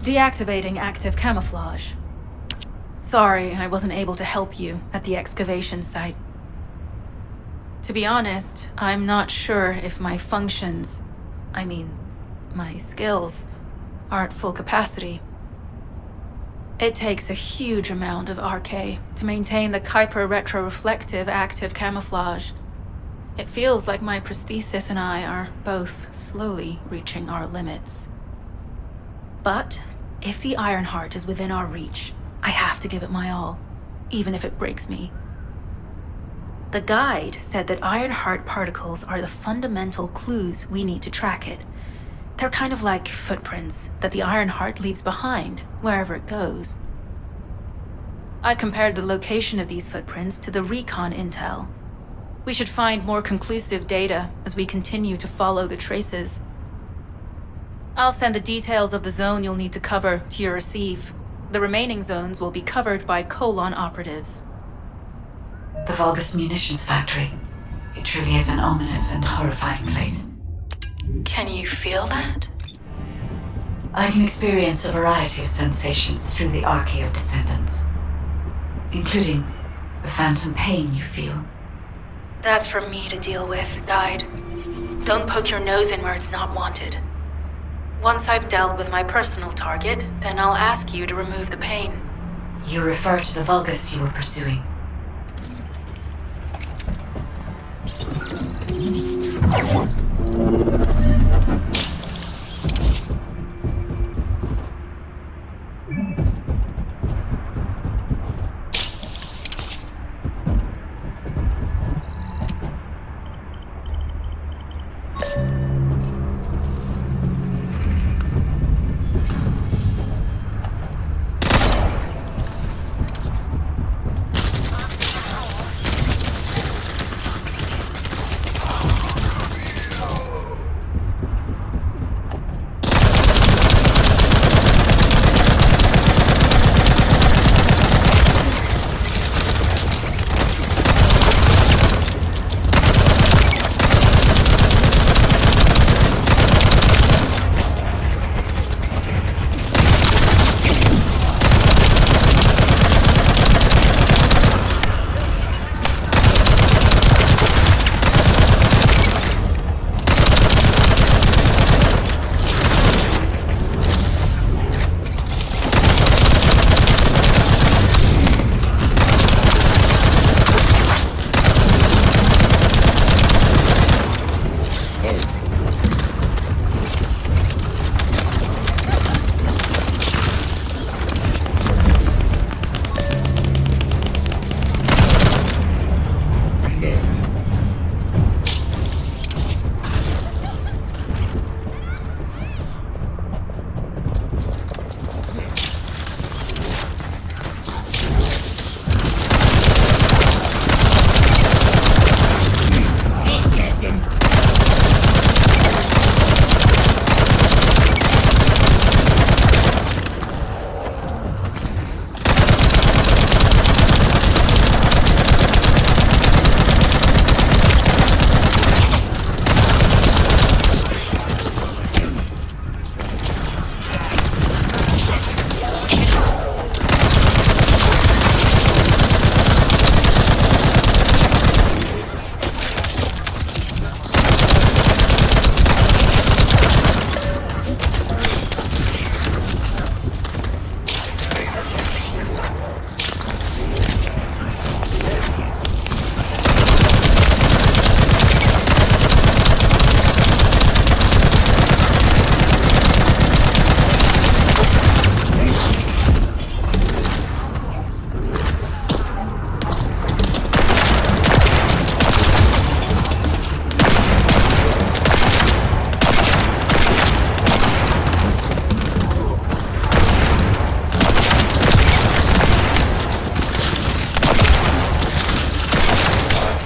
Deactivating active camouflage. Sorry, I wasn't able to help you at the excavation site. To be honest, I'm not sure if my functions, my skills, are at full capacity. It takes a huge amount of RK to maintain the Kuiper retroreflective active camouflage. It feels like my prosthesis and I are both slowly reaching our limits. But if the Ironheart is within our reach, I have to give it my all, even if it breaks me. The guide said that Ironheart particles are the fundamental clues we need to track it. They're kind of like footprints that the Ironheart leaves behind, wherever it goes. I've compared the location of these footprints to the recon intel. We should find more conclusive data as we continue to follow the traces. I'll send the details of the zone you'll need to cover to your receive. The remaining zones will be covered by Colon operatives. The Vulgus munitions factory. It truly is an ominous and horrifying place. Can you feel that? I can experience a variety of sensations through the archae of Descendants, including the phantom pain you feel. That's for me to deal with, Guide. Don't poke your nose in where it's not wanted. Once I've dealt with my personal target, then I'll ask you to remove the pain. You refer to the Vulgus you were pursuing.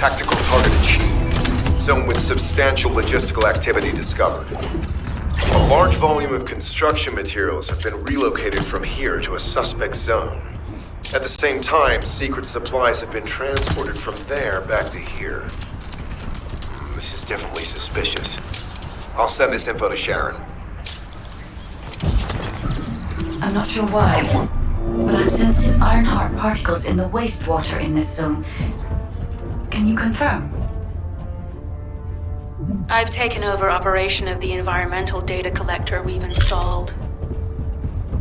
Tactical target achieved. Zone with substantial logistical activity discovered. A large volume of construction materials have been relocated from here to a suspect zone. At the same time, secret supplies have been transported from there back to here. This is definitely suspicious. I'll send this info to Sharon. I'm not sure why, but I'm sensing Ironheart particles in the wastewater in this zone. Can you confirm? I've taken over operation of the environmental data collector we've installed.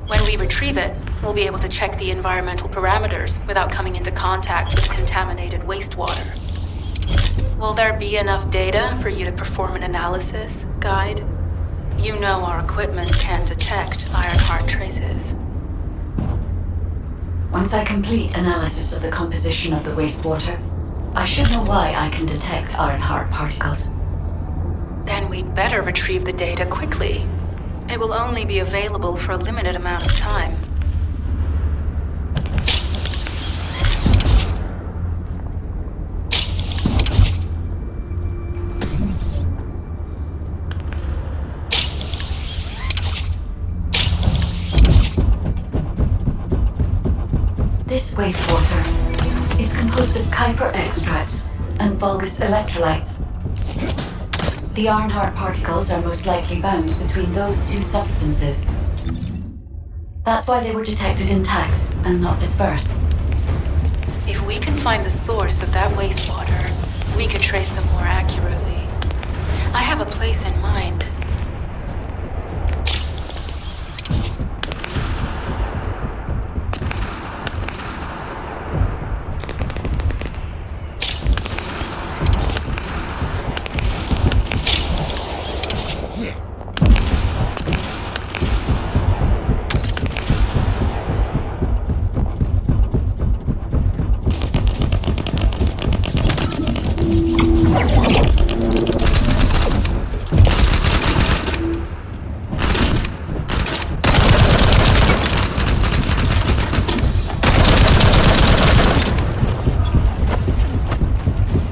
When we retrieve it, we'll be able to check the environmental parameters without coming into contact with contaminated wastewater. Will there be enough data for you to perform an analysis, Guide? You know our equipment can detect Ironheart traces. Once I complete analysis of the composition of the wastewater, I should know why I can detect Ironheart particles. Then we'd better retrieve the data quickly. It will only be available for a limited amount of time. This wastewater is composed of Kuiper extracts and bulgus electrolytes. The Ironheart particles are most likely bound between those two substances. That's why they were detected intact and not dispersed. If we can find the source of that wastewater, we could trace them more accurately. I have a place in mind.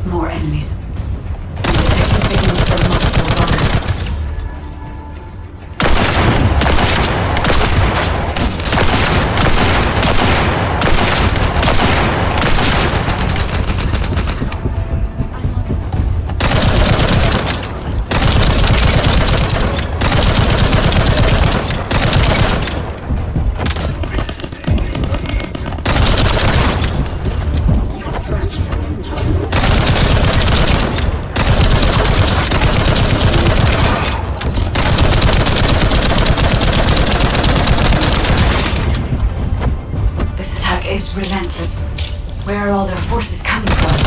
More enemies. I'm detecting signals from multiple buggers. This attack is relentless. Where are all their forces coming from?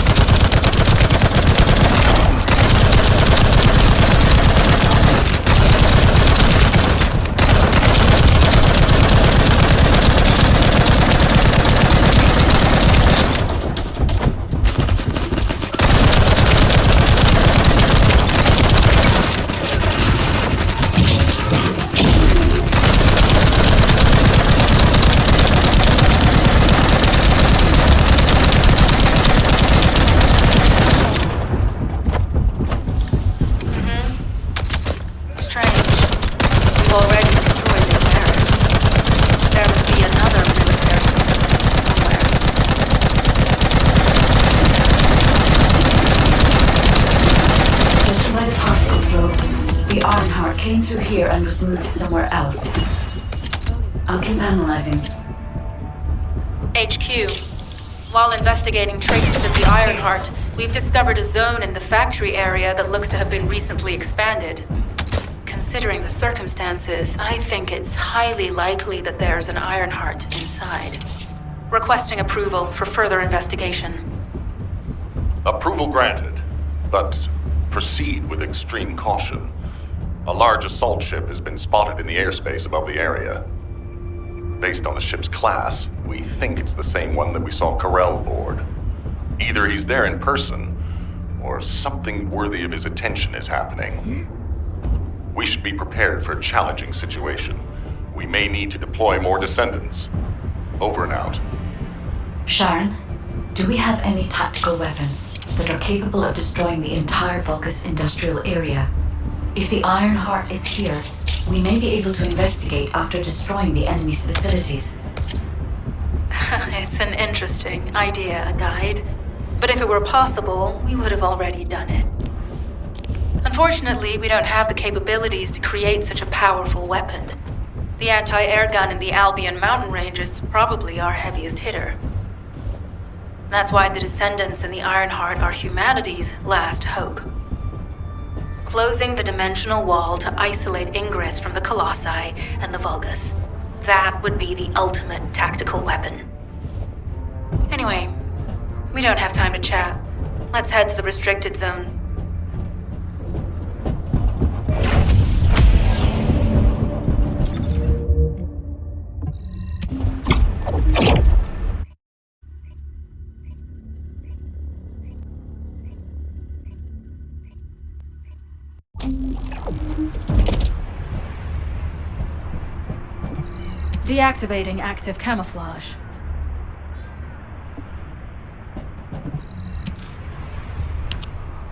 Strange. We've already destroyed their barracks. There must be another military facility somewhere. Judging by the particle flow, the Ironheart came through here and was moved somewhere else. I'll keep analyzing. HQ. While investigating traces of the Ironheart, we've discovered a zone in the factory area that looks to have been recently expanded. Considering the circumstances, I think it's highly likely that there's an Ironheart inside. Requesting approval for further investigation. Approval granted, but proceed with extreme caution. A large assault ship has been spotted in the airspace above the area. Based on the ship's class, we think it's the same one that we saw Carell board. Either he's there in person, or something worthy of his attention is happening. We should be prepared for a challenging situation. We may need to deploy more Descendants. Over and out. Sharon, do we have any tactical weapons that are capable of destroying the entire Vulcus industrial area? If the Ironheart is here, we may be able to investigate after destroying the enemy's facilities. It's an interesting idea, Guide. But if it were possible, we would have already done it. Unfortunately, we don't have the capabilities to create such a powerful weapon. The anti-air gun in the Albion mountain range is probably our heaviest hitter. That's why the Descendants and the Ironheart are humanity's last hope. Closing the dimensional wall to isolate Ingress from the Colossi and the Vulgus. That would be the ultimate tactical weapon. Anyway, we don't have time to chat. Let's head to the restricted zone. Deactivating active camouflage.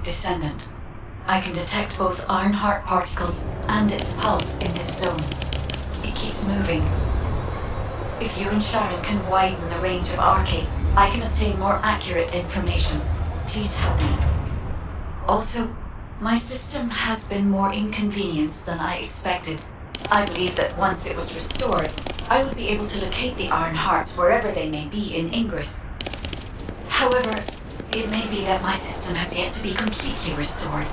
Descendant. I can detect both Ironheart particles and its pulse in this zone. It keeps moving. If you and Sharon can widen the range of Arcade, I can obtain more accurate information. Please help me. Also, my system has been more inconvenienced than I expected. I believe that once it was restored, I would be able to locate the Ironhearts wherever they may be in Ingress. However, it may be that my system has yet to be completely restored.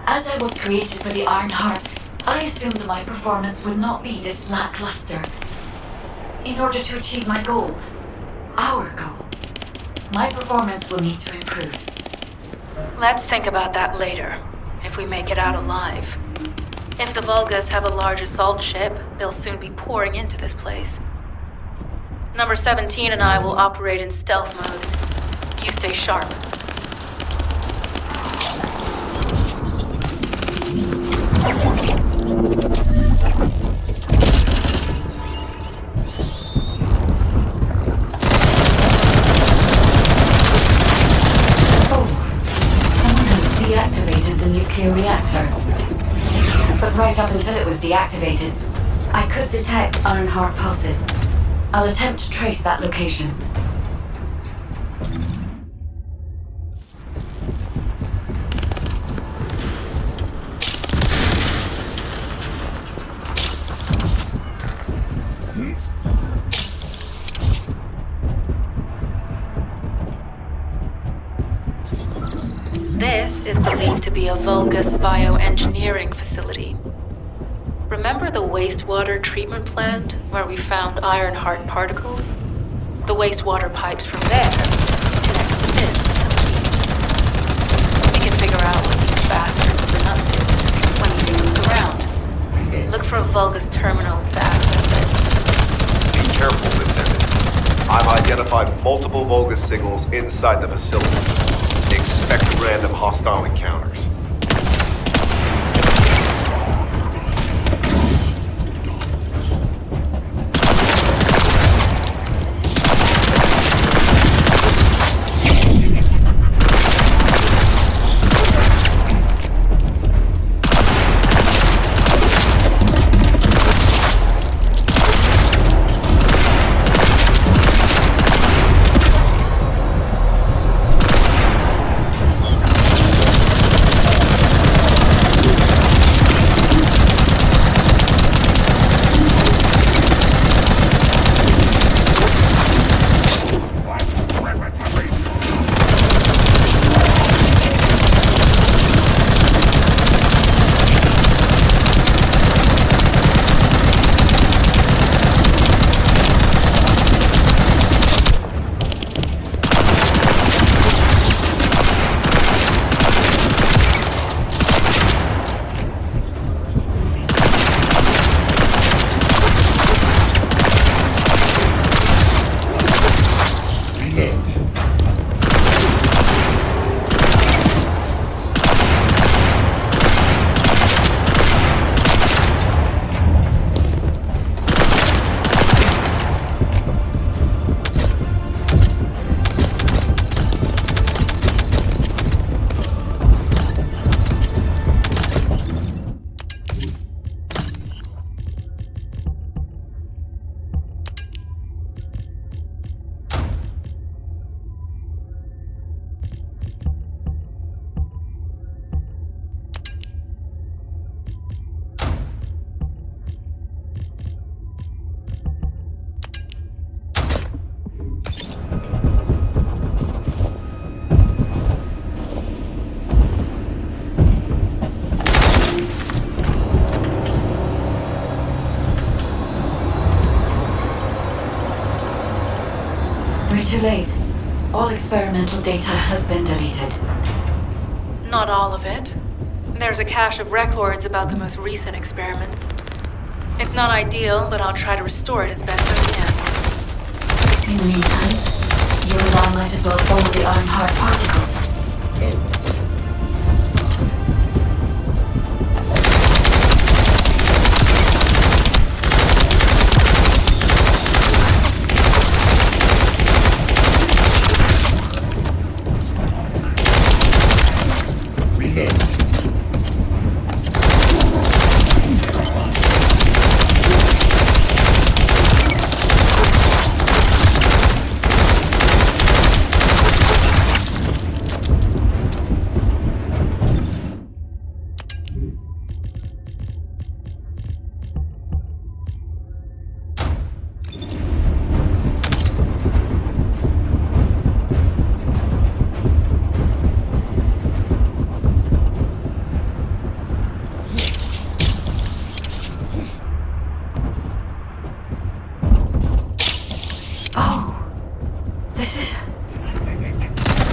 As I was created for the Ironheart, I assumed my performance would not be this lackluster. In order to achieve my goal, our goal, my performance will need to improve. Let's think about that later, if we make it out alive. If the Vulgus have a large assault ship, they'll soon be pouring into this place. Number 17 and I will operate in stealth mode. You stay sharp. Someone has deactivated the nuclear reactor. But right up until it was deactivated, I could detect Ironheart pulses. I'll attempt to trace that location. This is believed to be a Vulgus bioengineering facility. Remember the wastewater treatment plant where we found Ironheart particles? The wastewater pipes from there connect to this. We can figure out what these bastards have been up to when we moved around. Look for a Vulgus terminal to access it. Be careful, Descendant. I've identified multiple Vulgus signals inside the facility. Expect random hostile encounters. too late. All experimental data has been deleted. Not all of it. There's a cache of records about the most recent experiments. It's not ideal, but I'll try to restore it as best I can. In the meantime, you and I might as well follow the Ironheart particles.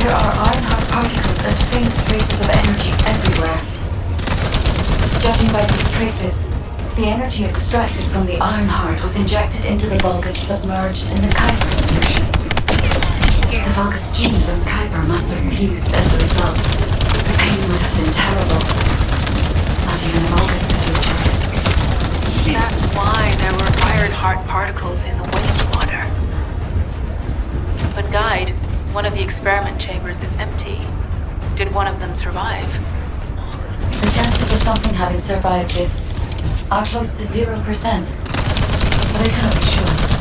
There are Ironheart particles and faint traces of energy everywhere. Judging by these traces, the energy extracted from the Ironheart was injected into the Vulgus submerged in the Kuiper solution. The Vulgus genes and Kuiper must have fused as a result. The pain would have been terrible. Not even Vulgus could endure it. That's why there were Ironheart particles in the wastewater. But Guide, one of the experiment chambers is empty. Did one of them survive? The chances of something having survived this are close to 0%. But I cannot be sure.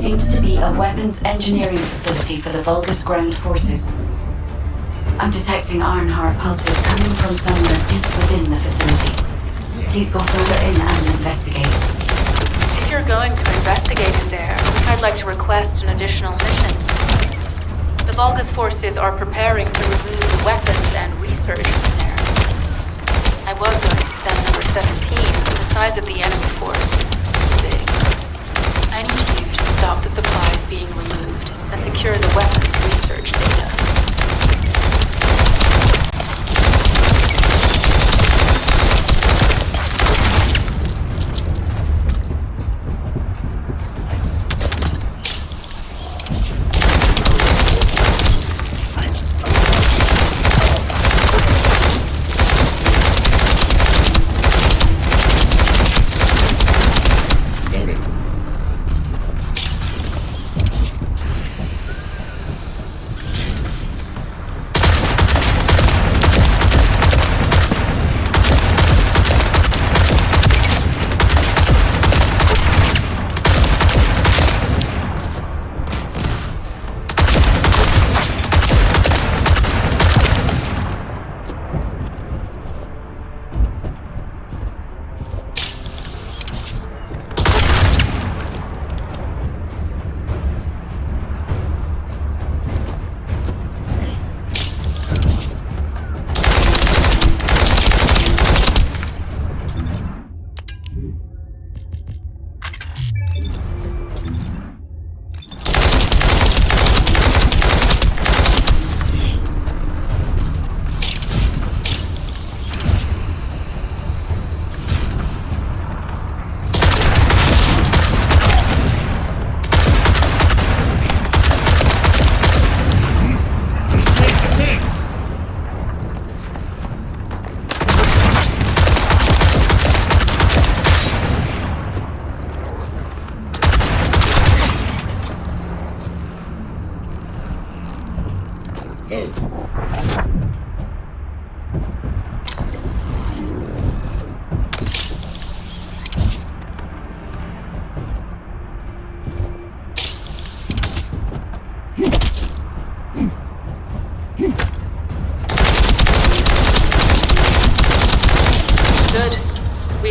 seems to be a weapons engineering facility for the Vulgus ground forces. I'm detecting Ironheart pulses coming from somewhere deep within the facility. Please go further in and investigate. If you're going to investigate in there, I'd like to request an additional mission. The Vulgus forces are preparing to remove the weapons and research from there. I was going to send number 17, but the size of the enemy force is too big. I need you to stop the supplies being removed and secure the weapons research data.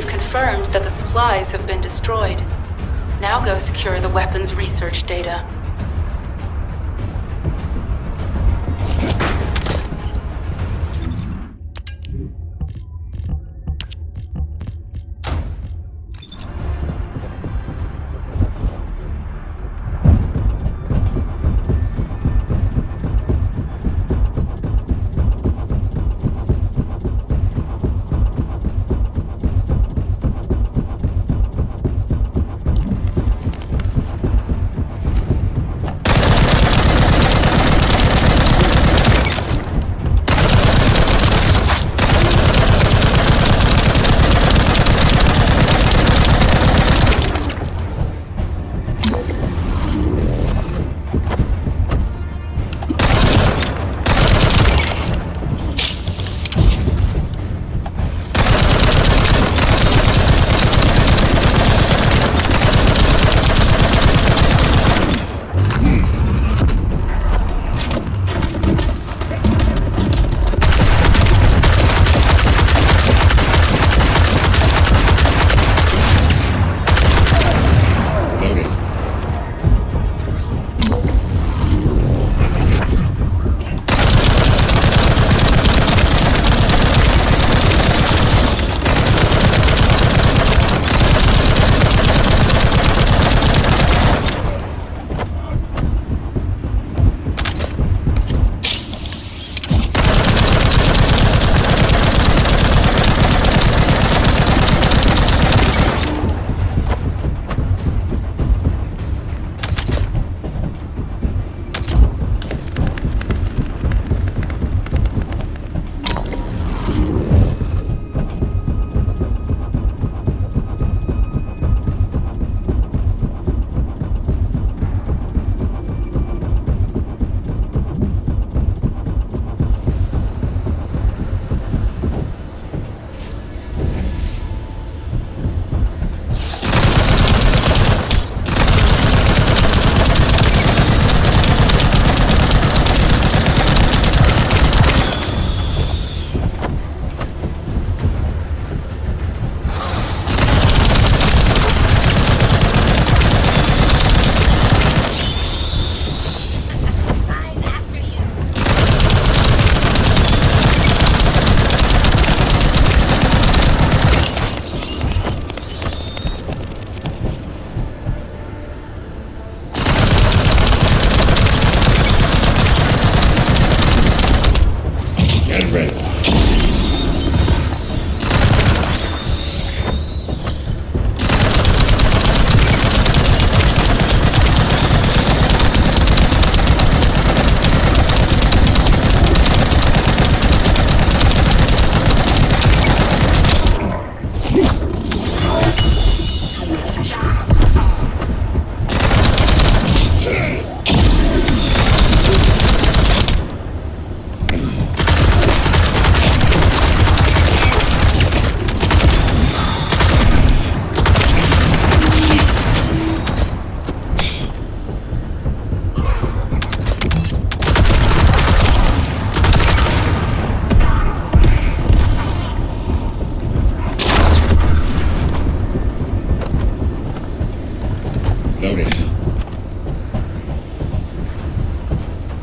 Confirmed that the supplies have been destroyed. Now go secure the weapons research data.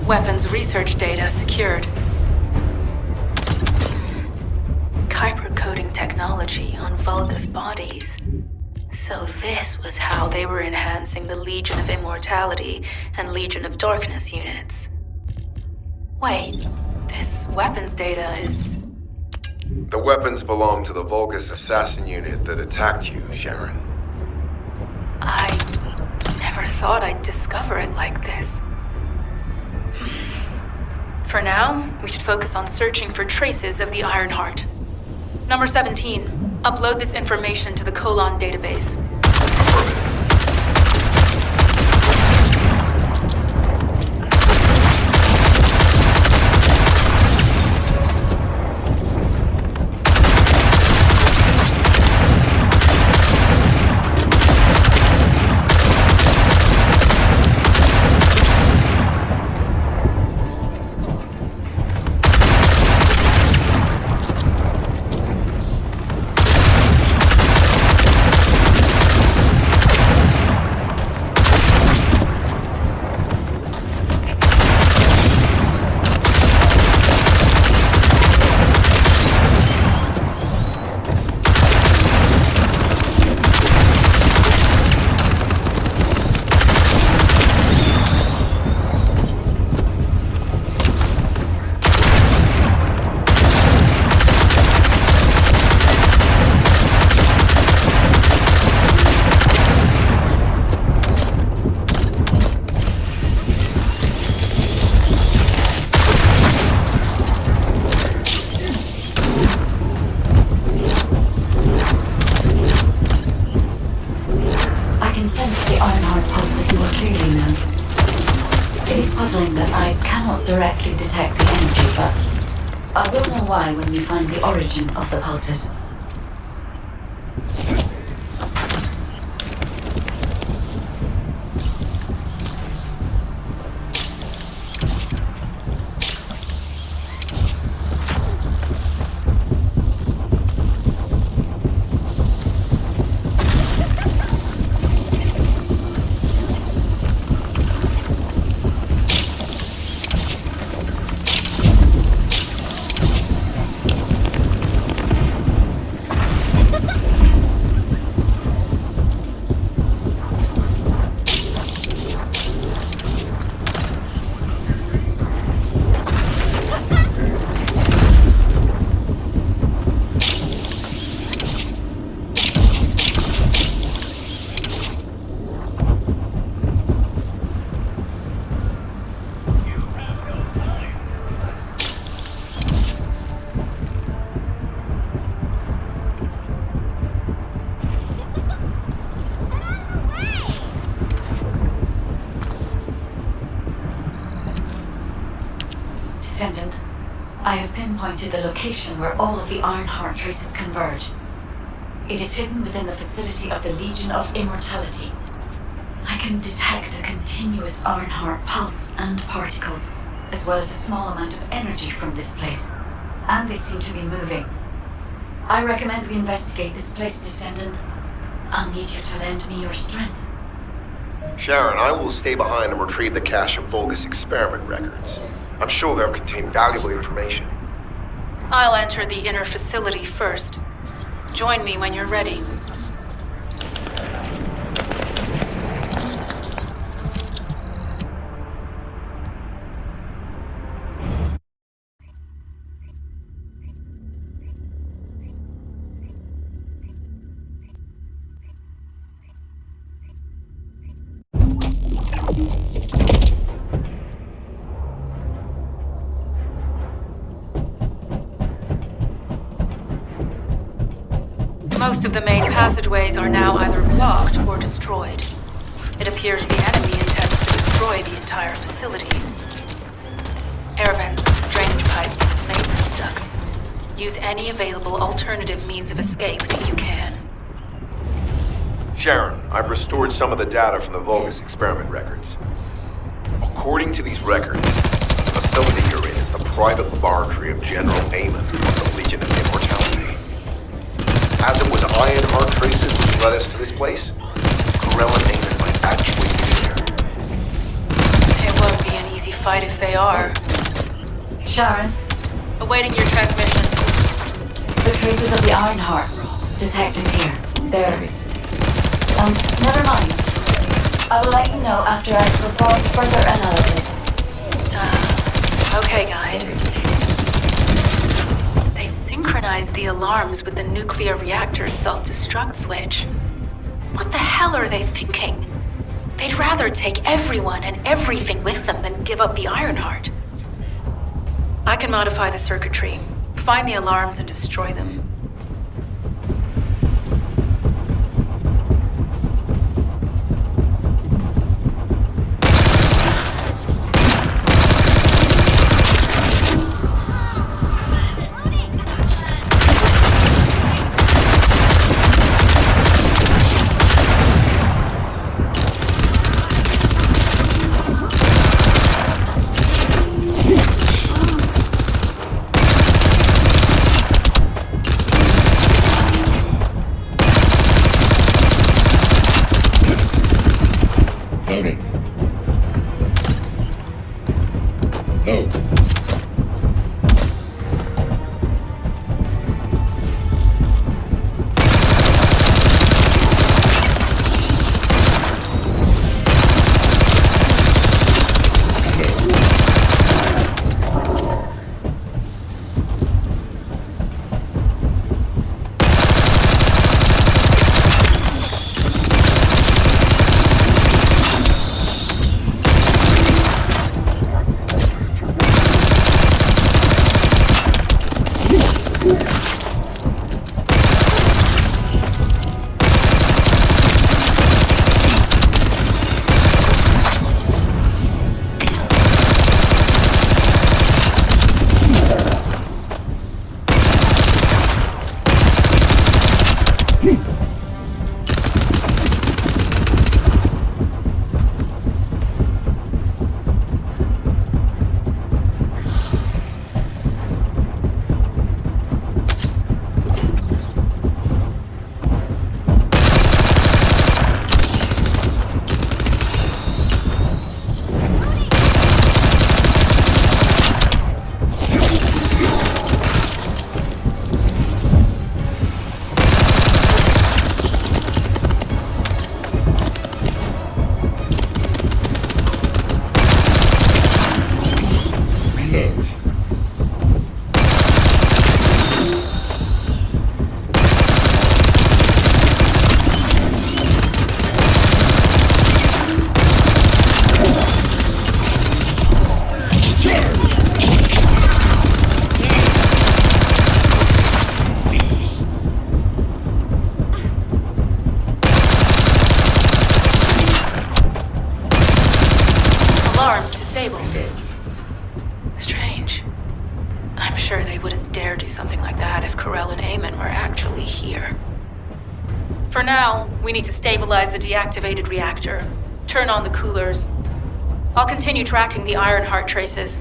Weapons research data secured. Kuiper coding technology on Vulgus bodies. So this was how they were enhancing the Legion of Immortality and Legion of Darkness units. Wait, this weapons data is... The weapons belong to the Vulgus assassin unit that attacked you, Sharon. I never thought I'd discover it like this. For now, we should focus on searching for traces of the Ironheart. Number 17, upload this information to the Colon database. Affirmative. Directly detect the energy, but I will know why when we find the origin of the pulses. Descendant, I have pinpointed the location where all of the Ironheart traces converge. It is hidden within the facility of the Legion of Immortality. I can detect a continuous Ironheart pulse and particles, as well as a small amount of energy from this place. And they seem to be moving. I recommend we investigate this place, Descendant. I'll need you to lend me your strength. Sharon, I will stay behind and retrieve the cache of Vulgus experiment records. I'm sure they'll contain valuable information. I'll enter the inner facility first. Join me when you're ready. Most of the main passageways are now either blocked or destroyed. It appears the enemy intends to destroy the entire facility. Air vents, drainage pipes, maintenance ducts. Use any available alternative means of escape that you can. Sharon, I've restored some of the data from the Vulgus experiment records. According to these records, the facility you're in is the private laboratory of General Amon of the Legion of Immortality. As it was Ironheart traces which led us to this place, Corell and Amon might actually be here. It won't be an easy classified if they are. Sharon, Awaiting your transmission. the traces of the Ironheart detected here. They're... never mind. I will let you know after I've performed further analysis. Okay, Guide. They've synchronized the alarms with the nuclear reactor's self-destruct switch. What the hell are they thinking? They'd rather take everyone and everything with them than give up the Ironheart. I can modify the circuitry, find the alarms and destroy them. Loading. Load. Strange. I'm sure they wouldn't dare do something like that if Corell and Eamon were actually here. For now, we need to stabilize the deactivated reactor, turn on the coolers. I'll continue tracking the Ironheart traces.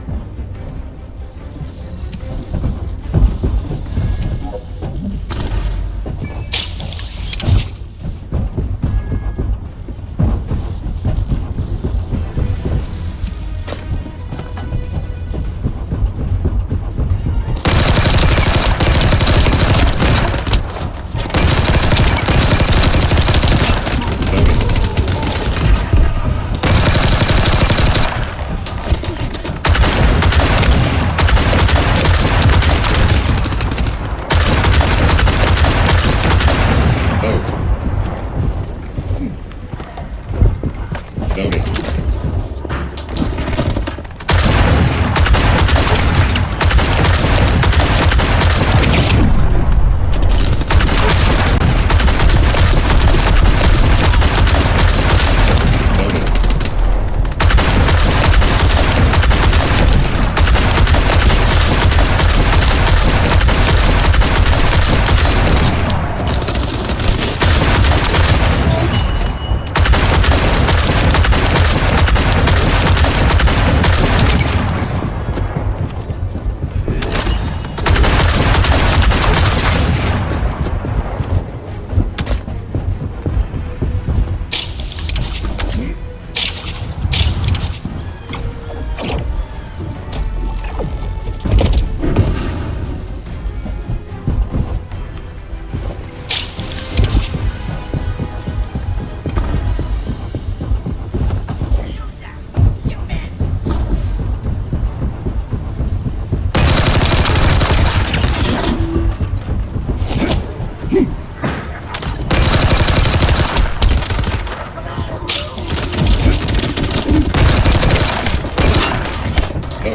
All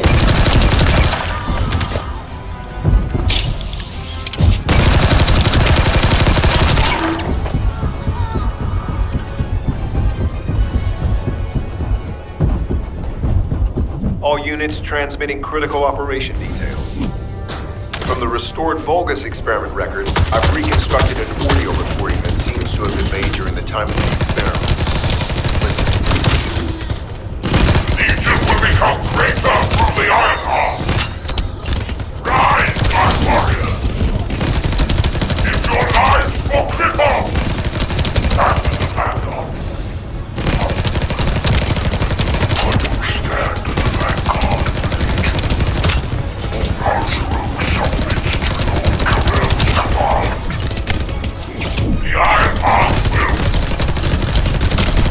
units transmitting critical operation details. From the restored Vulgus experiment records, I've reconstructed an audio recording that seems to have been made during the time of the experiments. Listen. Legion will become greater through the Iron Heart. Rise, Dark Warrior. Give your life for cripple. That's the vanguard. Understand the vanguard, Legion. House Rogue submits to Lord Carell's command. The Iron Heart will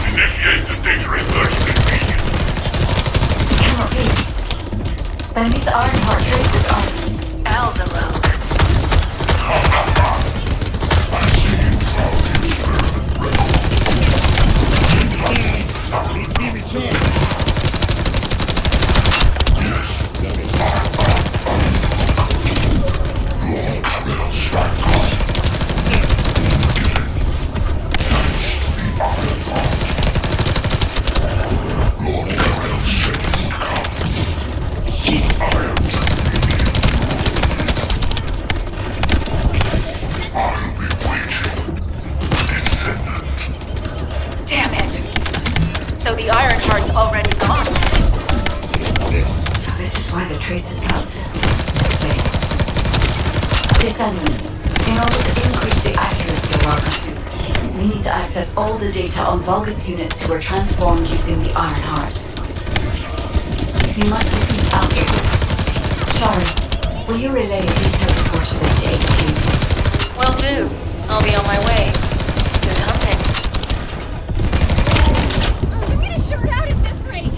initiate the data reversion immediately. Cannot be. Then these Ironheart traces are... Alzaro. Damn it. So the Ironheart's already gone. So this is why the traces got... Wait. Descendant, in order to increase the accuracy of our pursuit, we need to access all the data on Vulgus units who were transformed using the Ironheart. You must repeat after me. Shari, will you relay a detailed report of this to HQ? Will do. I'll be on my way. Good hunting. I'm gonna short out at this rate.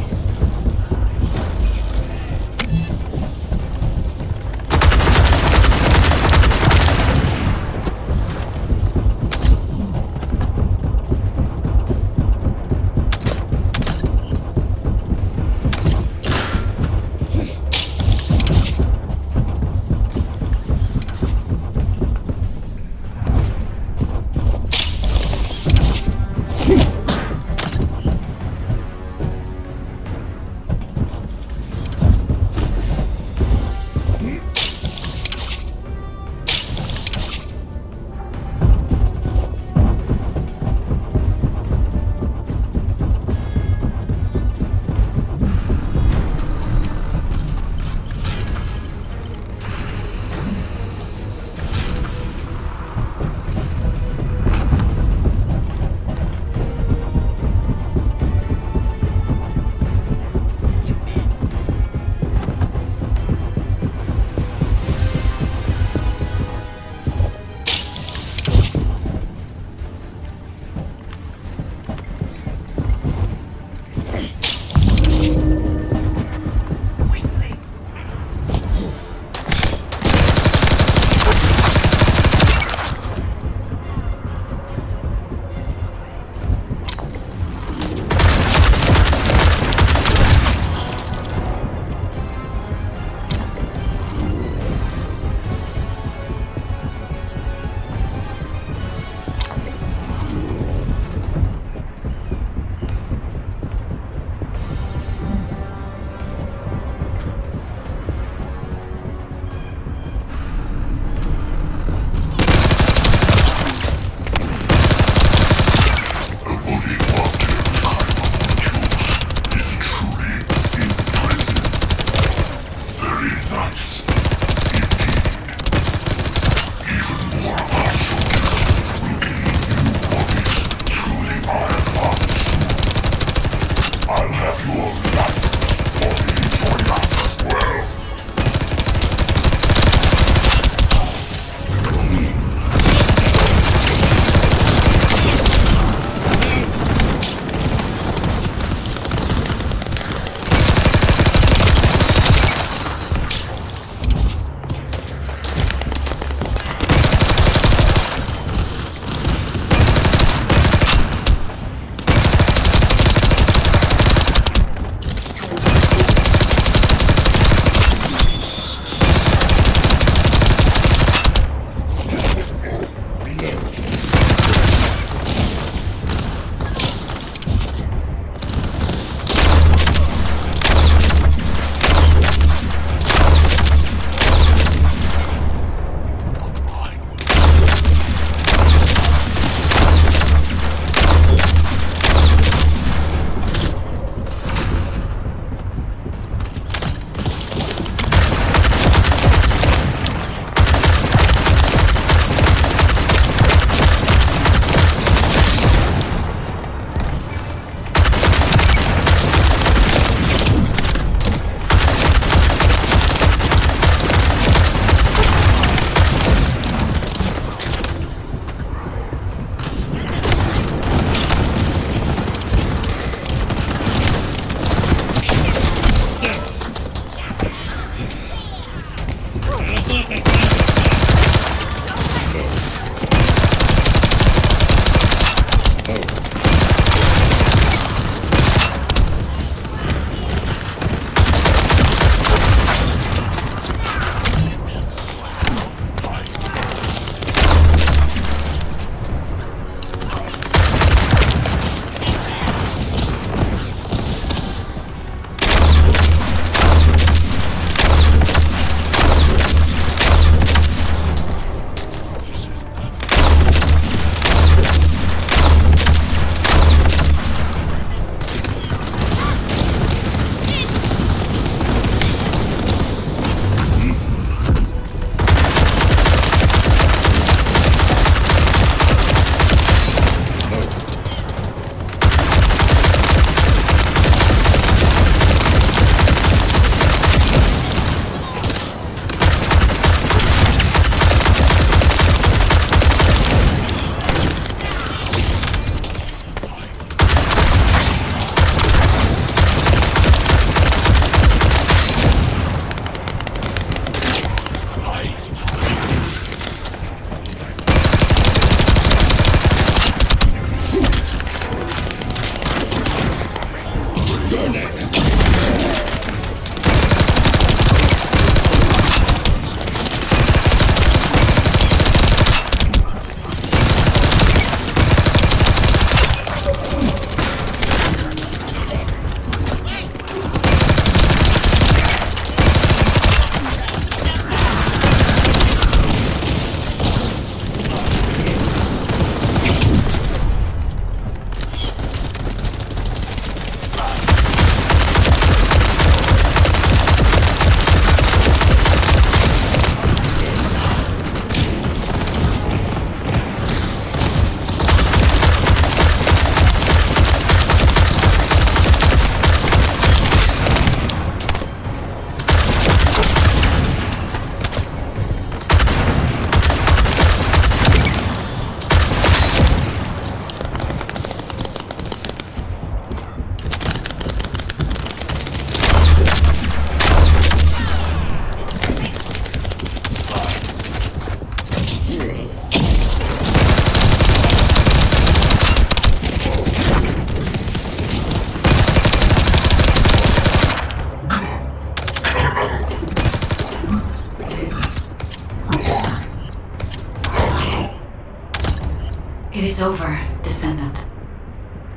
It is over, Descendant.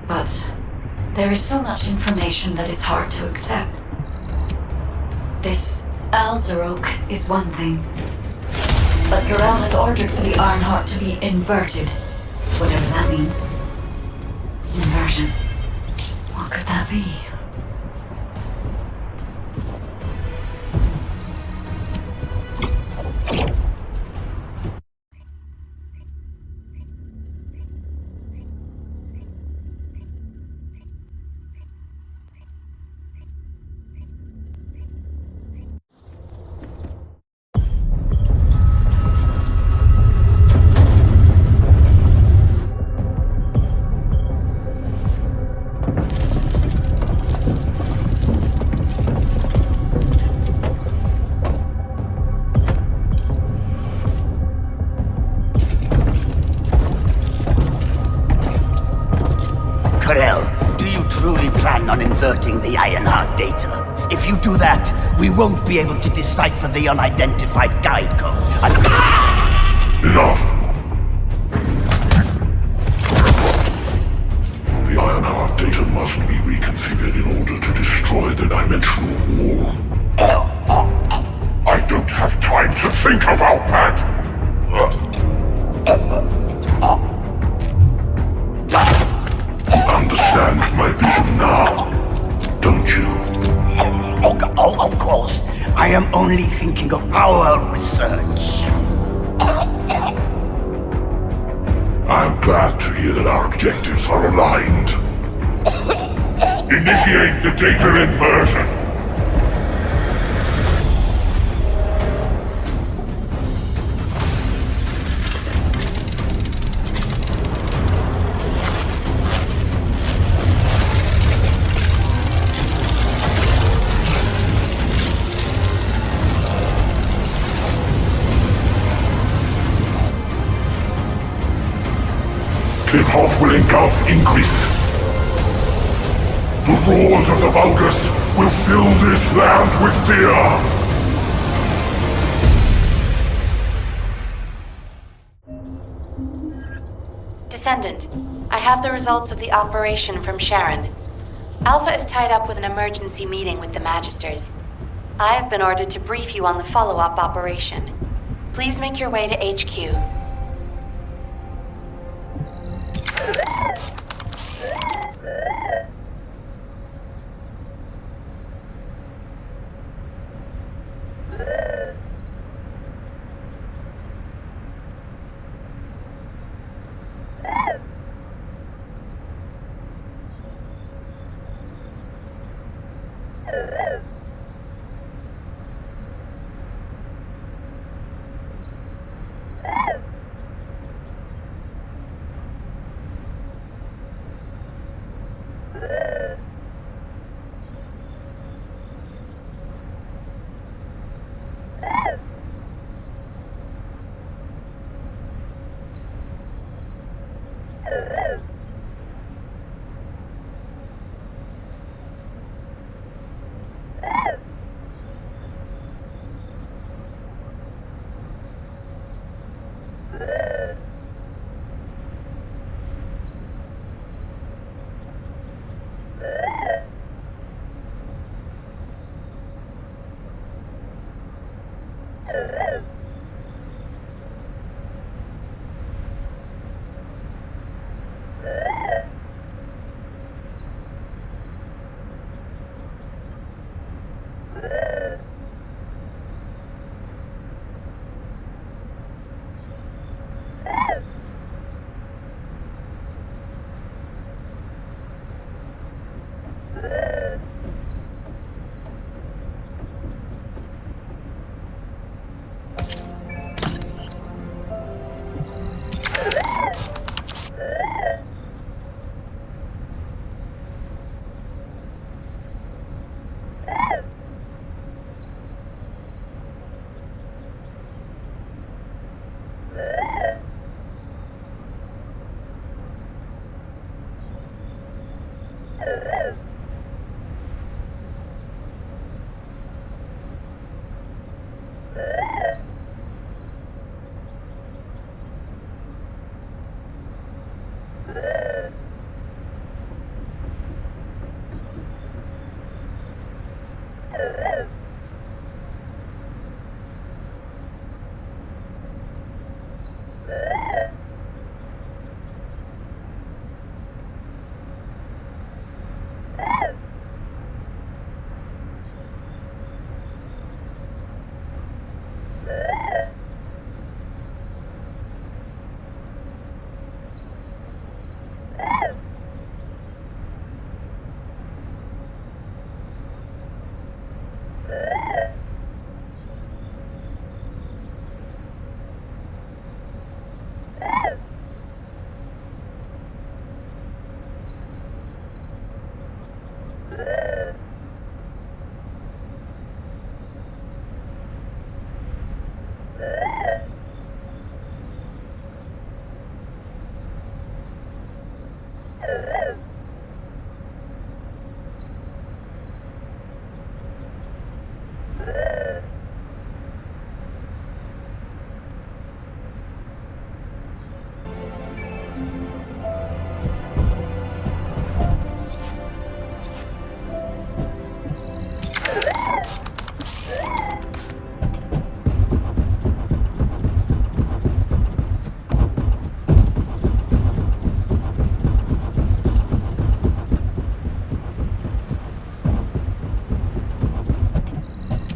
But there is so much information that is hard to accept. This Alzarok is one thing. But Garel has ordered for the Ironheart to be inverted. Whatever that means. Inversion. What could that be? Do you truly plan on inverting the Ironheart data? If you do that, we won't be able to decipher the unidentified guide code. Enough! The Ironheart data must be reconfigured in order to destroy the dimensional wall. I don't have time to think about that! Understand my vision now, don't you? Oh, of course. I am only thinking of our research. I'm glad to hear that our objectives are aligned. Initiate the data inversion. Tip-off will engulf Increase. The roars of the Vulgus will fill this land with fear! Descendant, I have the results of the operation from Sharon. Alpha is tied up with an emergency meeting with the Magisters. I have been ordered to brief you on the follow-up operation. Please make your way to HQ.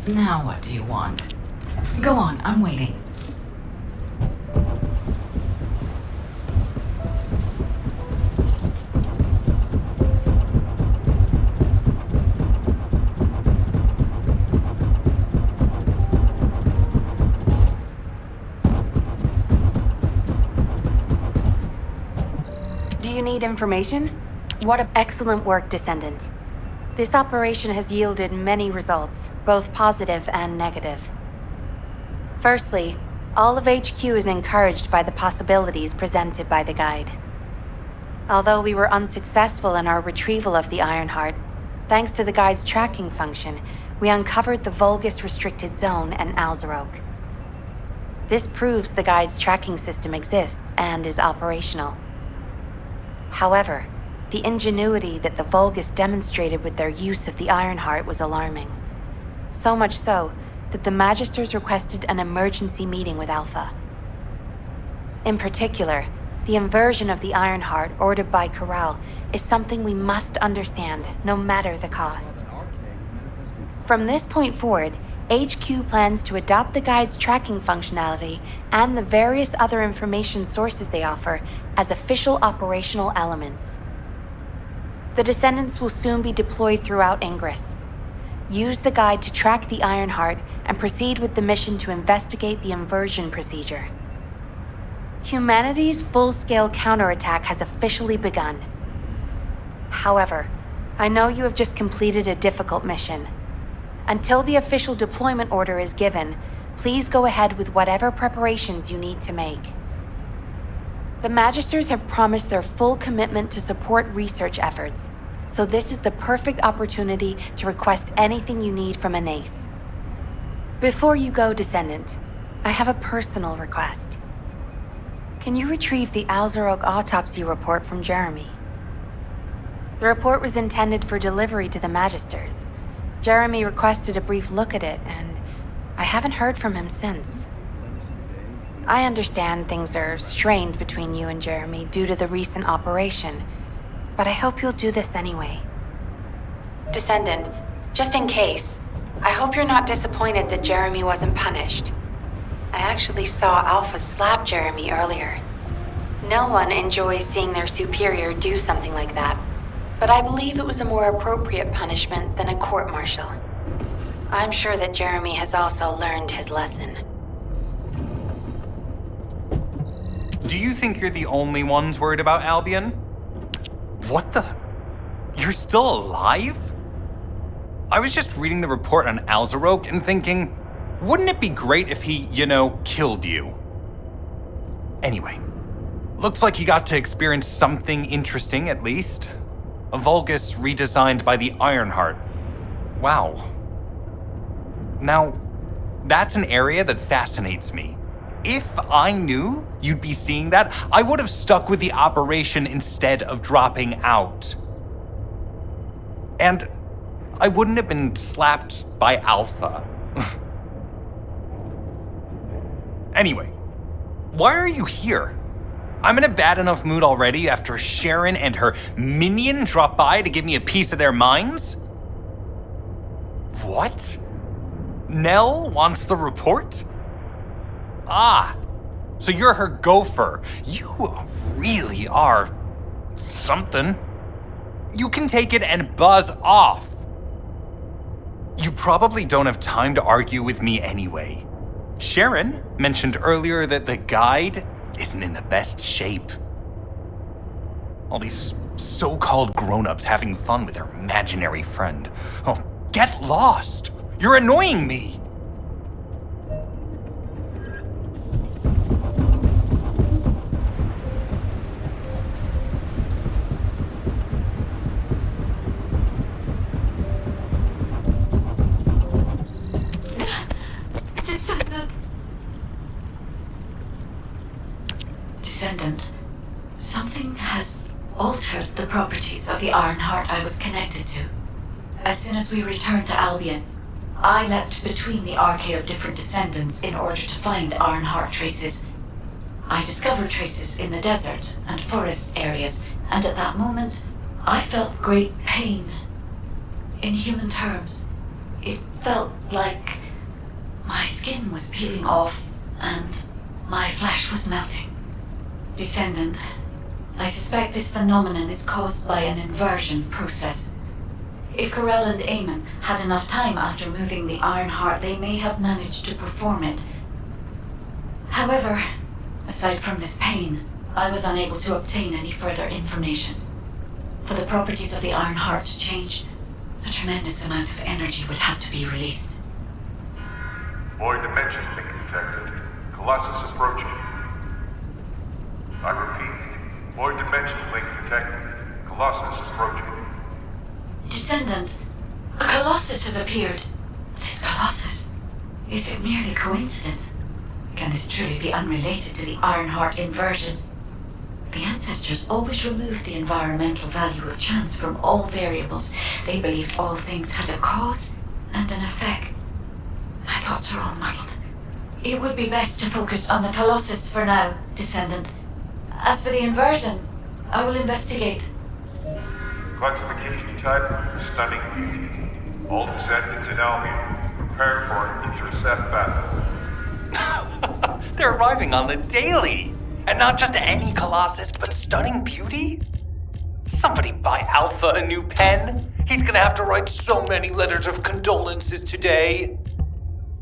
Now what do you want? Go on, I'm waiting. Do you need information? Excellent work, Descendant. This operation has yielded many results, both positive and negative. Firstly, all of HQ is encouraged by the possibilities presented by the guide. Although we were unsuccessful in our retrieval of the Ironheart, thanks to the guide's tracking function, we uncovered the Vulgus restricted zone and Alzarok. This proves the guide's tracking system exists and is operational. However, the ingenuity that the Vulgus demonstrated with their use of the Ironheart was alarming. So much so that the Magisters requested an emergency meeting with Alpha. In particular, the inversion of the Ironheart ordered by Corral is something we must understand, no matter the cost. From this point forward, HQ plans to adopt the guide's tracking functionality and the various other information sources they offer as official operational elements. The Descendants will soon be deployed throughout Ingress. Use the guide to track the Ironheart and proceed with the mission to investigate the inversion procedure. Humanity's full-scale counterattack has officially begun. However, I know you have just completed a difficult mission. Until the official deployment order is given, please go ahead with whatever preparations you need to make. The Magisters have promised their full commitment to support research efforts, so this is the perfect opportunity to request anything you need from an ace. Before you go, Descendant, I have a personal request. Can you retrieve the Alzarok autopsy report from Jeremy? The report was intended for delivery to the Magisters. Jeremy requested a brief look at it, and I haven't heard from him since. I understand things are strained between you and Jeremy due to the recent operation, but I hope you'll do this anyway. Descendant, just in case, I hope you're not disappointed that Jeremy wasn't punished. I actually saw Alpha slap Jeremy earlier. No one enjoys seeing their superior do something like that, but I believe it was a more appropriate punishment than a court-martial. I'm sure that Jeremy has also learned his lesson. Do you think you're the only ones worried about Albion? What the? You're still alive? I was just reading the report on Alzarok and thinking, wouldn't it be great if he, killed you? Anyway, looks like he got to experience something interesting at least. A Vulgus redesigned by the Ironheart. Wow. Now, that's an area that fascinates me. If I knew you'd be seeing that, I would have stuck with the operation instead of dropping out. And I wouldn't have been slapped by Alpha. Anyway, why are you here? I'm in a bad enough mood already after Sharon and her minion drop by to give me a piece of their minds? What? Nell wants the report? Ah, so you're her gopher. You really are something. You can take it and buzz off. You probably don't have time to argue with me anyway. Sharon mentioned earlier that the guide isn't in the best shape. All these so-called grown-ups having fun with their imaginary friend. Oh, get lost! You're annoying me! Descendant, something has altered the properties of the Ironheart I was connected to. As soon as we returned to Albion, I leapt between the array of different descendants in order to find Ironheart traces. I discovered traces in the desert and forest areas, and at that moment, I felt great pain. In human terms, it felt like my skin was peeling off and my flesh was melting. Descendant, I suspect this phenomenon is caused by an inversion process. If Corell and Eamon had enough time after moving the Ironheart, they may have managed to perform it. However, aside from this pain, I was unable to obtain any further information. For the properties of the Ironheart to change, a tremendous amount of energy would have to be released. Void dimension link detected. Colossus approaching. I repeat, void dimension link detected. Colossus approaching. Descendant, a Colossus has appeared. This Colossus, is it merely coincidence? Can this truly be unrelated to the Ironheart inversion? The ancestors always removed the environmental value of chance from all variables. They believed all things had a cause and an effect. My thoughts are all muddled. It would be best to focus on the Colossus for now, Descendant. As for the inversion, I will investigate. Classification type, stunning beauty. All descendants in Albion, prepare for an intercept battle. They're arriving on the daily! And not just any Colossus, but stunning beauty? Somebody buy Alpha a new pen? He's gonna have to write so many letters of condolences today.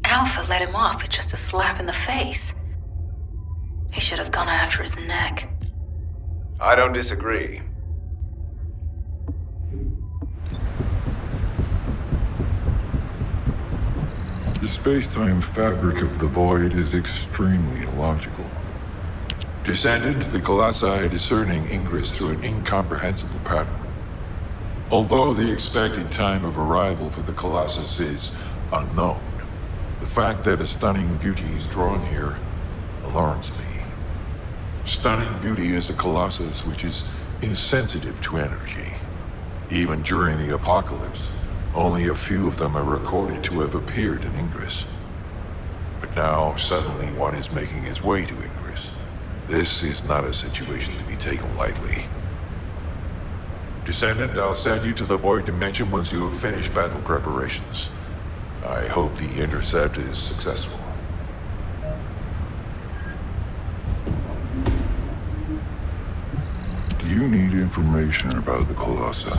Alpha let him off with just a slap in the face. He should have gone after his neck. I don't disagree. The space-time fabric of the Void is extremely illogical. Descendant, the Colossi are discerning ingress through an incomprehensible pattern. Although the expected time of arrival for the Colossus is unknown, the fact that a stunning beauty is drawn here alarms me. Stunning beauty is a Colossus which is insensitive to energy. Even during the apocalypse, only a few of them are recorded to have appeared in Ingress. But now, suddenly, one is making its way to Ingress. This is not a situation to be taken lightly. Descendant, I'll send you to the Void Dimension once you have finished battle preparations. I hope the intercept is successful. Do you need information about the Colossi?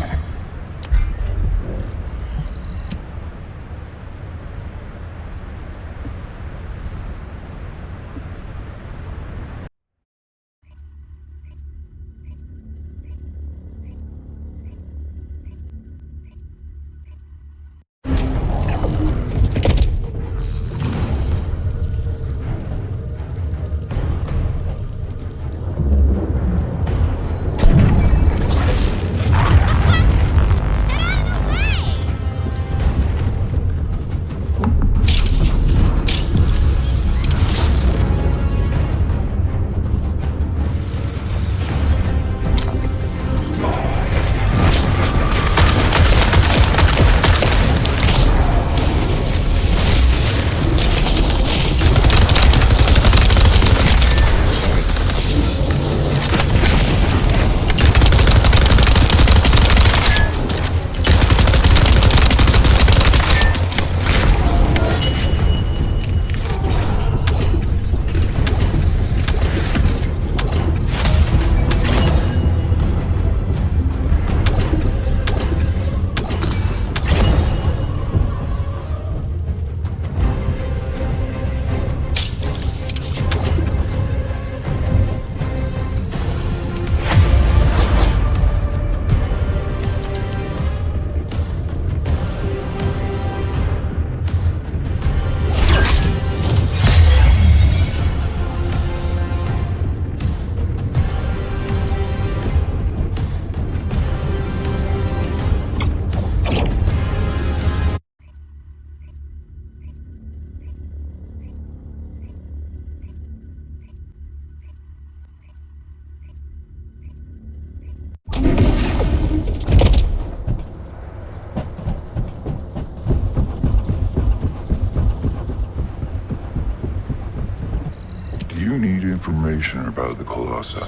You need information about the Colossi.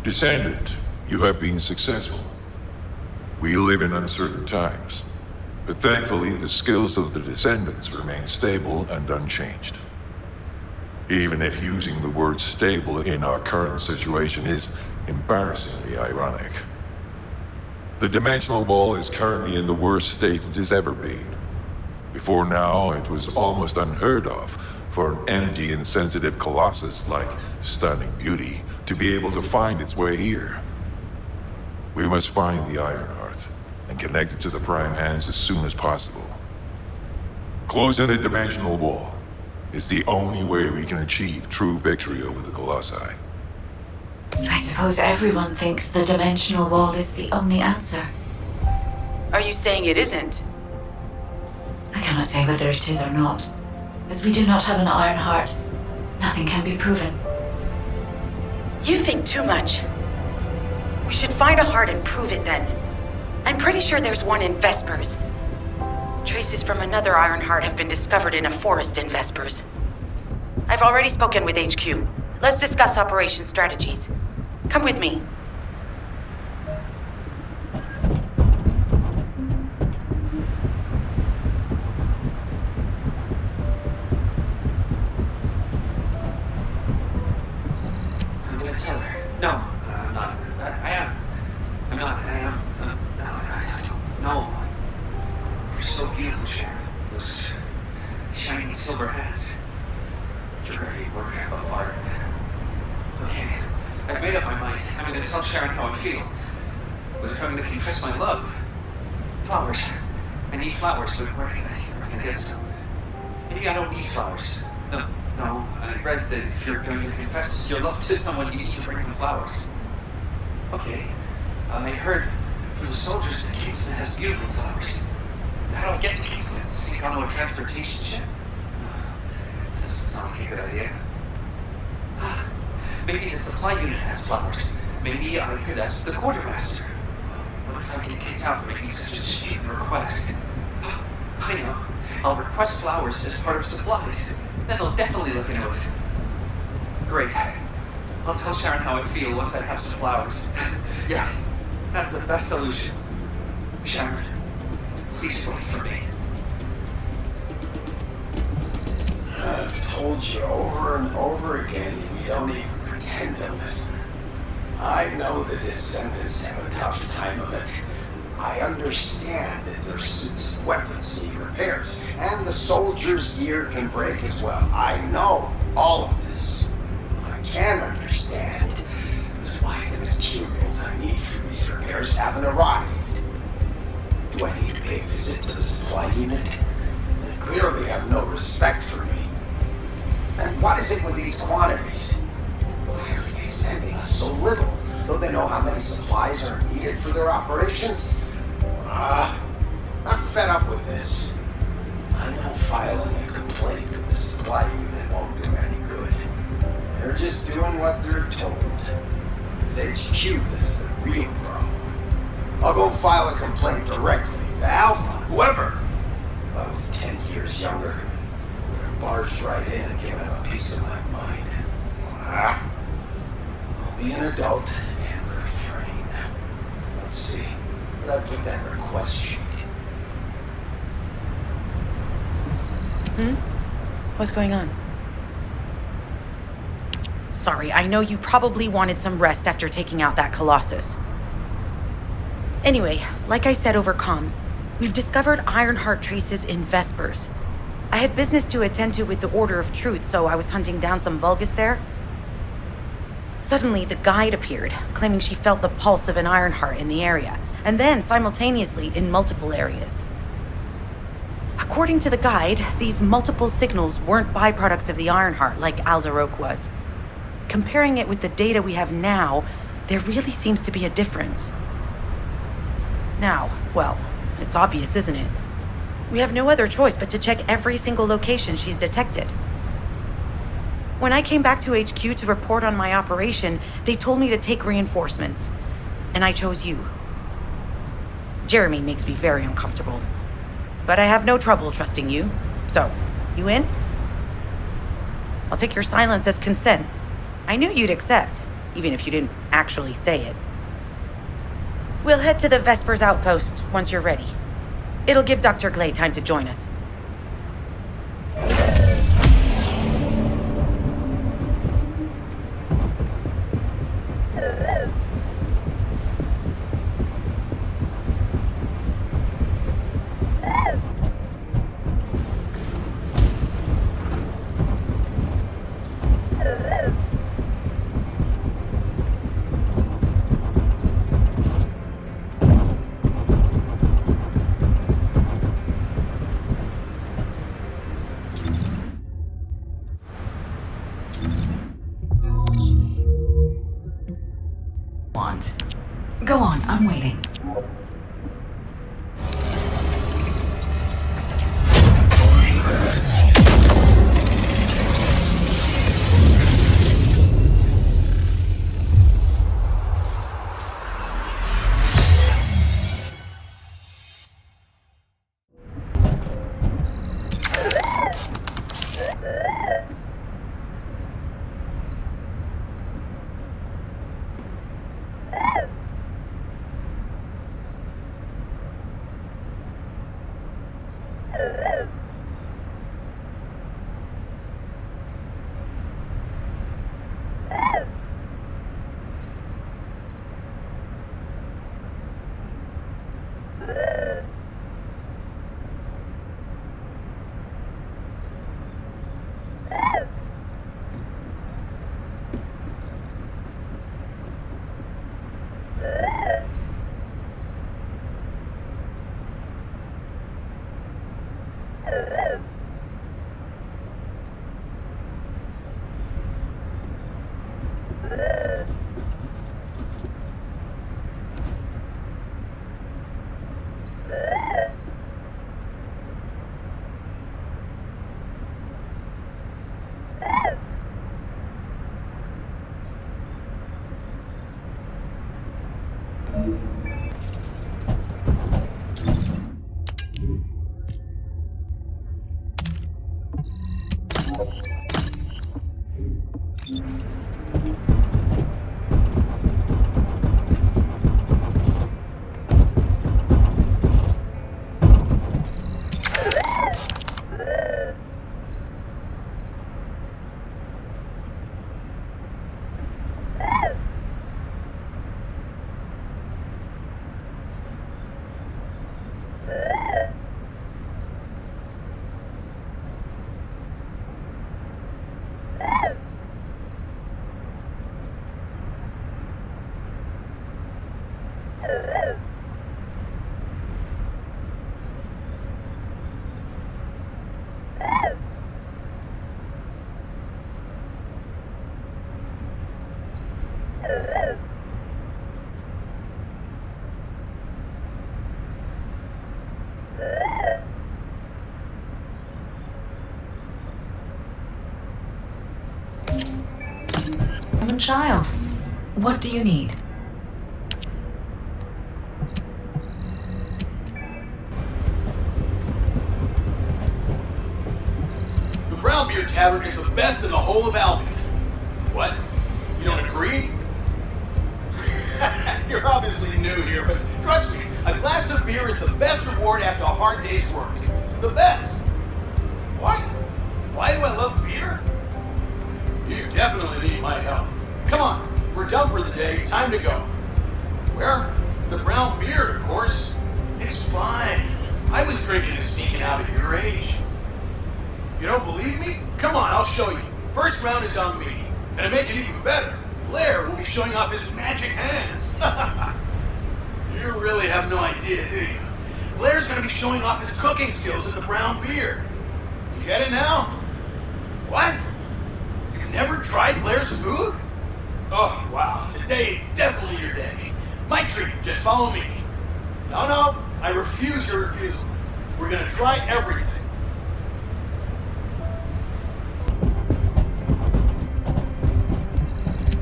Descendant, you have been successful. We live in uncertain times, but thankfully the skills of the Descendants remain stable and unchanged. Even if using the word stable in our current situation is embarrassingly ironic. The dimensional wall is currently in the worst state it has ever been. Before now, it was almost unheard of for an energy-insensitive colossus like Stunning Beauty to be able to find its way here. We must find the Ironheart and connect it to the Prime Hands as soon as possible. Closing the dimensional wall is the only way we can achieve true victory over the Colossi. I suppose everyone thinks the dimensional wall is the only answer. Are you saying it isn't? I cannot say whether it is or not. As we do not have an Ironheart, nothing can be proven. You think too much. We should find a heart and prove it then. I'm pretty sure there's one in Vespers. Traces from another Ironheart have been discovered in a forest in Vespers. I've already spoken with HQ. Let's discuss operation strategies. Come with me. I'm gonna tell her. No, I'm not. I am. I'm not. I am. No, I don't know. You're so beautiful, Sharon. Those shining silver hands. You're a work of art. Okay, I've made up my mind. I'm gonna tell Sharon how I feel. But if I'm gonna confess my love, flowers. I need flowers, but where can I get some? Maybe I don't need flowers. No, I read that if you're going to confess your love to someone, you need to bring them flowers. Okay, I heard from the soldiers that Kingston has beautiful flowers. How do I get to Kingston? Sneak onto a transportation ship? Doesn't sound like a good idea. Maybe the supply unit has flowers. Maybe I could ask the quartermaster. What if I get kicked out for making such a stupid request? I know. I'll request flowers as part of supplies. Then they'll definitely look into it. Great. I'll tell Sharon how I feel once I have some flowers. Yes, that's the best solution. Sharon, please pray for me. I've told you over and over again, and you don't even pretend to listen. I know the Descendants have a tough time of it. I understand that their suits and weapons need repairs, and the soldiers' gear can break as well. I know all of this. What I can understand is why the materials I need for these repairs haven't arrived. Do I need to pay a visit to the supply unit? They clearly have no respect for me. And what is it with these quantities? Why are they sending us so little? Though they know how many supplies are needed for their operations? I'm fed up with this. I know filing a complaint with the supply unit won't do any good. They're just doing what they're told. It's HQ that's the real problem. I'll go file a complaint directly to Alpha, whoever. If I was 10 years younger, I would have barged right in and given him a piece of my mind. I'll be an adult and refrain. Let's see. Where'd I put that request sheet? What's going on? Sorry, I know you probably wanted some rest after taking out that Colossus. Anyway, like I said over comms, we've discovered Ironheart traces in Vespers. I had business to attend to with the Order of Truth, so I was hunting down some Vulgus there. Suddenly, the guide appeared, claiming she felt the pulse of an Ironheart in the area, and then simultaneously in multiple areas. According to the guide, these multiple signals weren't byproducts of the Ironheart like Alzarok was. Comparing it with the data we have now, there really seems to be a difference. Now, well, it's obvious, isn't it? We have no other choice but to check every single location she's detected. When I came back to HQ to report on my operation, they told me to take reinforcements, and I chose you. Jeremy makes me very uncomfortable, but I have no trouble trusting you. So, you in? I'll take your silence as consent. I knew you'd accept, even if you didn't actually say it. We'll head to the Vespers outpost once you're ready. It'll give Dr. Glade time to join us. Go on, I'm waiting. child. What do you need? The Brown Beer Tavern is the best in the whole of Albion. What? You don't agree? You're obviously new here, but trust me, a glass of beer is the best reward after a hard day's work. The best! What? Why do I love beer? You definitely need my help. Come on, we're done for the day, time to go. Where? The Brown Beer, of course. It's fine. I was drinking and sneaking out at your age. You don't believe me? Come on, I'll show you. First round is on me. And to make it even better, Blair will be showing off his magic hands. You really have no idea, do you? Blair's gonna be showing off his cooking skills at the Brown Beer. You get it now? What? You've never tried Blair's food? Oh, wow. Today is definitely your day. My treat. Just follow me. No, I refuse your refusal. We're gonna try everything.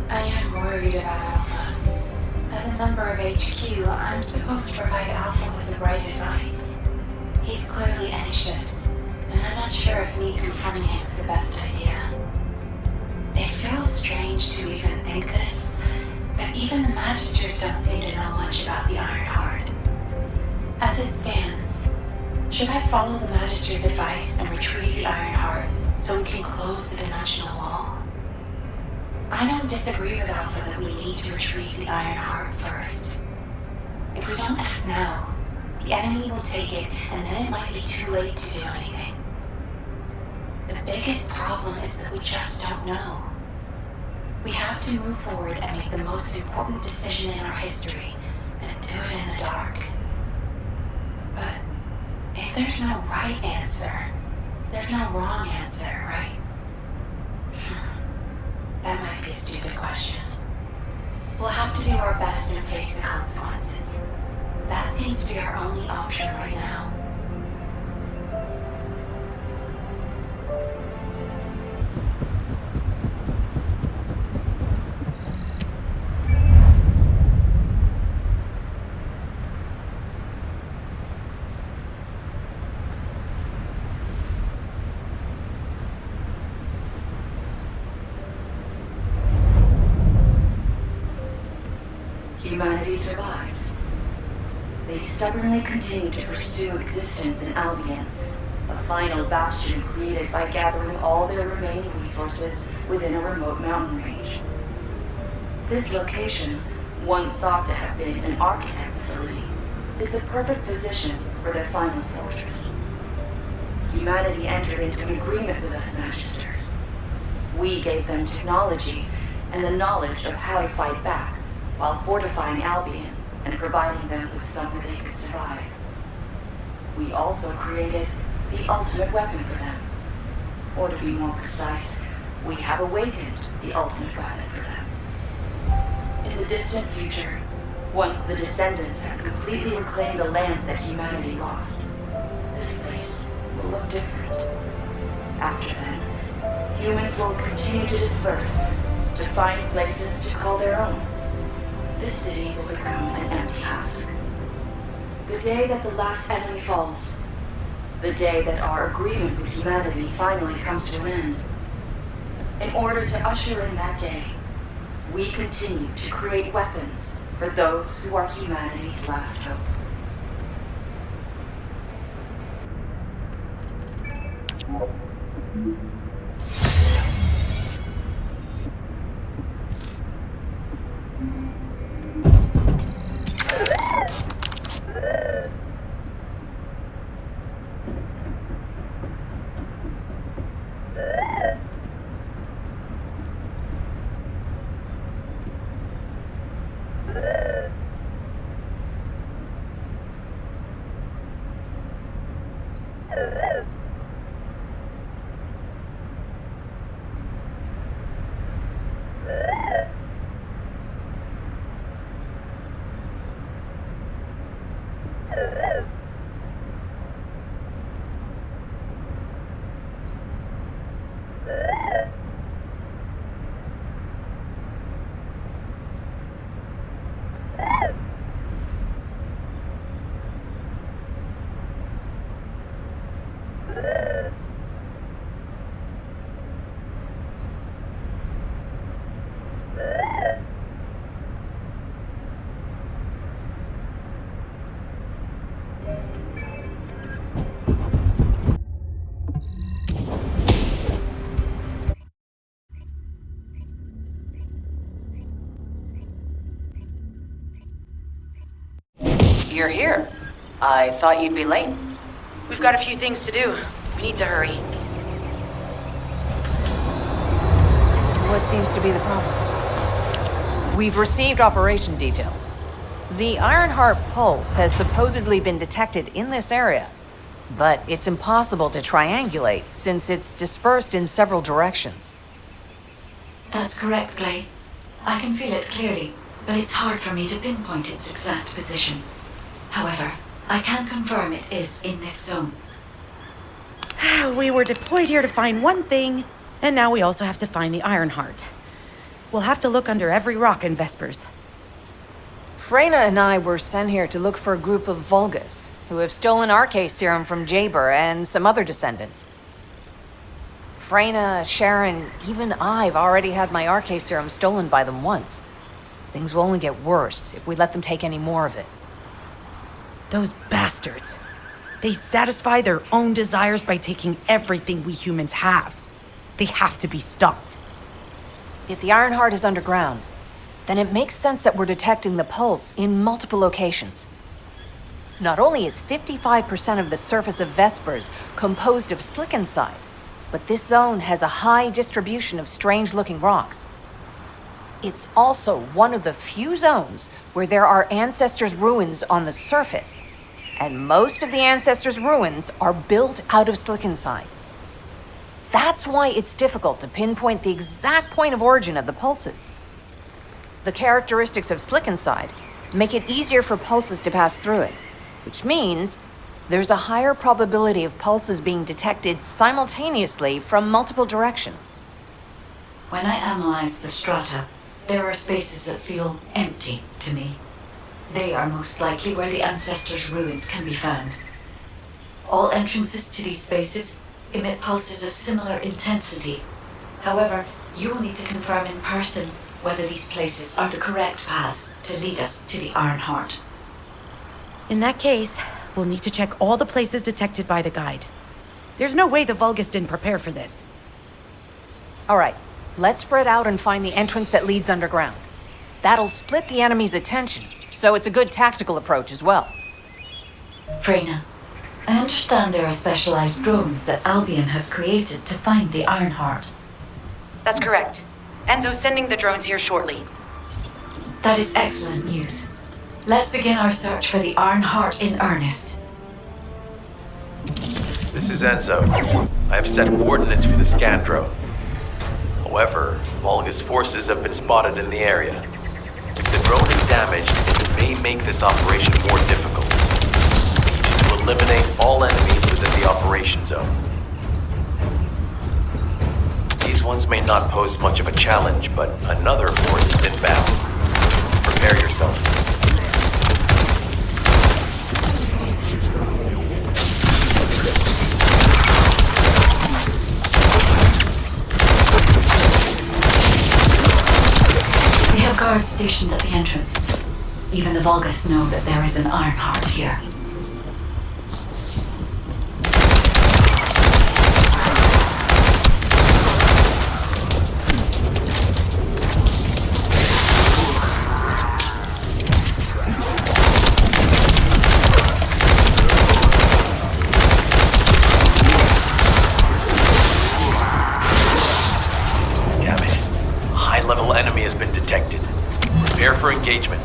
I am worried about Alpha. As a member of HQ, I'm supposed to provide Alpha with the right advice. He's clearly anxious, and I'm not sure if me confronting him is the best idea. It feels strange to even think this, but even the Magisters don't seem to know much about the Iron Heart. As it stands, should I follow the Magister's advice and retrieve the Iron Heart so we can close the dimensional wall? I don't disagree with Alpha that we need to retrieve the Iron Heart first. If we don't act now, the enemy will take it, and then it might be too late to do anything. The biggest problem is that we just don't know. We have to move forward and make the most important decision in our history, and do it in the dark. But if there's no right answer, there's no wrong answer, right? That might be a stupid question. We'll have to do our best and face the consequences. That seems to be our only option right now. Humanity survives. They stubbornly continue to pursue existence in Albion, a final bastion created by gathering all their remaining resources within a remote mountain range. This location, once thought to have been an architect facility, is the perfect position for their final fortress. Humanity entered into an agreement with us Magisters. We gave them technology and the knowledge of how to fight back, while fortifying Albion and providing them with somewhere they could survive. We also created the ultimate weapon for them. Or to be more precise, we have awakened the ultimate weapon for them. In the distant future, once the Descendants have completely reclaimed the lands that humanity lost, this place will look different. After then, humans will continue to disperse, to find places to call their own. This city will become an empty husk. The day that the last enemy falls, the day that our agreement with humanity finally comes to an end. In order to usher in that day, we continue to create weapons for those who are humanity's last hope. You're here. I thought you'd be late. We've got a few things to do. We need to hurry. What seems to be the problem? We've received operation details. The Ironheart pulse has supposedly been detected in this area, but it's impossible to triangulate since it's dispersed in several directions. That's correct, Clay. I can feel it clearly, but it's hard for me to pinpoint its exact position. However, I can confirm it is in this zone. We were deployed here to find one thing, and now we also have to find the Ironheart. We'll have to look under every rock in Vespers. Freyna and I were sent here to look for a group of Vulgus, who have stolen RK serum from Jaber and some other descendants. Freyna, Sharon, even I've already had my RK serum stolen by them once. Things will only get worse if we let them take any more of it. Those bastards. They satisfy their own desires by taking everything we humans have. They have to be stopped. If the Ironheart is underground, then it makes sense that we're detecting the pulse in multiple locations. Not only is 55% of the surface of Vespers composed of slickenside, but this zone has a high distribution of strange-looking rocks. It's also one of the few zones where there are Ancestors' ruins on the surface, and most of the Ancestors' ruins are built out of slickenside. That's why it's difficult to pinpoint the exact point of origin of the pulses. The characteristics of slickenside make it easier for pulses to pass through it, which means there's a higher probability of pulses being detected simultaneously from multiple directions. When I analyze the strata, there are spaces that feel empty to me. They are most likely where the Ancestors' ruins can be found. All entrances to these spaces emit pulses of similar intensity. However, you will need to confirm in person whether these places are the correct paths to lead us to the Ironheart. In that case, we'll need to check all the places detected by the guide. There's no way the Vulgus didn't prepare for this. All right, let's spread out and find the entrance that leads underground. That'll split the enemy's attention, so it's a good tactical approach as well. Freyna, I understand there are specialized drones that Albion has created to find the Ironheart. That's correct. Enzo's sending the drones here shortly. That is excellent news. Let's begin our search for the Ironheart in earnest. This is Enzo. I have set coordinates for the scan drone. However, Vulgus forces have been spotted in the area. If the drone is damaged, it may make this operation more difficult. We need to eliminate all enemies within the operation zone. These ones may not pose much of a challenge, but another force is inbound. Prepare yourself. We have guards stationed at the entrance. Even the Vulgus know that there is an Ironheart here. High-level enemy has been detected. Prepare for engagement.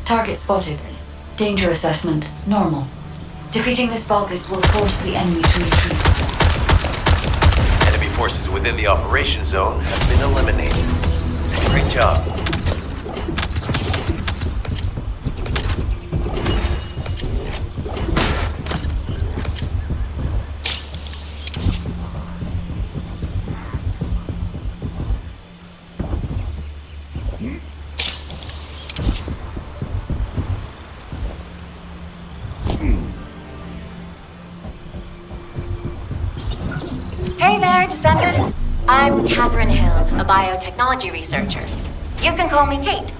Target spotted. Danger assessment, normal. Defeating this Vulgus will force the enemy to retreat. Enemy forces within the operation zone have been eliminated. Great job. Hey there, Descendant. I'm Catherine Hill, a biotechnology researcher. You can call me Kate.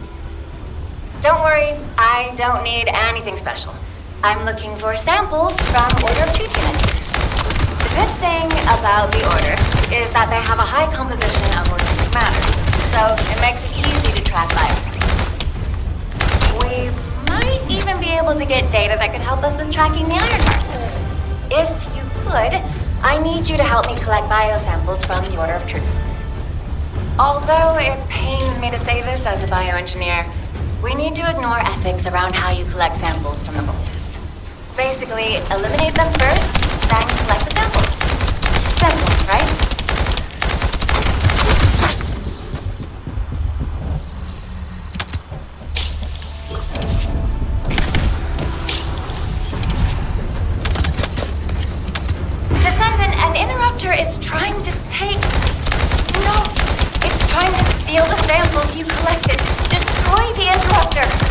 Don't worry, I don't need anything special. I'm looking for samples from Order of Truth units. The good thing about the Order is that they have a high composition of organic matter, so it makes it easy to track biosignals. We might even be able to get data that could help us with tracking the Ironheart. If you could, I need you to help me collect biosamples from the Order of Truth. Although it pains me to say this as a bioengineer, we need to ignore ethics around how you collect samples from the Vulgus. Basically, eliminate them first, then collect the samples. Simple, right? Is trying to take... No! It's trying to steal the samples you collected. Destroy the Interrupter!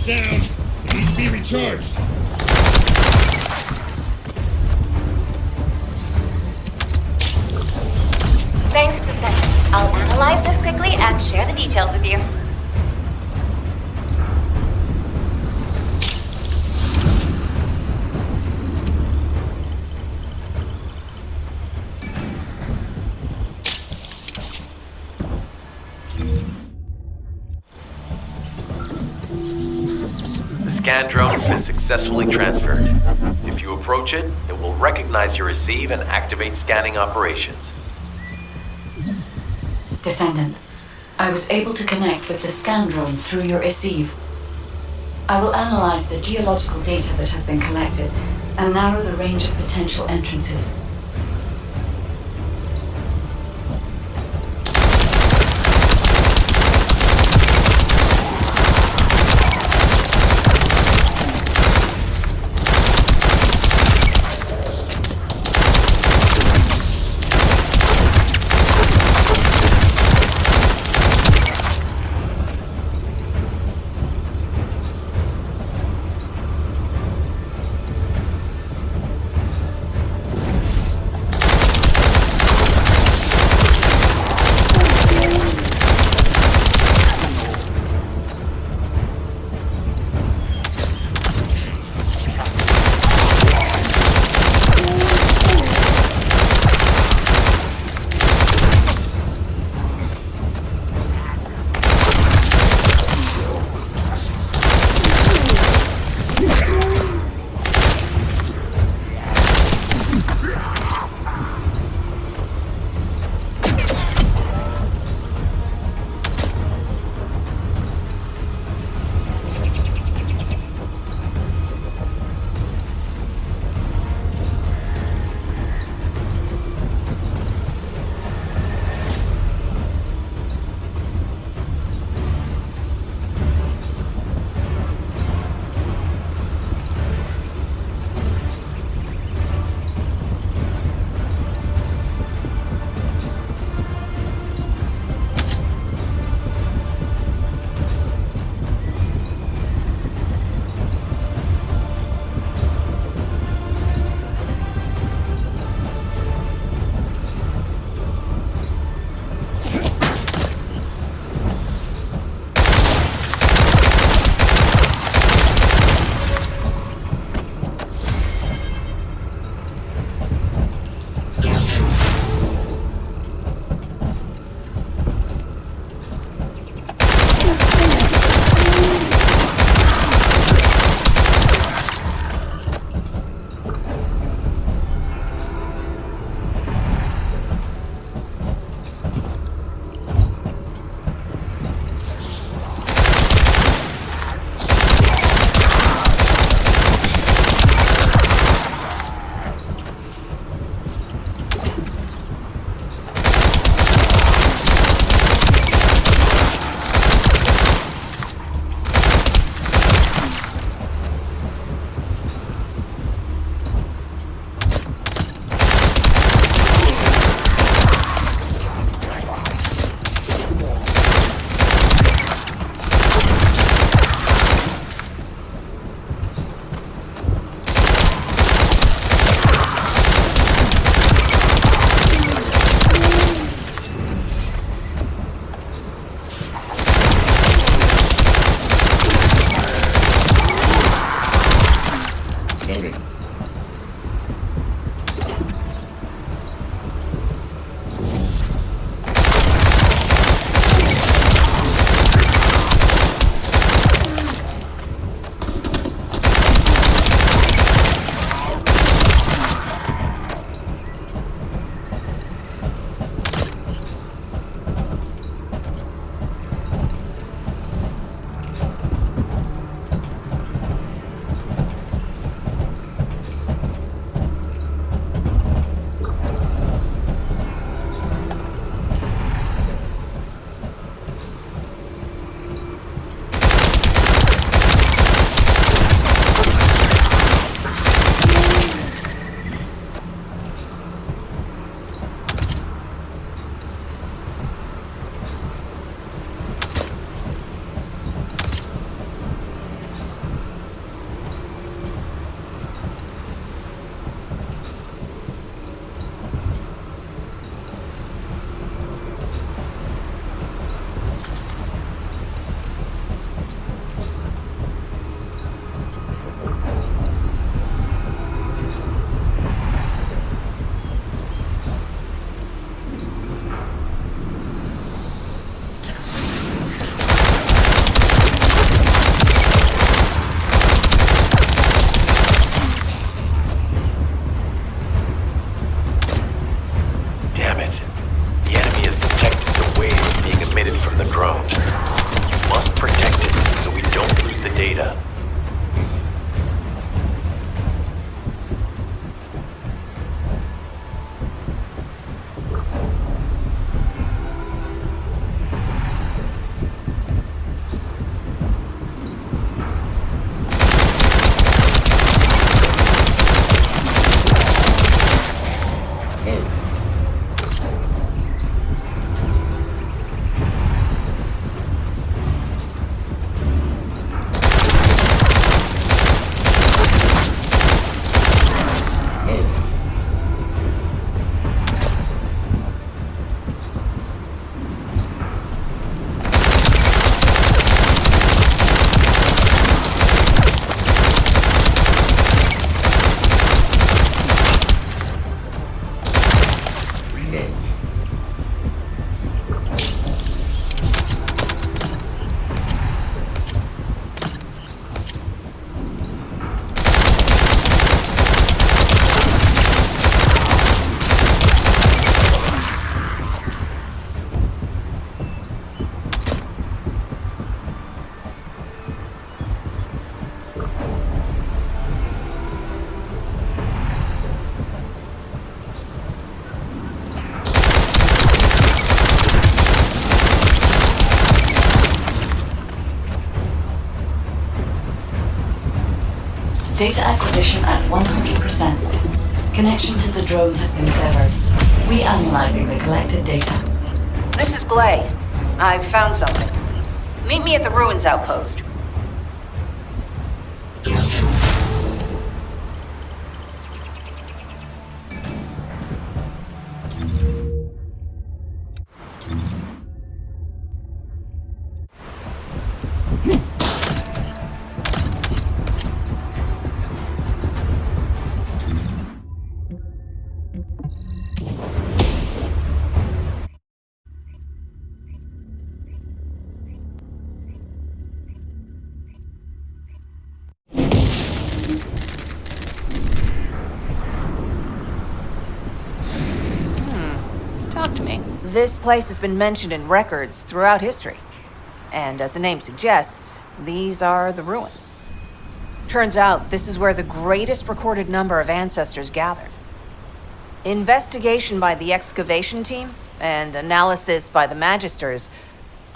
Down. It needs to be recharged. Thanks, Descendant. I'll analyze this quickly and share the details with you. The scan drone has been successfully transferred. If you approach it, it will recognize your receive and activate scanning operations. Descendant, I was able to connect with the scan drone through your receive. I will analyze the geological data that has been collected and narrow the range of potential entrances. data. Data acquisition at 100%. Connection to the drone has been severed. Reanalyzing the collected data. This is Glay. I've found something. Meet me at the ruins outpost. Talk to me. This place has been mentioned in records throughout history. And as the name suggests, these are the ruins. Turns out this is where the greatest recorded number of ancestors gathered. Investigation by the excavation team and analysis by the magisters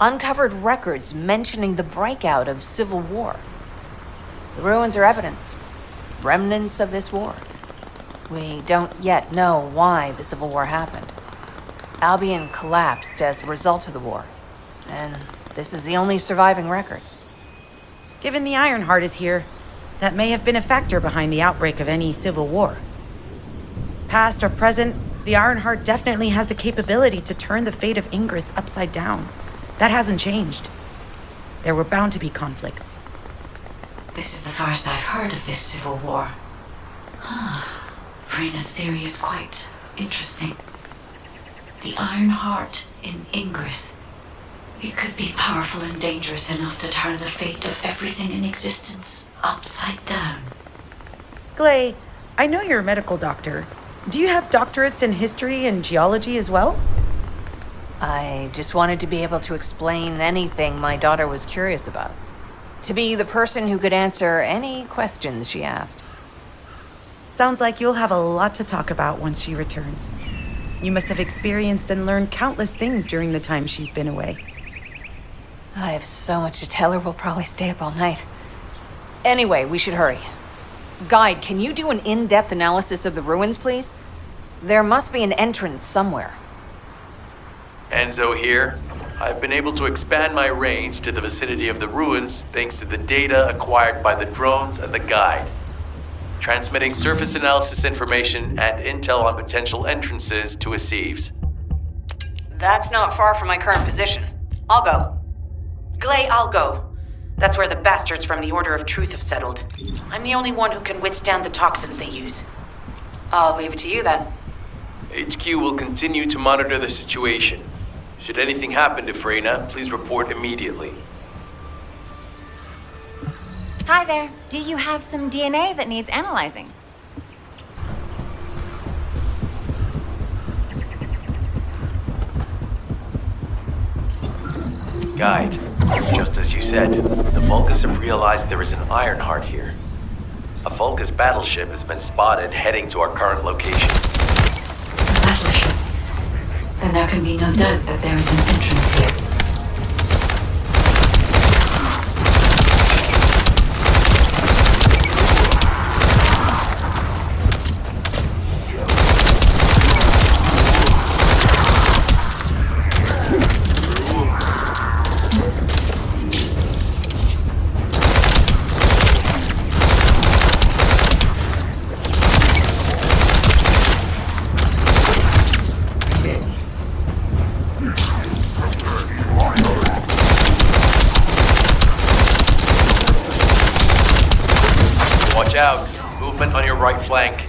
uncovered records mentioning the breakout of civil war. The ruins are evidence, remnants of this war. We don't yet know why the civil war happened. Albion collapsed as a result of the war, and this is the only surviving record. Given the Ironheart is here, that may have been a factor behind the outbreak of any civil war. Past or present, the Ironheart definitely has the capability to turn the fate of Ingress upside down. That hasn't changed. There were bound to be conflicts. This is the first I've heard of this civil war. Frena's theory is quite interesting. The Ironheart in Ingress. It could be powerful and dangerous enough to turn the fate of everything in existence upside down. Glay, I know you're a medical doctor. Do you have doctorates in history and geology as well? I just wanted to be able to explain anything my daughter was curious about. To be the person who could answer any questions she asked. Sounds like you'll have a lot to talk about once she returns. You must have experienced and learned countless things during the time she's been away. I have so much to tell her, we'll probably stay up all night. Anyway, we should hurry. Guide, can you do an in-depth analysis of the ruins, please? There must be an entrance somewhere. Enzo here. I've been able to expand my range to the vicinity of the ruins thanks to the data acquired by the drones and the guide. Transmitting surface analysis information and intel on potential entrances to Aceves. That's not far from my current position. I'll go. Glay, I'll go. That's where the bastards from the Order of Truth have settled. I'm the only one who can withstand the toxins they use. I'll leave it to you then. HQ will continue to monitor the situation. Should anything happen to Freyna, please report immediately. Hi there. Do you have some DNA that needs analyzing? Guide, just as you said, the Vulgus have realized there is an Ironheart here. A Vulgus battleship has been spotted heading to our current location. A battleship? Then there can be no doubt that there is an entrance here. Watch out. Movement on your right flank.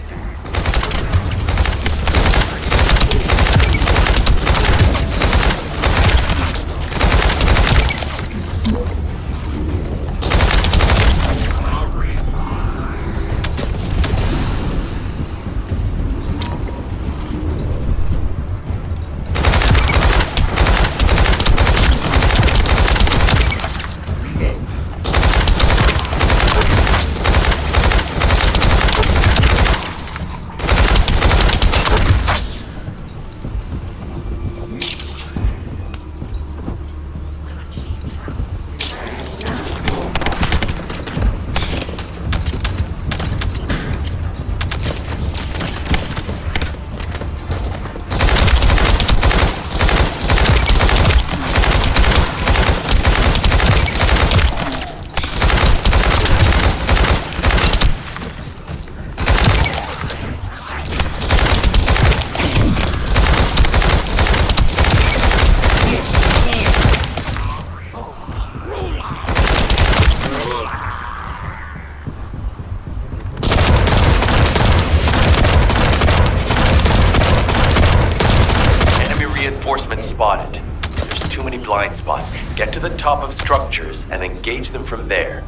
Reinforcements spotted. There's too many blind spots. Get to the top of structures and engage them from there.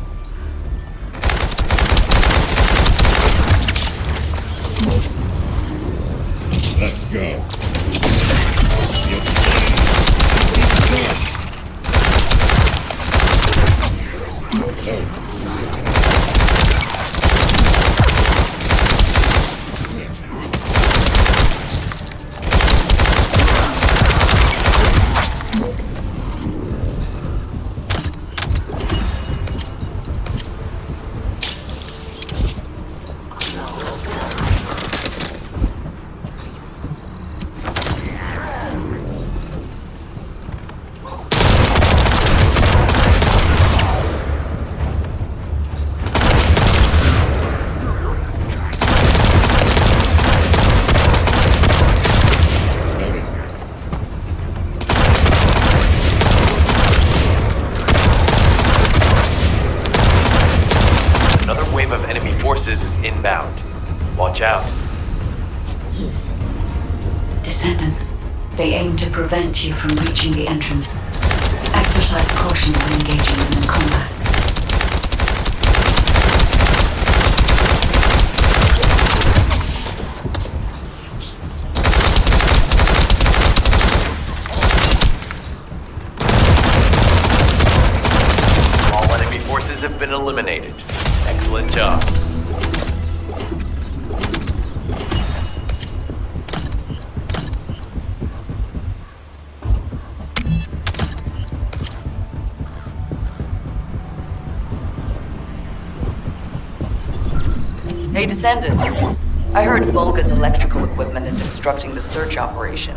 Let's go. Is inbound. Watch out. Descendant, they aim to prevent you from reaching the entrance. Exercise caution when engaging them in combat. All enemy forces have been eliminated. Excellent job. Hey, Descendant. I heard Vulgus electrical equipment is obstructing the search operation.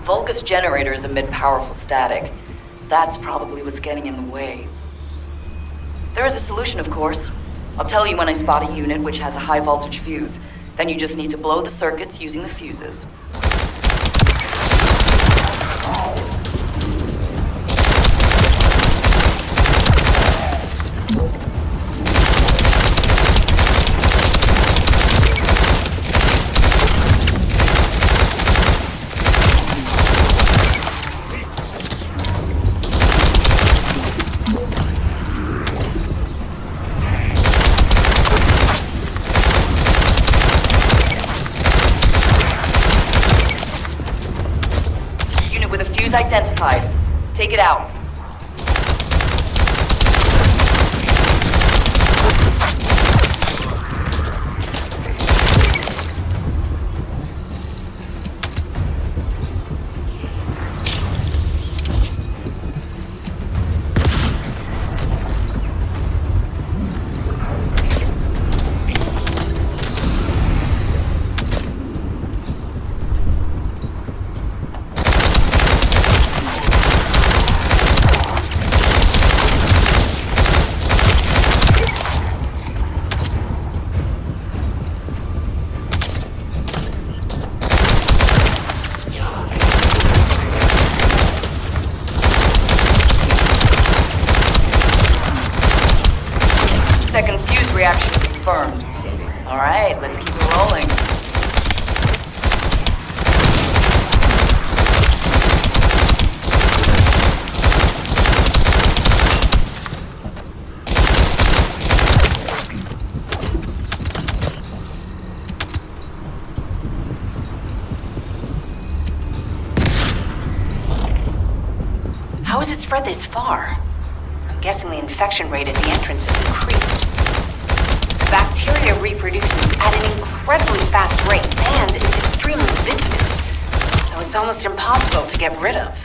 Vulgus generators emit powerful static. That's probably what's getting in the way. There is a solution, of course. I'll tell you when I spot a unit which has a high voltage fuse. Then you just need to blow the circuits using the fuses. Identified. Take it out. reaction confirmed. All right, let's keep it rolling. How has it spread this far? I'm guessing the infection rate at the entrance has increased. The bacteria reproduces at an incredibly fast rate, and it's extremely viscous, so it's almost impossible to get rid of.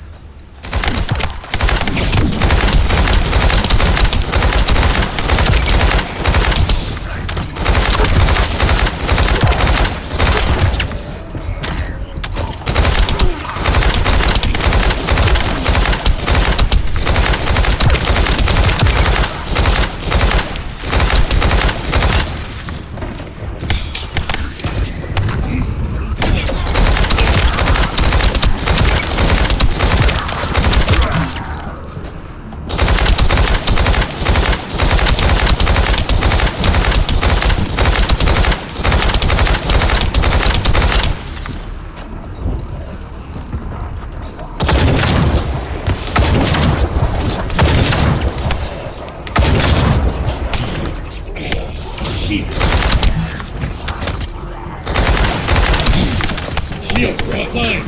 Shields are offline.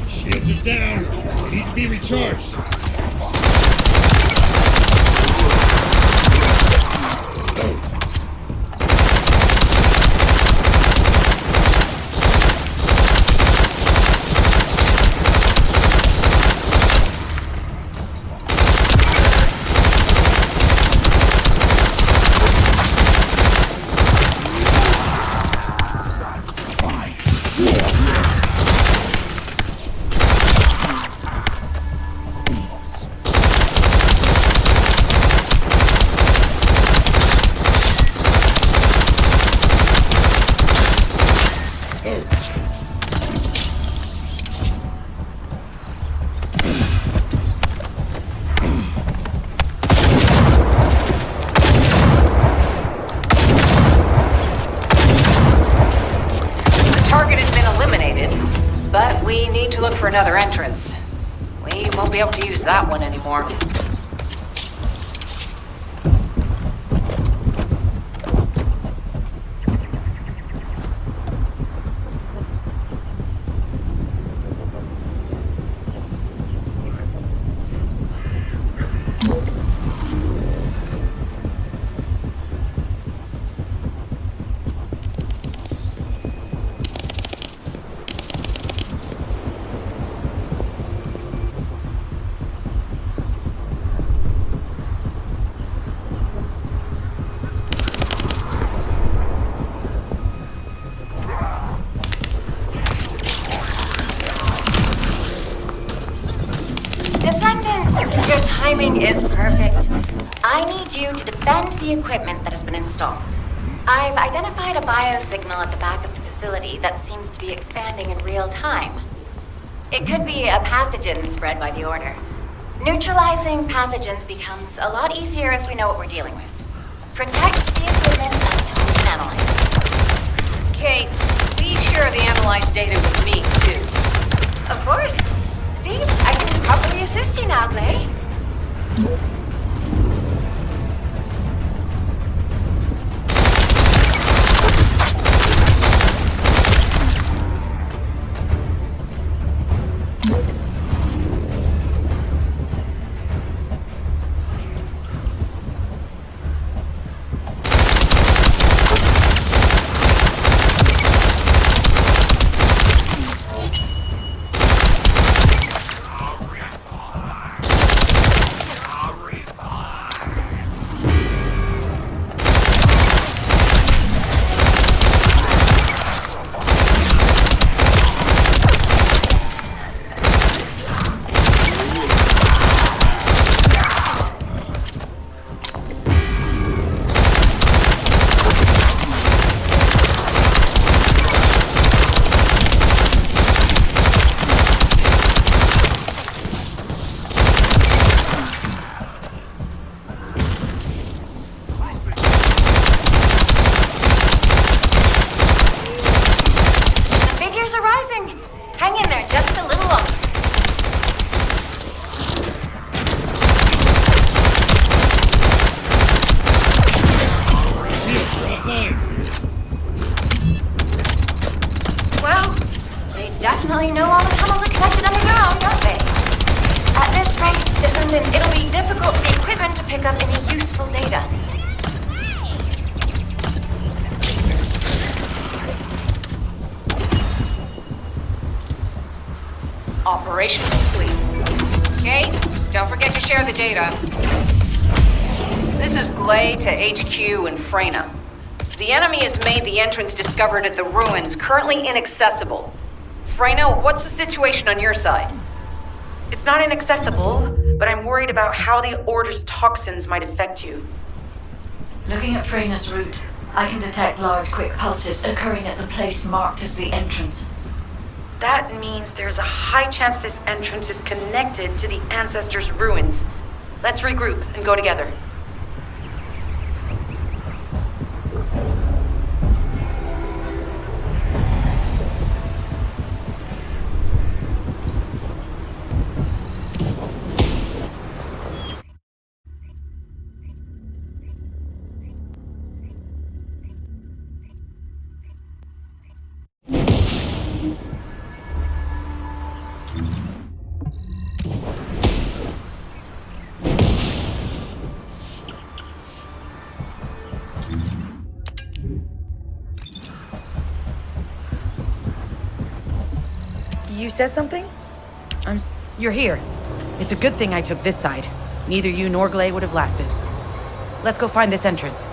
Shields are down. They need to be recharged. But we need to look for another entrance. We won't be able to use that one anymore. Descendant, your timing is perfect. I need you to defend the equipment that has been installed. I've identified a biosignal at the back of the facility that seems to be expanding in real time. It could be a pathogen spread by the Order. Neutralizing pathogens becomes a lot easier if we know what we're dealing with. Protect the equipment until we can analyze it. Kate, please share the analyzed data with me, too. Of course. See, I can properly assist you now, Clay. pick up any useful data. Operation complete. Kate, don't forget to share the data. This is Glay to HQ in Freyna. The enemy has made the entrance discovered at the ruins currently inaccessible. Freyna, what's the situation on your side? It's not inaccessible, but I'm worried about how the Order's toxins might affect you. Looking at Freyna's route, I can detect large quick pulses occurring at the place marked as the entrance. That means there's a high chance this entrance is connected to the Ancestors' ruins. Let's regroup and go together. You said something? You're here. It's a good thing I took this side. Neither you nor Glay would have lasted. Let's go find this entrance.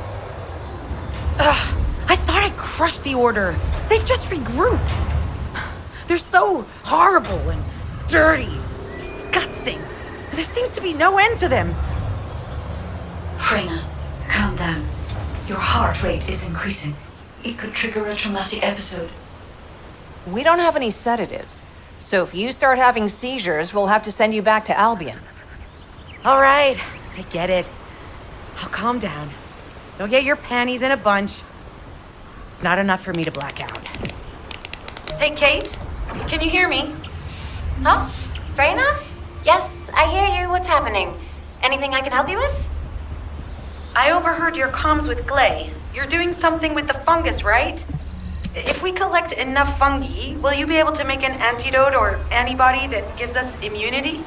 Ugh, I thought I crushed the Order. They've just regrouped. They're so horrible and dirty, disgusting. There seems to be no end to them. Freyna, calm down. Your heart rate is increasing. It could trigger a traumatic episode. We don't have any sedatives. So if you start having seizures, we'll have to send you back to Albion. All right, I get it. I'll calm down. Don't get your panties in a bunch. It's not enough for me to black out. Hey, Kate, can you hear me? Huh? Freyna? Yes, I hear you. What's happening? Anything I can help you with? I overheard your comms with Glay. You're doing something with the fungus, right? If we collect enough fungi, will you be able to make an antidote or antibody that gives us immunity?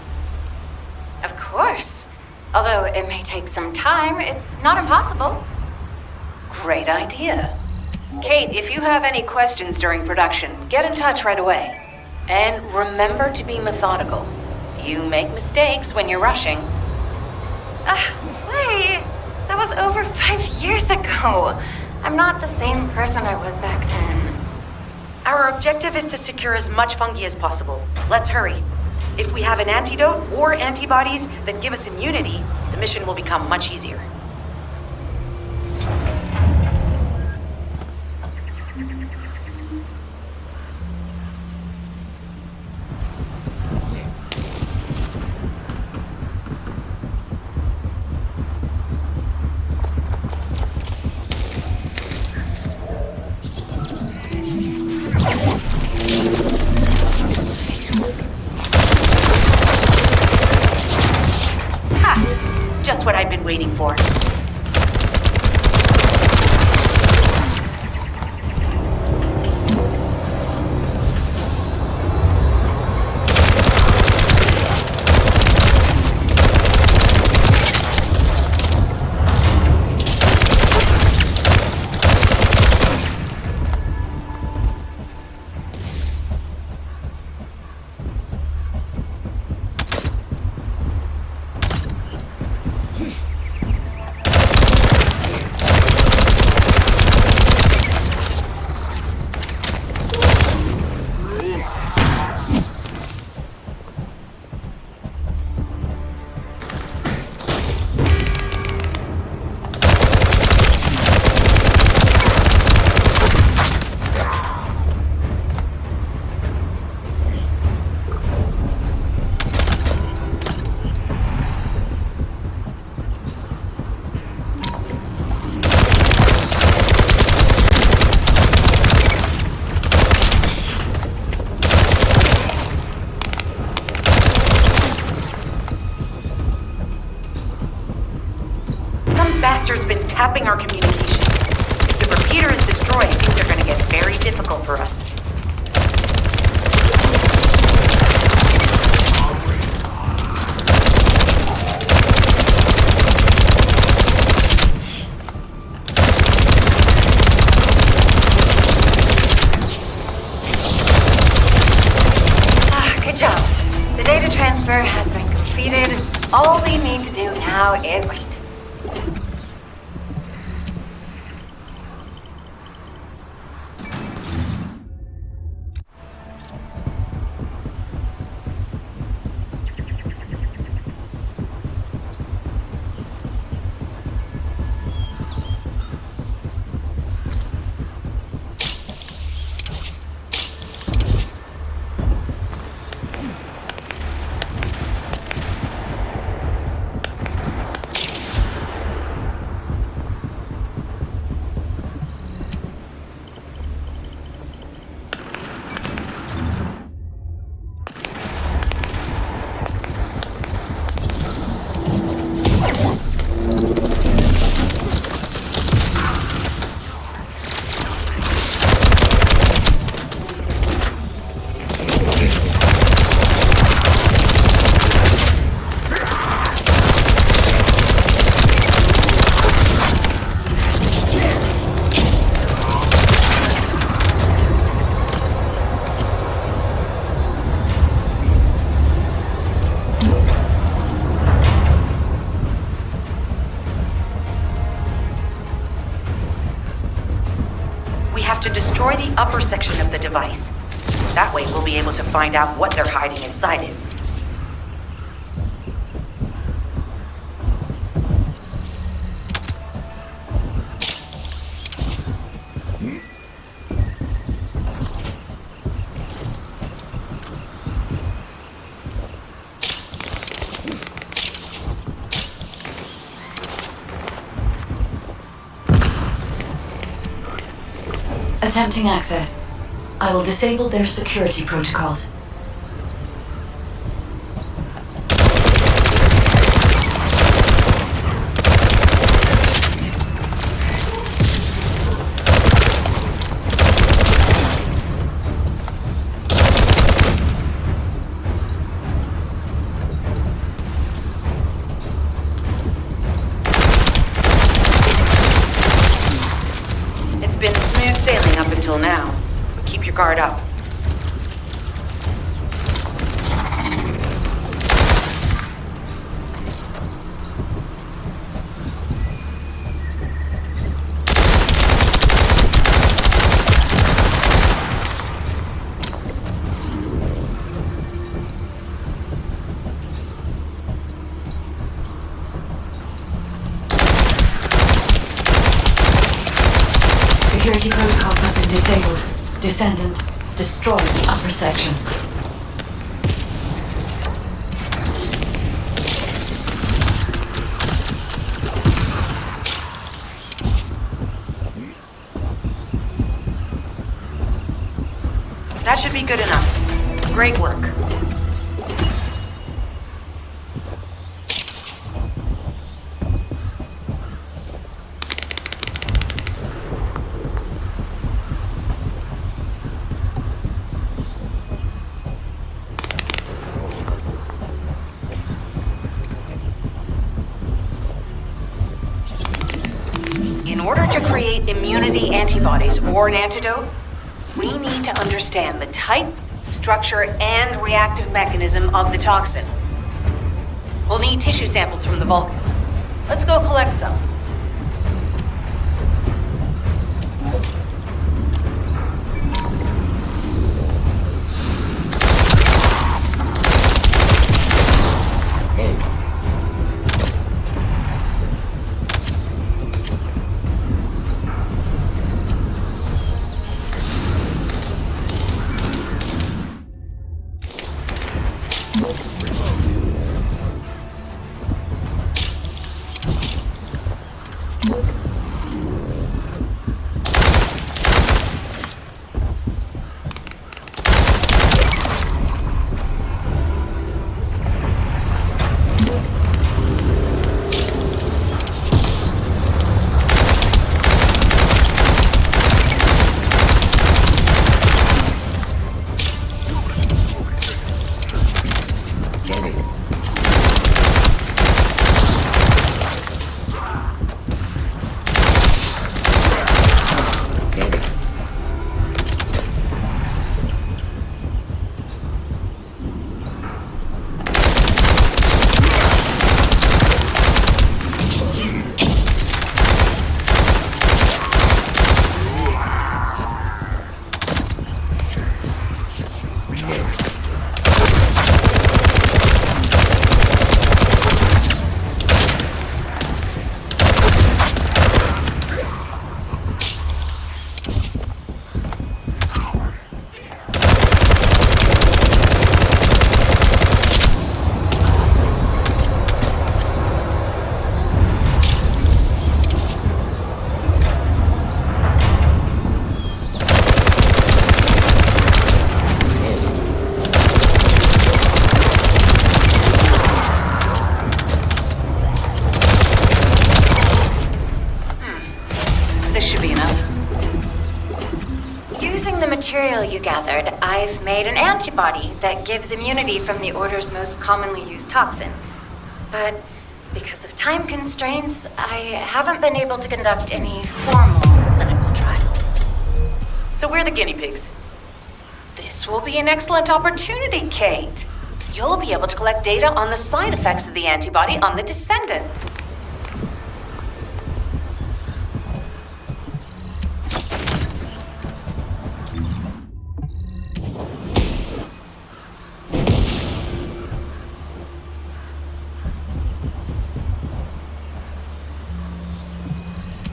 Of course. Although it may take some time, it's not impossible. Great idea. Kate, if you have any questions during production, get in touch right away. And remember to be methodical. You make mistakes when you're rushing. Wait. That was over 5 years ago. I'm not the same person I was back then. Our objective is to secure as much fungi as possible. Let's hurry. If we have an antidote or antibodies that give us immunity, the mission will become much easier. Just what I've been waiting for. Bastard's been tapping our communications. If the repeater is destroyed, things are gonna get very difficult for us. info is great. To destroy the upper section of the device. That way we'll be able to find out what they're hiding inside it. Attempting access. I will disable their security protocols. It's been smooth sailing up until now, but keep your guard up. Security protocols have been disabled. Descendant, destroy the upper section. That should be good enough. Great work. In order to create immunity antibodies or an antidote, we need to understand the type, structure, and reactive mechanism of the toxin. We'll need tissue samples from the Vulcans. Let's go collect some. This should be enough. Using the material you gathered, I've made an antibody that gives immunity from the Order's most commonly used toxin. But because of time constraints, I haven't been able to conduct any formal clinical trials. So we're the guinea pigs. This will be an excellent opportunity, Kate. You'll be able to collect data on the side effects of the antibody on the Descendants.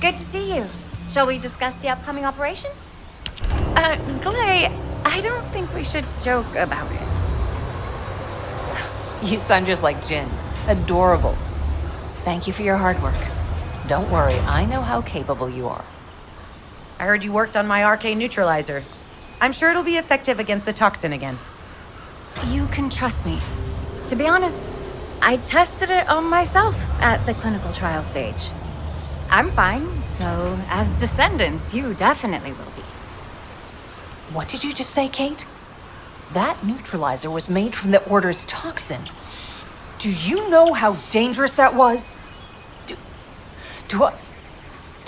Good to see you. Shall we discuss the upcoming operation? Glay, I don't think we should joke about it. You sound just like Jin. Adorable. Thank you for your hard work. Don't worry, I know how capable you are. I heard you worked on my RK neutralizer. I'm sure it'll be effective against the toxin again. You can trust me. To be honest, I tested it on myself at the clinical trial stage. I'm fine, so as Descendants, you definitely will be. What did you just say, Kate? That neutralizer was made from the Order's toxin. Do you know how dangerous that was? Do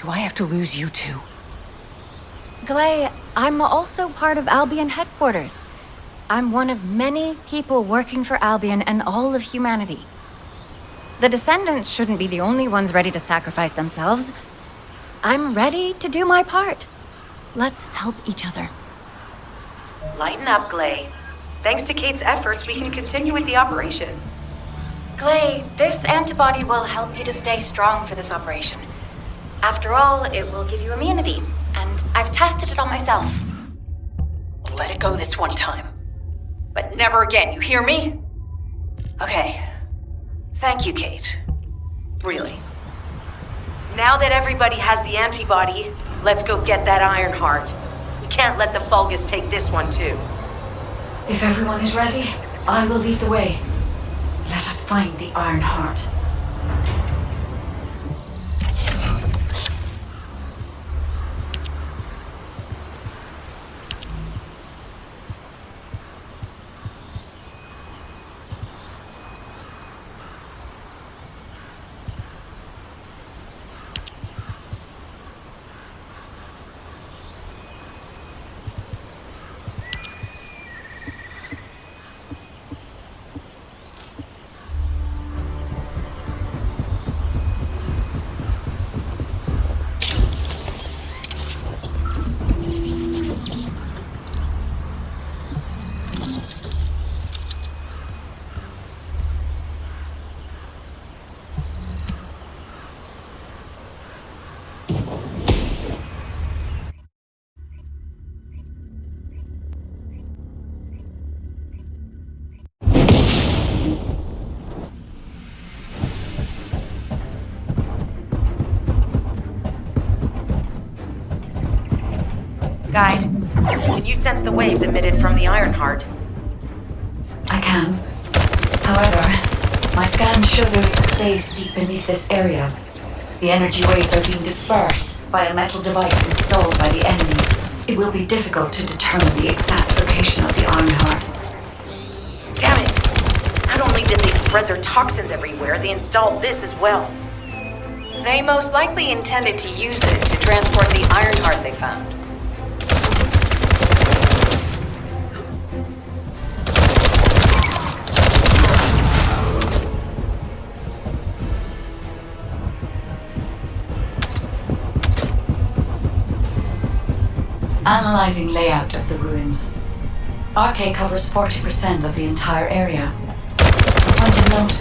I have to lose you too? Glay, I'm also part of Albion headquarters. I'm one of many people working for Albion and all of humanity. The Descendants shouldn't be the only ones ready to sacrifice themselves. I'm ready to do my part. Let's help each other. Lighten up, Glay. Thanks to Kate's efforts, we can continue with the operation. Glay, this antibody will help you to stay strong for this operation. After all, it will give you immunity, and I've tested it on myself. Let it go this one time. But never again, you hear me? Okay. Thank you, Kate. Really. Now that everybody has the antibody, let's go get that Iron Heart. We can't let the Vulgus take this one too. If everyone is ready, I will lead the way. Let us find the Iron Heart. Guide, can you sense the waves emitted from the Iron Heart? I can. However, my scans show there is a space deep beneath this area. The energy waves are being dispersed by a metal device installed by the enemy. It will be difficult to determine the exact location of the Iron Heart. Damn it! Not only did they spread their toxins everywhere, they installed this as well. They most likely intended to use it to transport the Iron Heart they found. Analyzing layout of the ruins. RK covers 40% of the entire area. A point of note,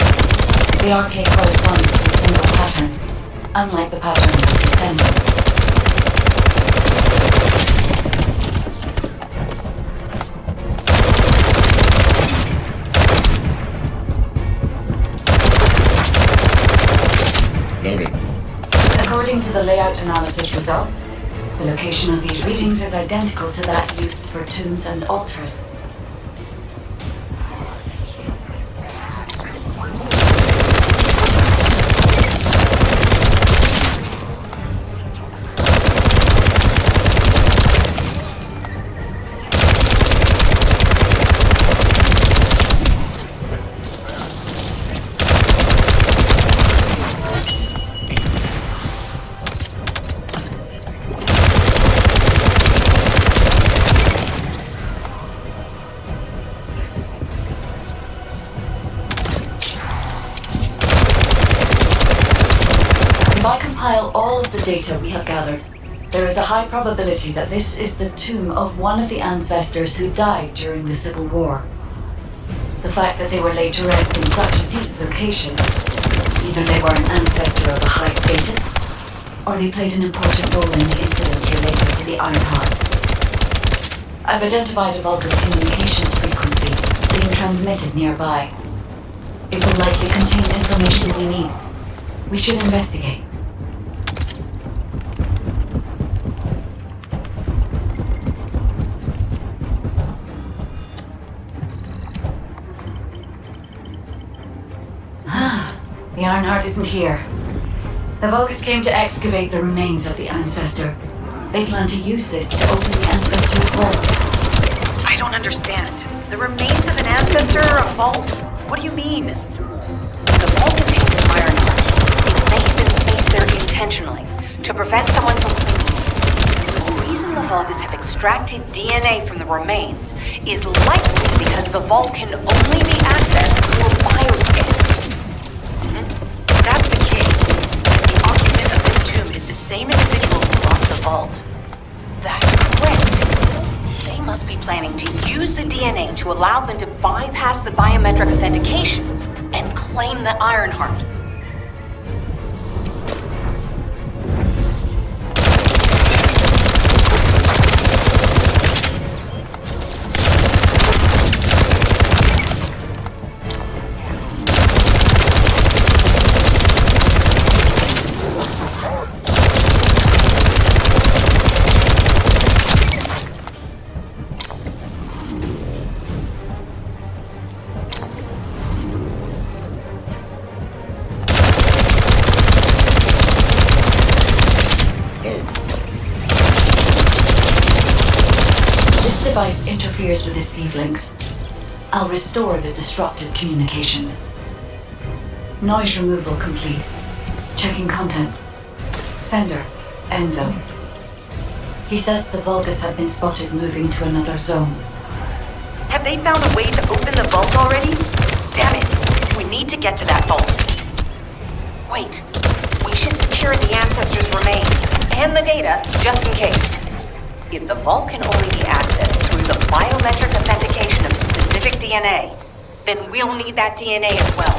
the RK corresponds to a single pattern, unlike the patterns of Descendant. According to the layout analysis results, the location of these readings is identical to that used for tombs and altars. data we have gathered, there is a high probability that this is the tomb of one of the ancestors who died during the Civil War. The fact that they were laid to rest in such a deep location, either they were an ancestor of a high status, or they played an important role in the incidents related to the Iron Heart. I've identified a Vulgus communications frequency being transmitted nearby. It will likely contain information we need. We should investigate. The Ironheart isn't here. The Vulgus came to excavate the remains of the ancestor. They plan to use this to open the ancestor's vault. I don't understand. The remains of an ancestor or a vault? What do you mean? The vault contains an Ironheart. It may have been placed there intentionally to prevent someone from The reason the Vulgus have extracted DNA from the remains is likely because the vault can only be accessed through a bioscan. If that's the case, the occupant of this tomb is the same individual who robbed the vault. That's correct. They must be planning to use the DNA to allow them to bypass the biometric authentication and claim the Ironheart. This device interferes with the sieve links. I'll restore the disrupted communications. Noise removal complete. Checking contents. Sender, Enzo. He says the Vulgus have been spotted moving to another zone. Have they found a way to open the vault already? Damn it! We need to get to that vault. Wait, we should secure the ancestors' remains and the data just in case. If the vault can only be accessed through the biometric authentication of specific DNA, then we'll need that DNA as well.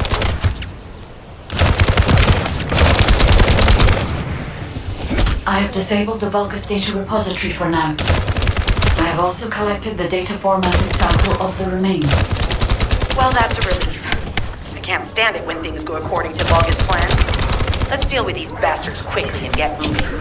I have disabled the Vulgus data repository for now. I have also collected the data formatted sample of the remains. Well, that's a relief. I can't stand it when things go according to Vulgus plans. Let's deal with these bastards quickly and get moving.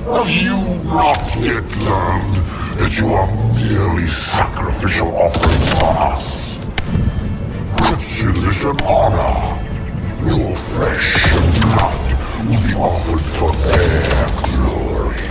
Have you not yet learned that you are merely sacrificial offerings for us? Merciless and honor. Your flesh and blood will be offered for their glory.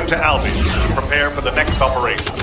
Return to Albion. Prepare for the next operation.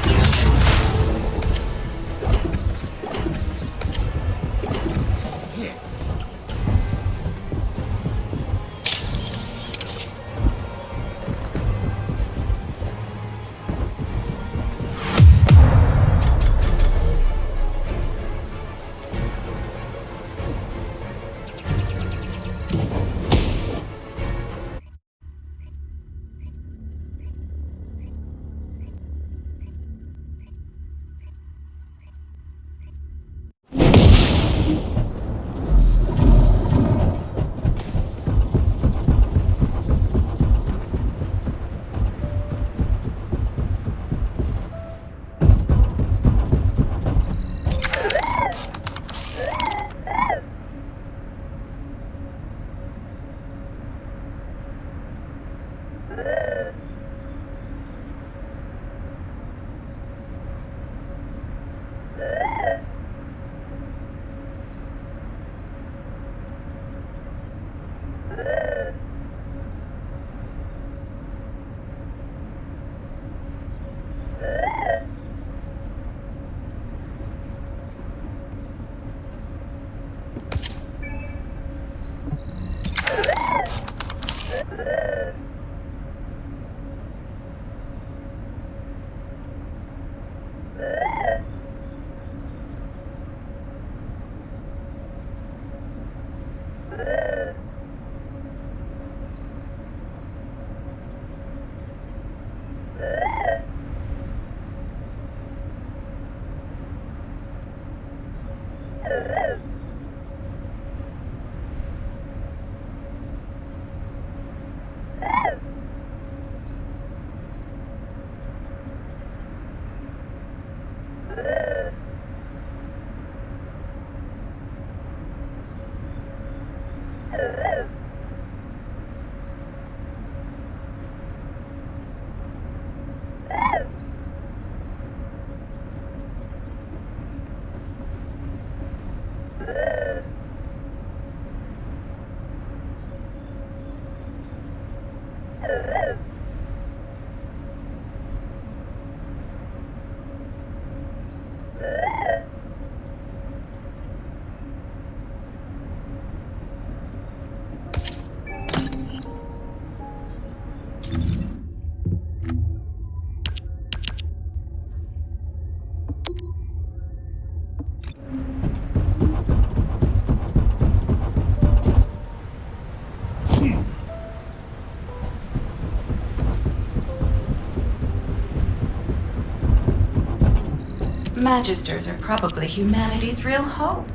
Magisters are probably humanity's real hope,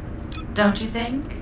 don't you think?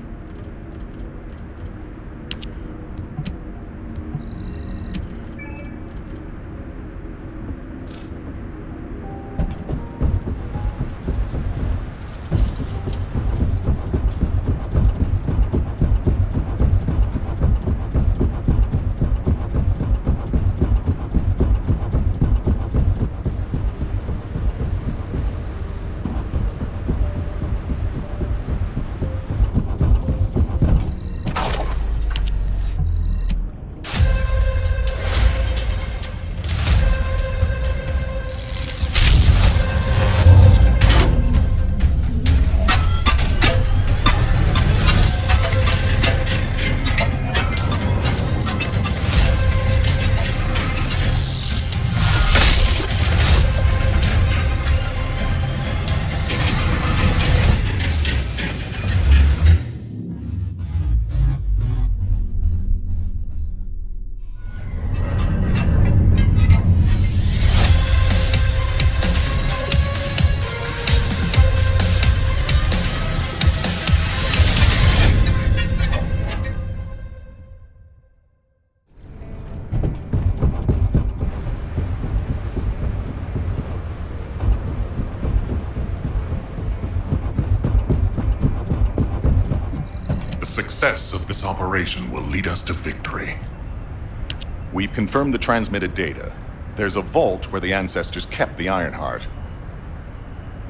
The success of this operation will lead us to victory. We've confirmed the transmitted data. There's a vault where the ancestors kept the Ironheart.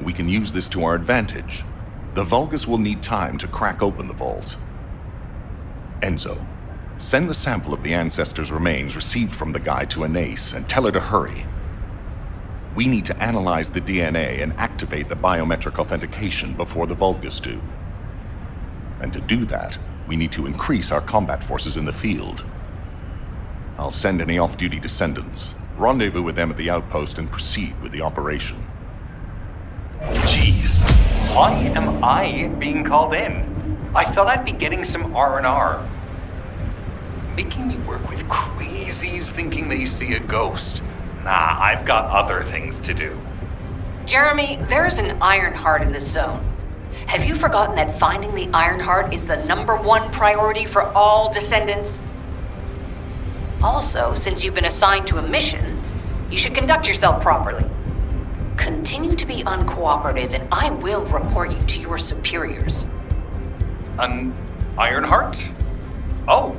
We can use this to our advantage. The Vulgus will need time to crack open the vault. Enzo, Send the sample of the ancestors' remains received from the guide to Anais and tell her to hurry. We need to analyze the DNA and activate the biometric authentication before the Vulgus do. And to do that, we need to increase our combat forces in the field. I'll send any off-duty descendants, rendezvous with them at the outpost, and proceed with the operation. Jeez, why am I being called in? I thought I'd be getting some R&R. Making me work with crazies thinking they see a ghost. Nah, I've got other things to do. Jeremy, there's an Ironheart in this zone. Have you forgotten that finding the Ironheart is the #1 priority for all Descendants? Also, since you've been assigned to a mission, you should conduct yourself properly. Continue to be uncooperative and I will report you to your superiors. An Ironheart? Oh,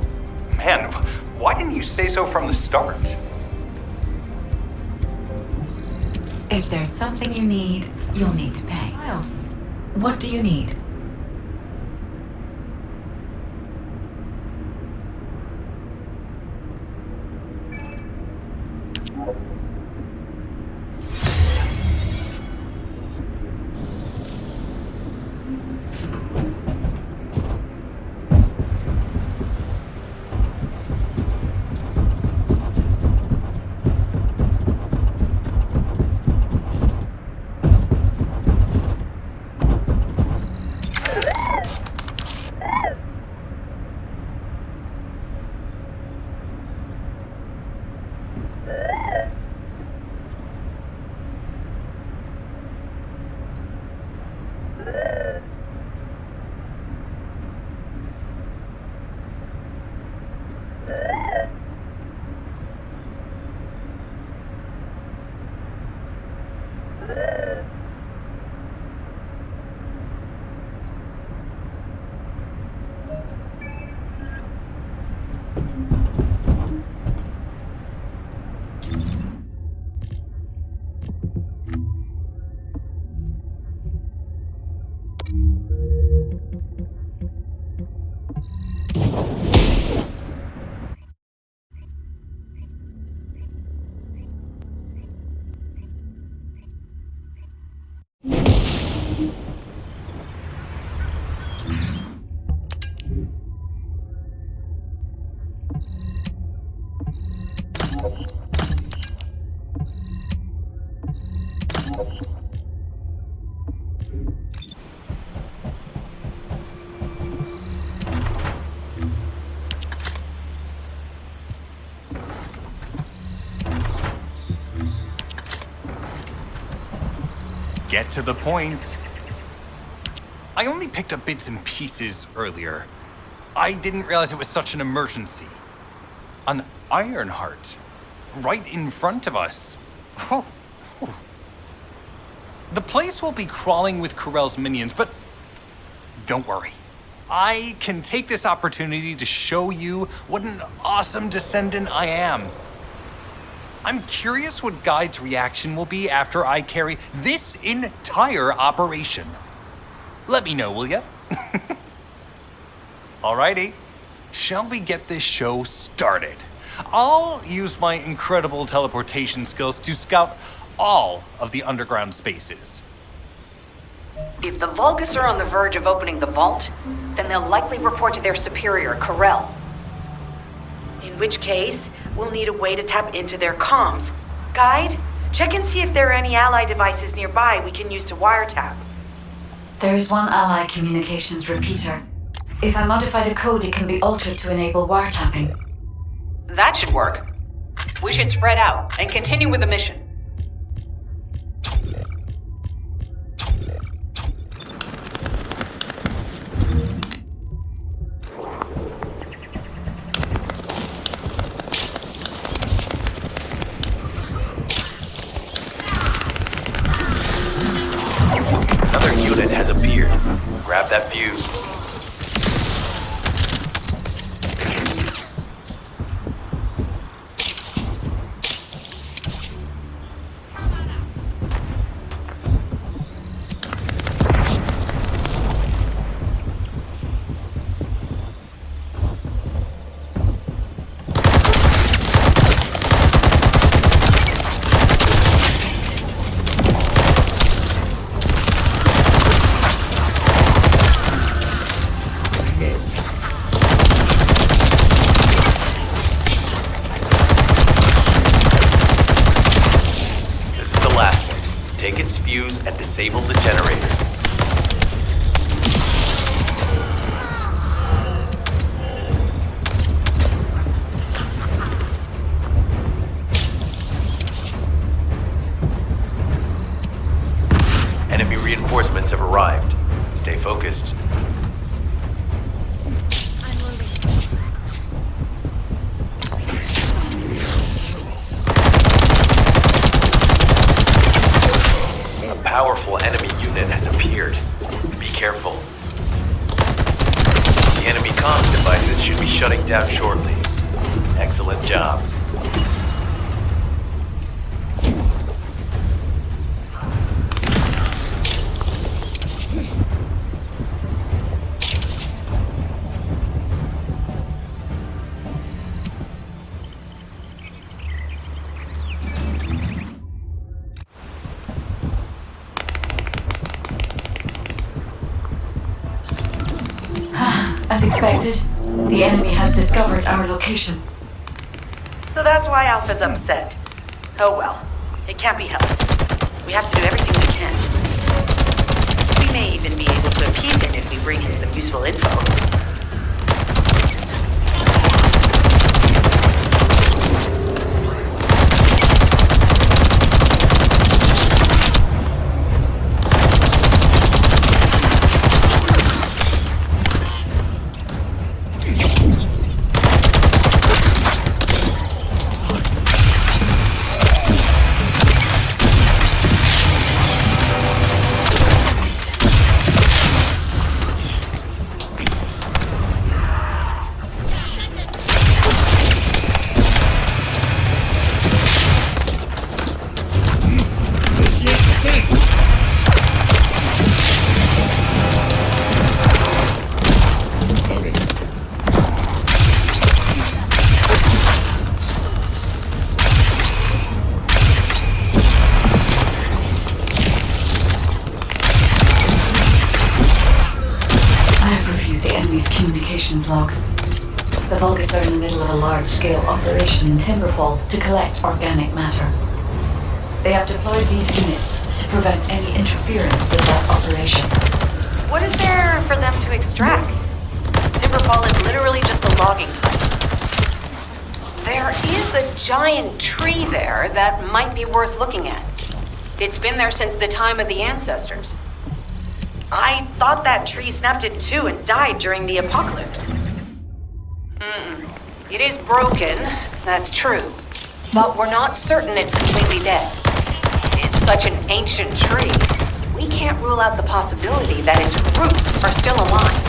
man, why didn't you say so from the start? If there's something you need, you'll need to pay. What do you need? Get to the point. I only picked up bits and pieces earlier. I didn't realize it was such an emergency. An Ironheart. Right in front of us. Oh. The place will be crawling with Corell's minions, but don't worry. I can take this opportunity to show you what an awesome Descendant I am. I'm curious what Guide's reaction will be after I carry this entire operation. Let me know, will ya? Alrighty, shall we get this show started? I'll use my incredible teleportation skills to scout all of the underground spaces. If the Vulgus are on the verge of opening the vault, then they'll likely report to their superior, Corell. In which case, we'll need a way to tap into their comms. Guide, check and see if there are any ally devices nearby we can use to wiretap. There is one ally communications repeater. If I modify the code, it can be altered to enable wiretapping. That should work. We should spread out and continue with the mission. Another unit has appeared. Grab that fuse. Take its fuse and disable the generator. Enemy reinforcements have arrived. Stay focused. A powerful enemy unit has appeared. Be careful. The enemy comms devices should be shutting down shortly. Excellent job. As expected, the enemy has discovered our location. So that's why Alpha's upset. Oh well, it can't be helped. We have to do everything we can. We may even be able to appease him if we bring him some useful info. Logs. The Vulgus are in the middle of a large-scale operation in Timberfall to collect organic matter. They have deployed these units to prevent any interference with that operation. What is there for them to extract? Timberfall is literally just a logging site. There is a giant tree there that might be worth looking at. It's been there since the time of the ancestors. I thought that tree snapped in two and died during the apocalypse. It is broken, that's true. But we're not certain it's completely dead. It's such an ancient tree. We can't rule out the possibility that its roots are still alive.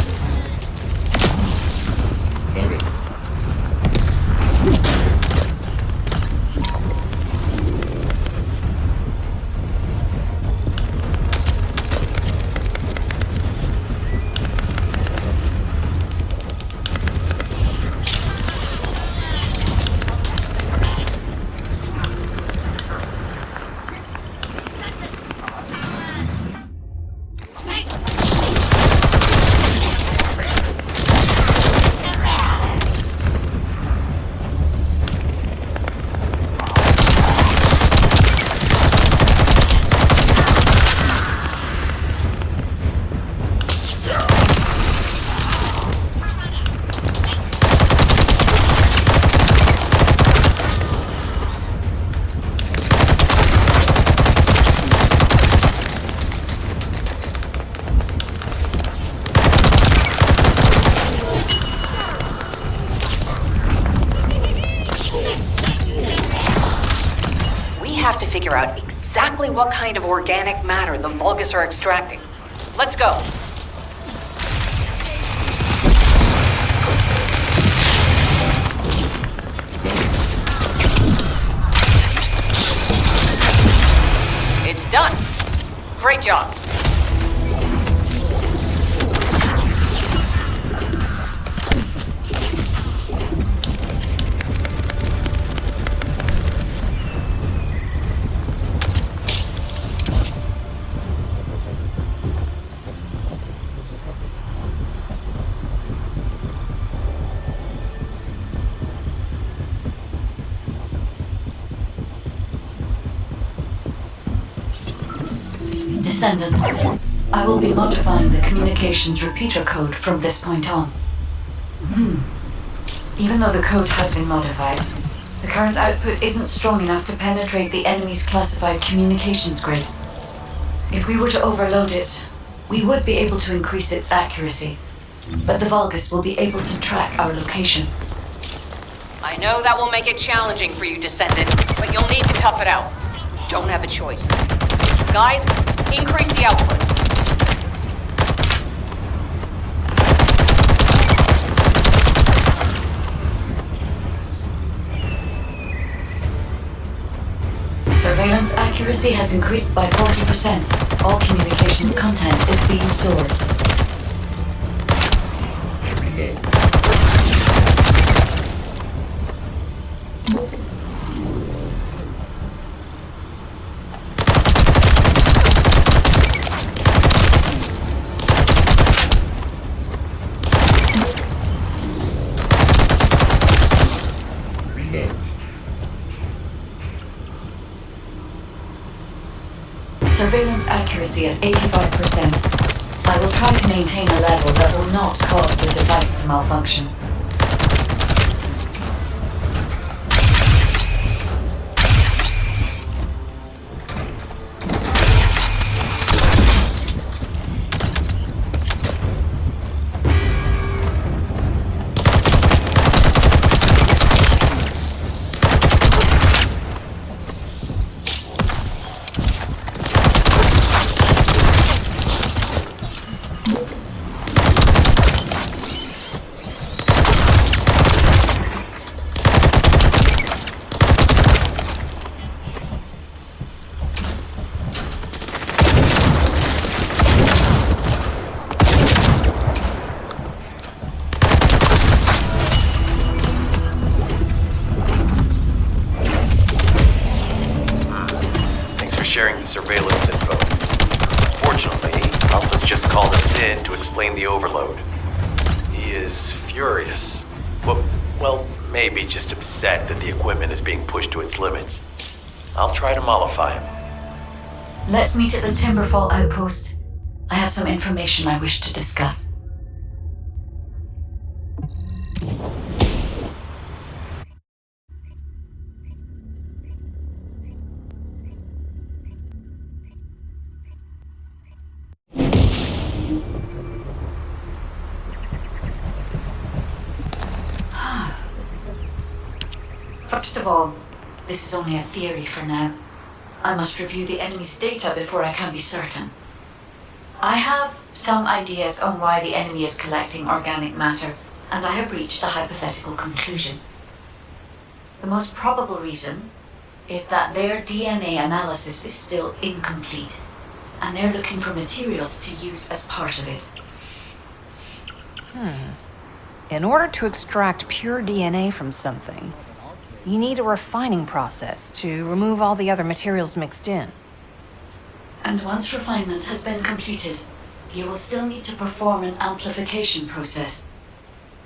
Figure out exactly what kind of organic matter the Vulgus are extracting. Let's go. It's done. Great job. Descendant, I will be modifying the communications repeater code from this point on. Even though the code has been modified, the current output isn't strong enough to penetrate the enemy's classified communications grid. If we were to overload it, we would be able to increase its accuracy, but the Vulgus will be able to track our location. I know that will make it challenging for you, Descendant, but you'll need to tough it out. You don't have a choice. Guys, increase the output. Surveillance accuracy has increased by 40%. All communications content is being stored. Surveillance accuracy at 85%. I will try to maintain a level that will not cause the device to malfunction. Sharing the surveillance info. Fortunately, Alpha's just called us in to explain the overload. He is furious. Well, maybe just upset that the equipment is being pushed to its limits. I'll try to mollify him. Let's meet at the Timberfall outpost. I have some information I wish to discuss. First of all, this is only a theory for now. I must review the enemy's data before I can be certain. I have some ideas on why the enemy is collecting organic matter, and I have reached a hypothetical conclusion. The most probable reason is that their DNA analysis is still incomplete, and they're looking for materials to use as part of it. In order to extract pure DNA from something, you need a refining process to remove all the other materials mixed in. And once refinement has been completed, you will still need to perform an amplification process.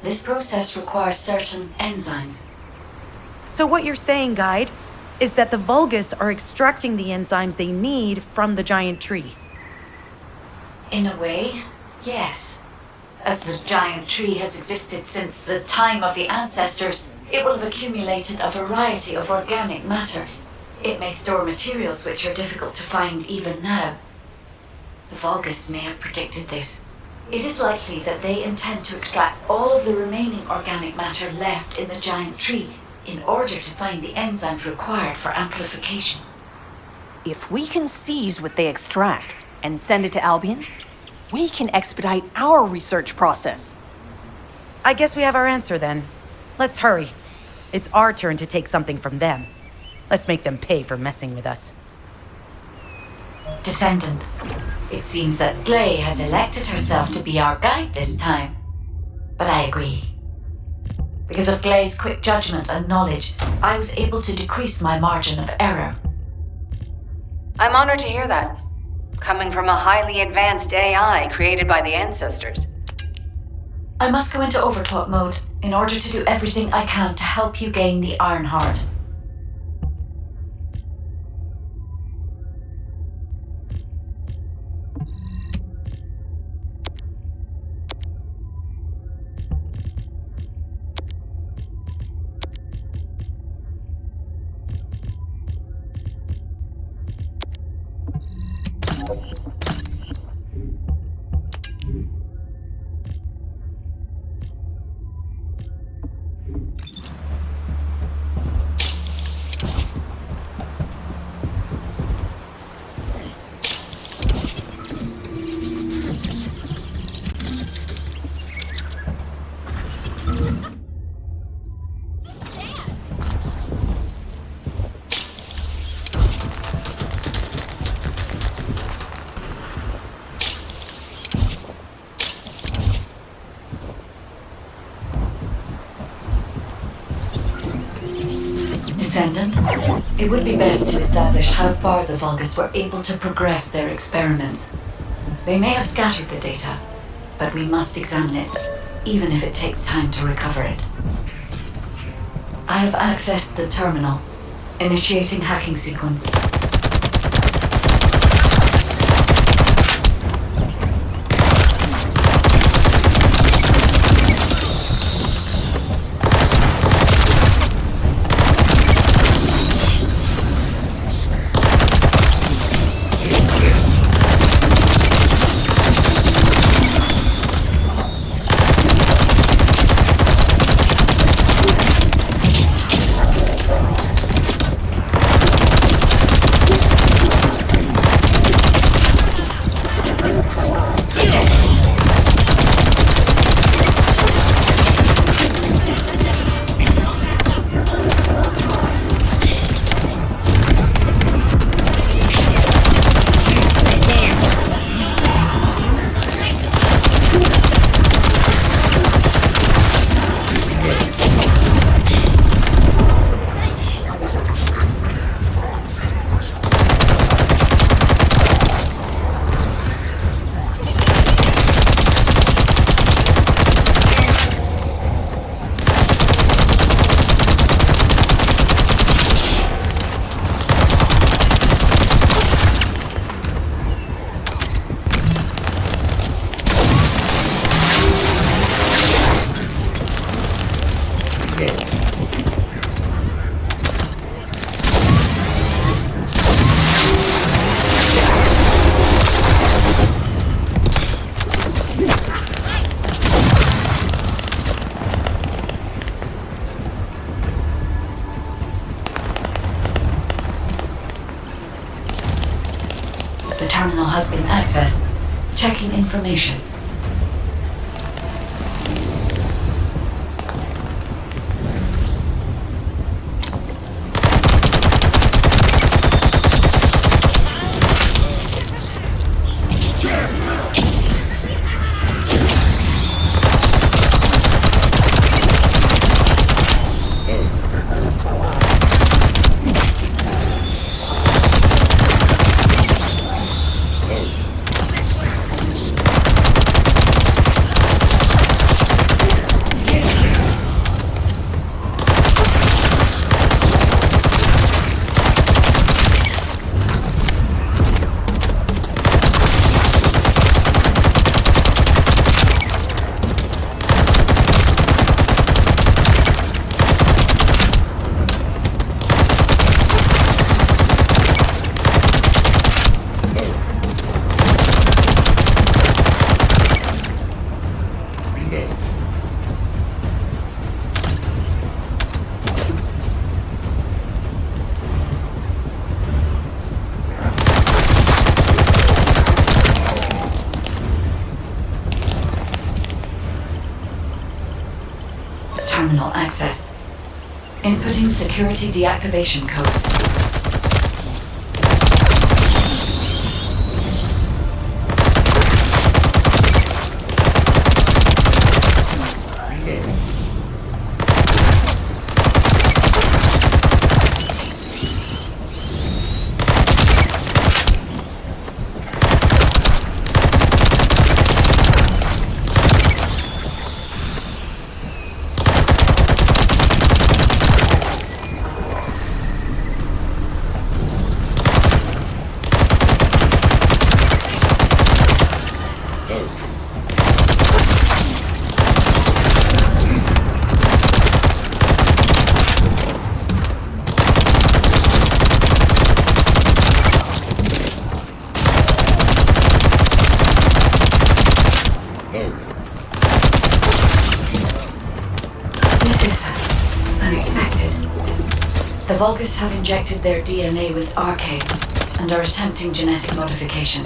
This process requires certain enzymes. So what you're saying, Guide, is that the Vulgus are extracting the enzymes they need from the giant tree. In a way, yes. As the giant tree has existed since the time of the ancestors, it will have accumulated a variety of organic matter. It may store materials which are difficult to find even now. The Vulgus may have predicted this. It is likely that they intend to extract all of the remaining organic matter left in the giant tree in order to find the enzymes required for amplification. If we can seize what they extract and send it to Albion, we can expedite our research process. I guess we have our answer then. Let's hurry. It's our turn to take something from them. Let's make them pay for messing with us. Descendant, it seems that Glay has elected herself to be our guide this time. But I agree. Because of Glay's quick judgment and knowledge, I was able to decrease my margin of error. I'm honored to hear that. Coming from a highly advanced AI created by the ancestors. I must go into overclock mode in order to do everything I can to help you gain the Iron Heart. Descendant, it would be best to establish how far the Vulgus were able to progress their experiments. They may have scattered the data, but we must examine it, even if it takes time to recover it. I have accessed the terminal, initiating hacking sequence. The terminal has been accessed. Checking information. Terminal accessed. Inputting security deactivation codes. The Vulgus have injected their DNA with arcades and are attempting genetic modification.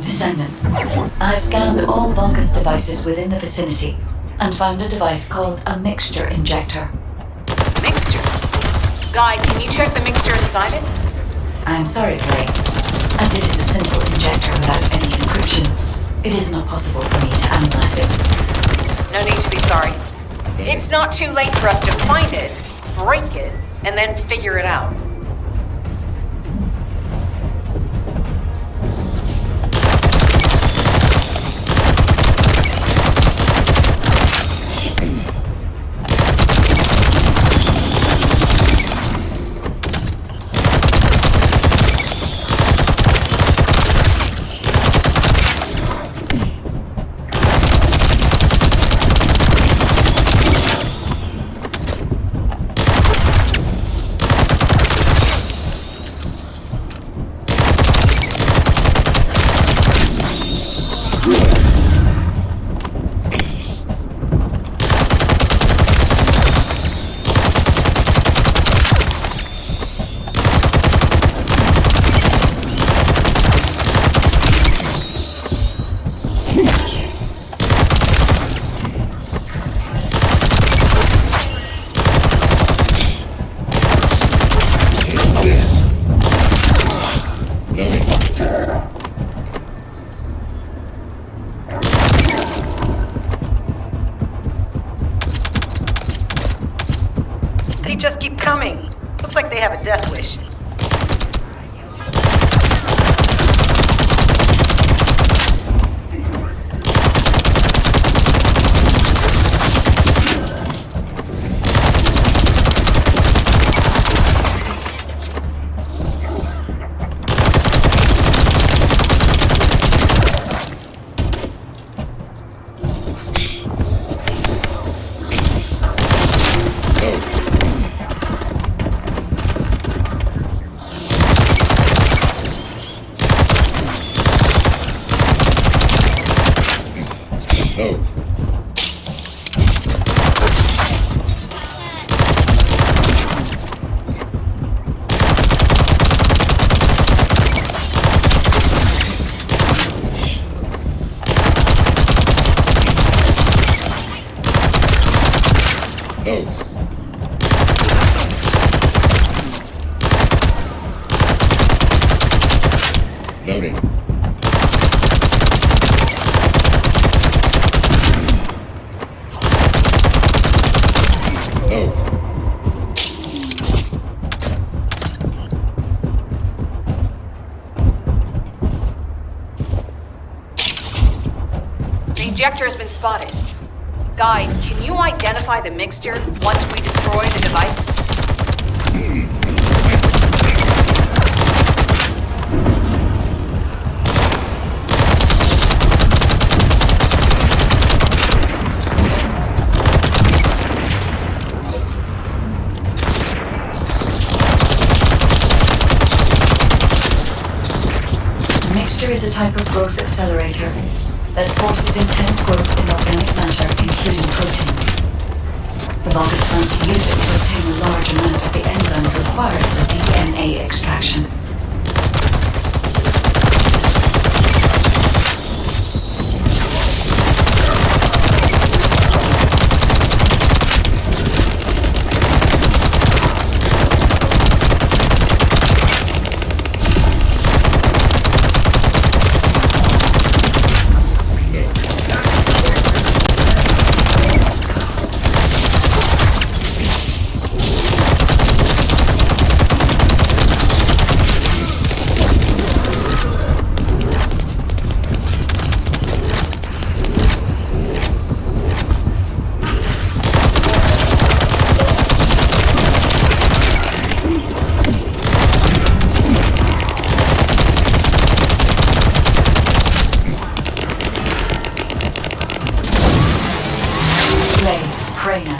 Descendant, I've scanned all Vulgus devices within the vicinity and found a device called a mixture injector. Mixture? Guy, can you check the mixture inside it? I'm sorry, Clay. As it is a simple injector without any encryption, it is not possible for me to analyze it. No need to be sorry. It's not too late for us to find it, break it, and then figure it out. They just keep coming. Looks like they have a death wish. Loading. The injector has been spotted. Guy, can you identify the mixture once we destroy the device? Mixture is a type of growth accelerator that forces intense growth in organic matter, including proteins. The Vulgus plan to use it to obtain a large amount of the enzymes required for DNA extraction. Freyna.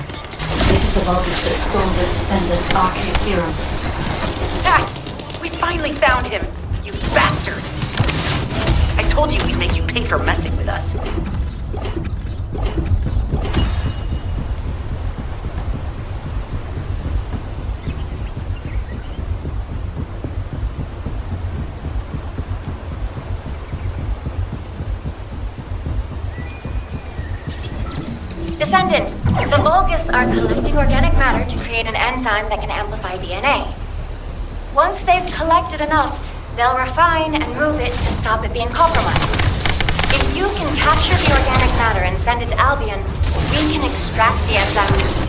This is the Vulgus that stole the Descendant's RK serum. Ah! We finally found him, you bastard! I told you we'd make you pay for messing with us. Descendant, the Vulgus are collecting organic matter to create an enzyme that can amplify DNA. Once they've collected enough, they'll refine and move it to stop it being compromised. If you can capture the organic matter and send it to Albion, we can extract the enzyme we need.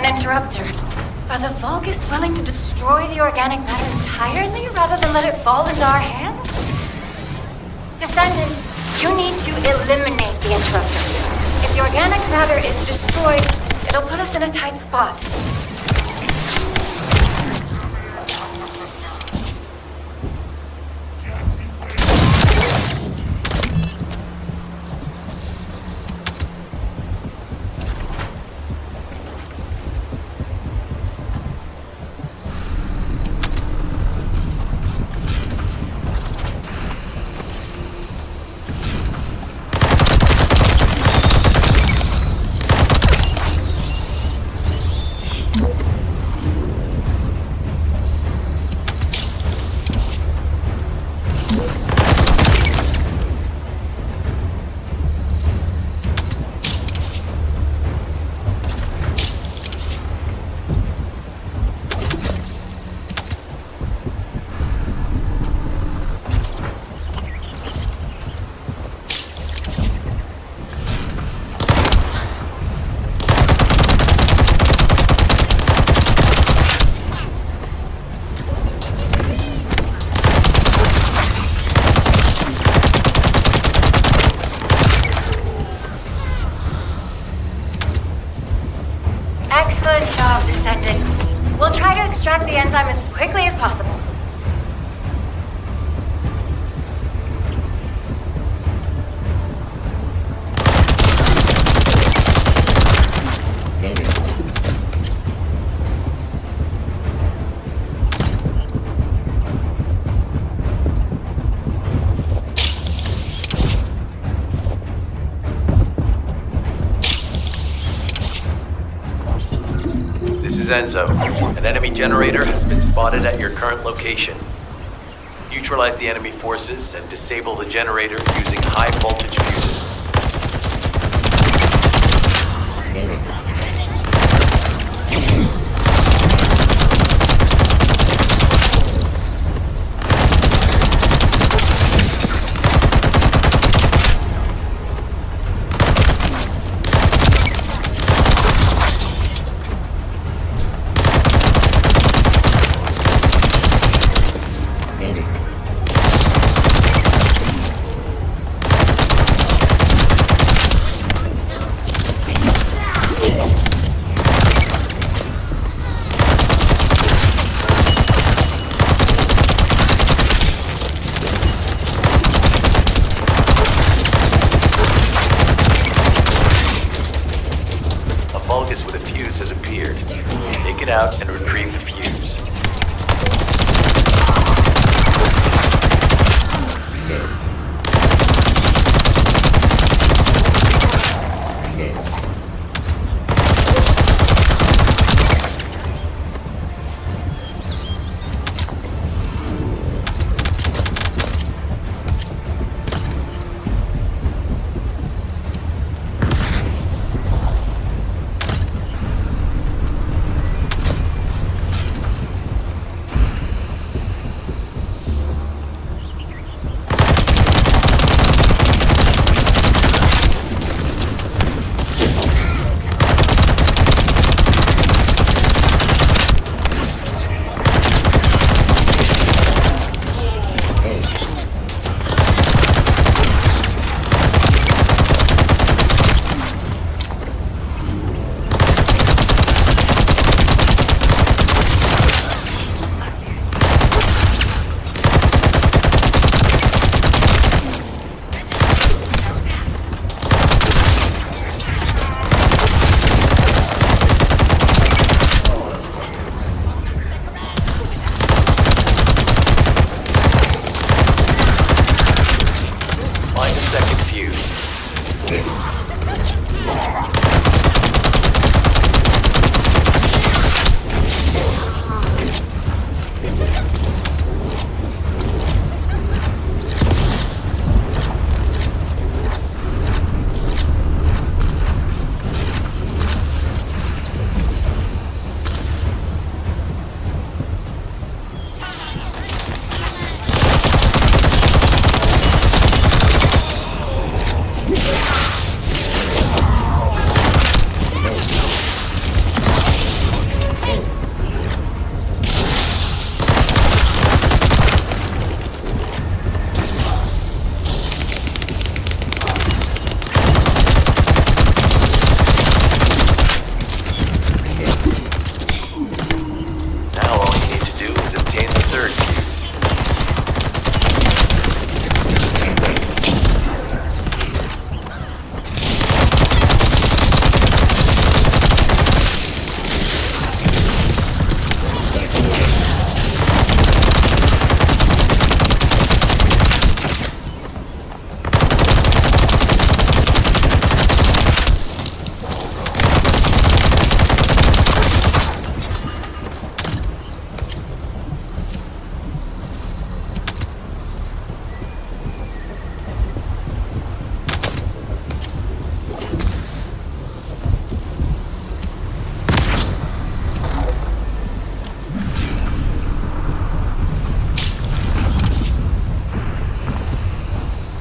Interrupter. Are the Vulgus willing to destroy the organic matter entirely rather than let it fall into our hands? Descendant, you need to eliminate the Interrupter. If the organic matter is destroyed, it'll put us in a tight spot. Excellent job, Descendant. We'll try to extract the enzyme as quickly as possible. This is Enzo. An enemy generator has been spotted at your current location. Neutralize the enemy forces and disable the generator using high voltage fuses. With a fuse has appeared. Take it out and retrieve the fuse. Now all you need to do is obtain the third fuse.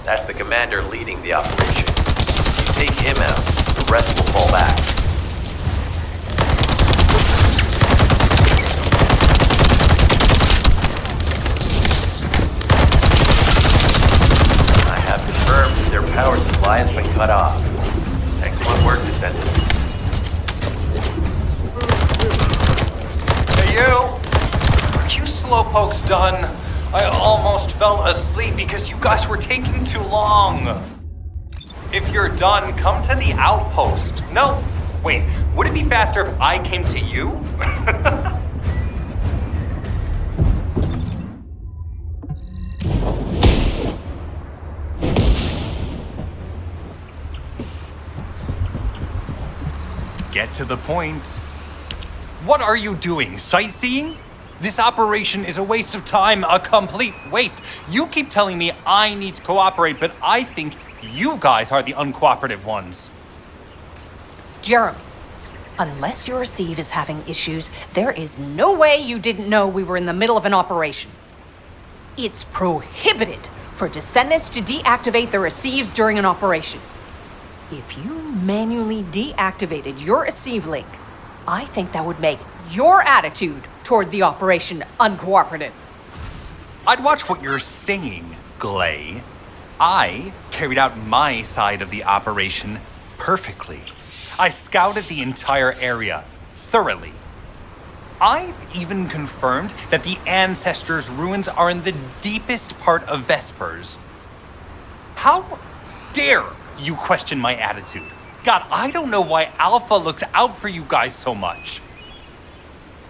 That's the commander leading the operation. If you take him out, the rest will fall back. I have confirmed that their power supply has been cut off. Excellent work, Descendant. Hey, you! Are you slowpokes done? I almost fell asleep because you guys were taking too long. If you're done, come to the outpost. No, wait, would it be faster if I came to you? Get to the point. What are you doing? Sightseeing? This operation is a waste of time, a complete waste. You keep telling me I need to cooperate, but I think you guys are the uncooperative ones. Jeremy, unless your receive is having issues, there is no way you didn't know we were in the middle of an operation. It's prohibited for Descendants to deactivate the receives during an operation. If you manually deactivated your receive link, I think that would make your attitude toward the operation uncooperative. I'd watch what you're saying, Glay. I carried out my side of the operation perfectly. I scouted the entire area thoroughly. I've even confirmed that the Ancestors' ruins are in the deepest part of Vespers. How dare you question my attitude? God, I don't know why Alpha looks out for you guys so much.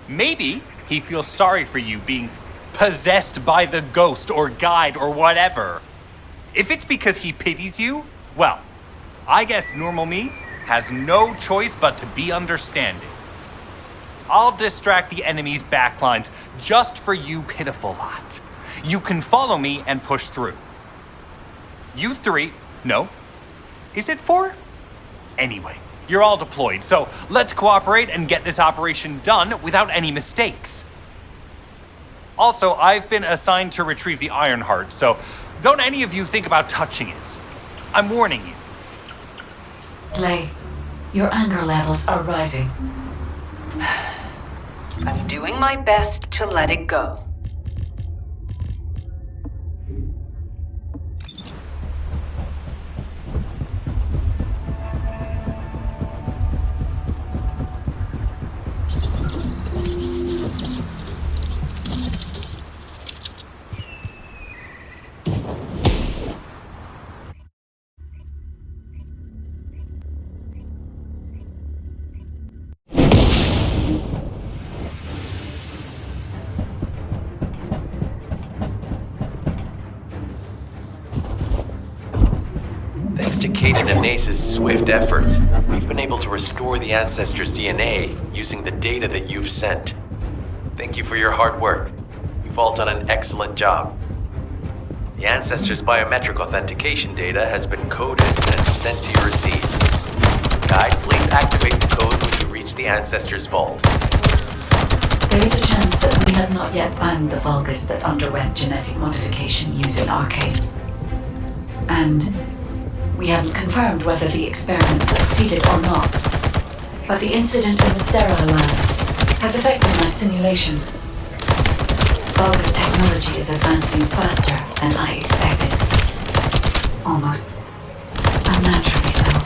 Maybe he feels sorry for you being possessed by the ghost or guide or whatever. If it's because he pities you, well, I guess normal me has no choice but to be understanding. I'll distract the enemy's backlines just for you pitiful lot. You can follow me and push through. You three, no, is it four? Anyway, you're all deployed, so let's cooperate and get this operation done without any mistakes. Also, I've been assigned to retrieve the Ironheart, so don't any of you think about touching it. I'm warning you. Clay, your anger levels are rising. I'm doing my best to let it go. to Caden and Nace's swift efforts, we've been able to restore the ancestors' DNA using the data that you've sent. Thank you for your hard work. You've all done an excellent job. The ancestors' biometric authentication data has been coded and sent to your receipt. Guide, please activate the code when you reach the ancestors' vault. There is a chance that we have not yet found the Vulgus that underwent genetic modification using Arcade. And we haven't confirmed whether the experiment succeeded or not. But the incident in the sterile lab has affected my simulations. Vulgus technology is advancing faster than I expected. Almost unnaturally so.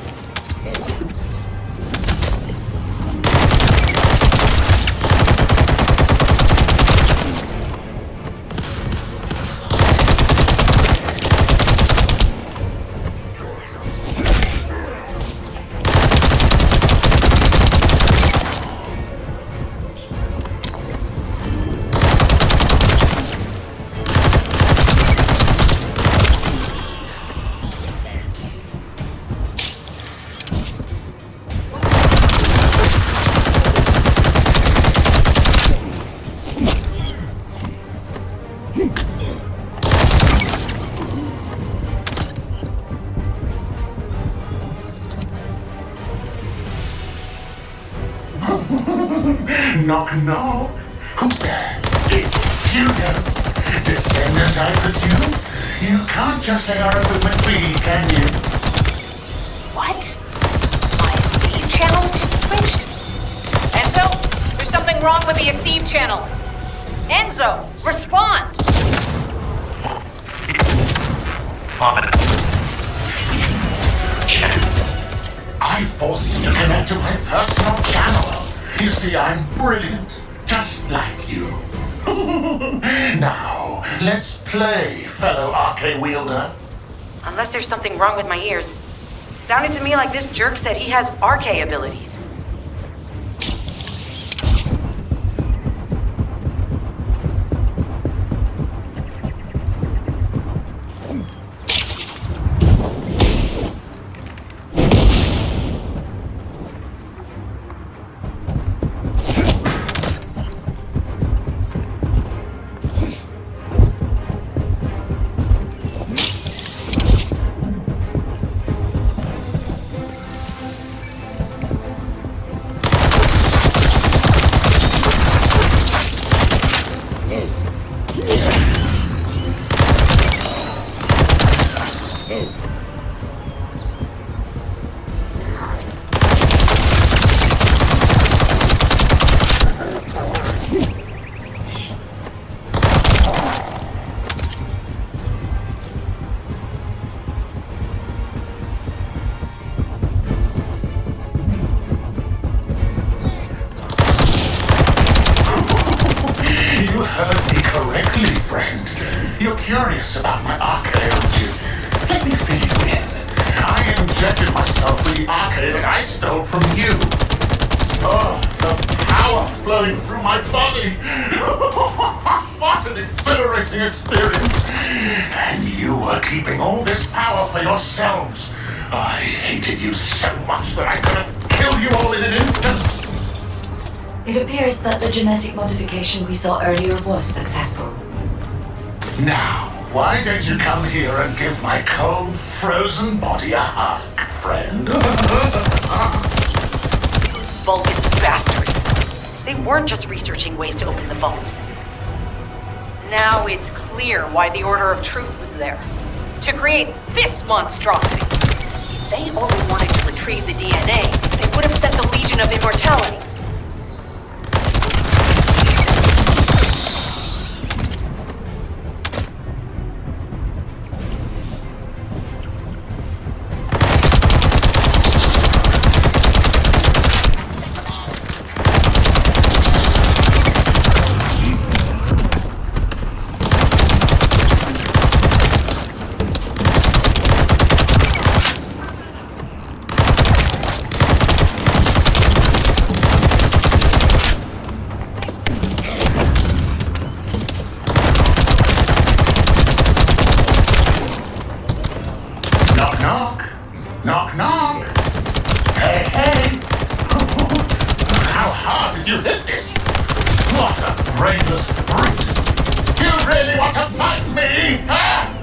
Knock, knock. Who's there? It's you, Descendant, I presume? You can't just let our equipment be, can you? What? My Aceve channel just switched? Enzo, there's something wrong with the Aceve channel. Enzo, respond! I forced you to connect to my personal channel. You see, I'm brilliant, just like you. Now, let's play, fellow Arcade wielder. Unless there's something wrong with my ears. Sounded to me like this jerk said he has Arcade abilities. Curious about my Arcade, aren't you? Let me fill you in. I injected myself with the Arcade that I stole from you. Oh, the power flowing through my body. What an exhilarating experience. And you were keeping all this power for yourselves. I hated you so much that I could have killed you all in an instant. It appears that the genetic modification we saw earlier was successful. Now, why don't you come here and give my cold, frozen body a hug, friend? Those Vulgus bastards. They weren't just researching ways to open the vault. Now it's clear why the Order of Truth was there. To create this monstrosity. If they only wanted to retrieve the DNA, they would have sent the Legion of Immortality. Knock, knock. Hey, hey. How hard did you hit this? What a brainless brute. You really want to fight me, huh?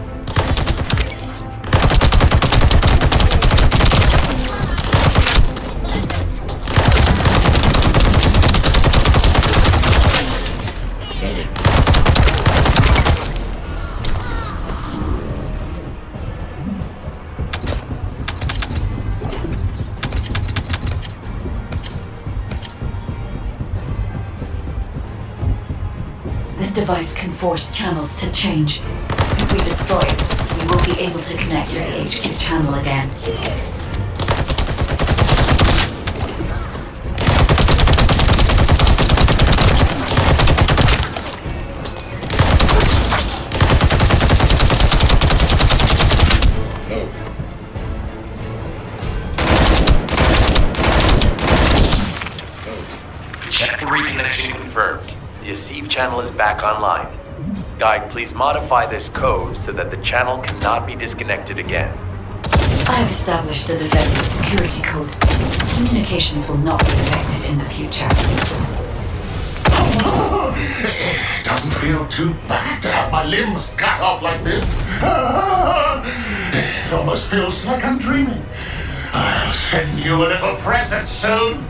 This device can force channels to change. If we destroy it, we won't be able to connect to the HQ channel again. Check reconnection confirmed. The Asive channel is back online. Guide, please modify this code so that the channel cannot be disconnected again. I have established a defensive security code. Communications will not be affected in the future. It doesn't feel too bad to have my limbs cut off like this. It almost feels like I'm dreaming. I'll send you a little present soon.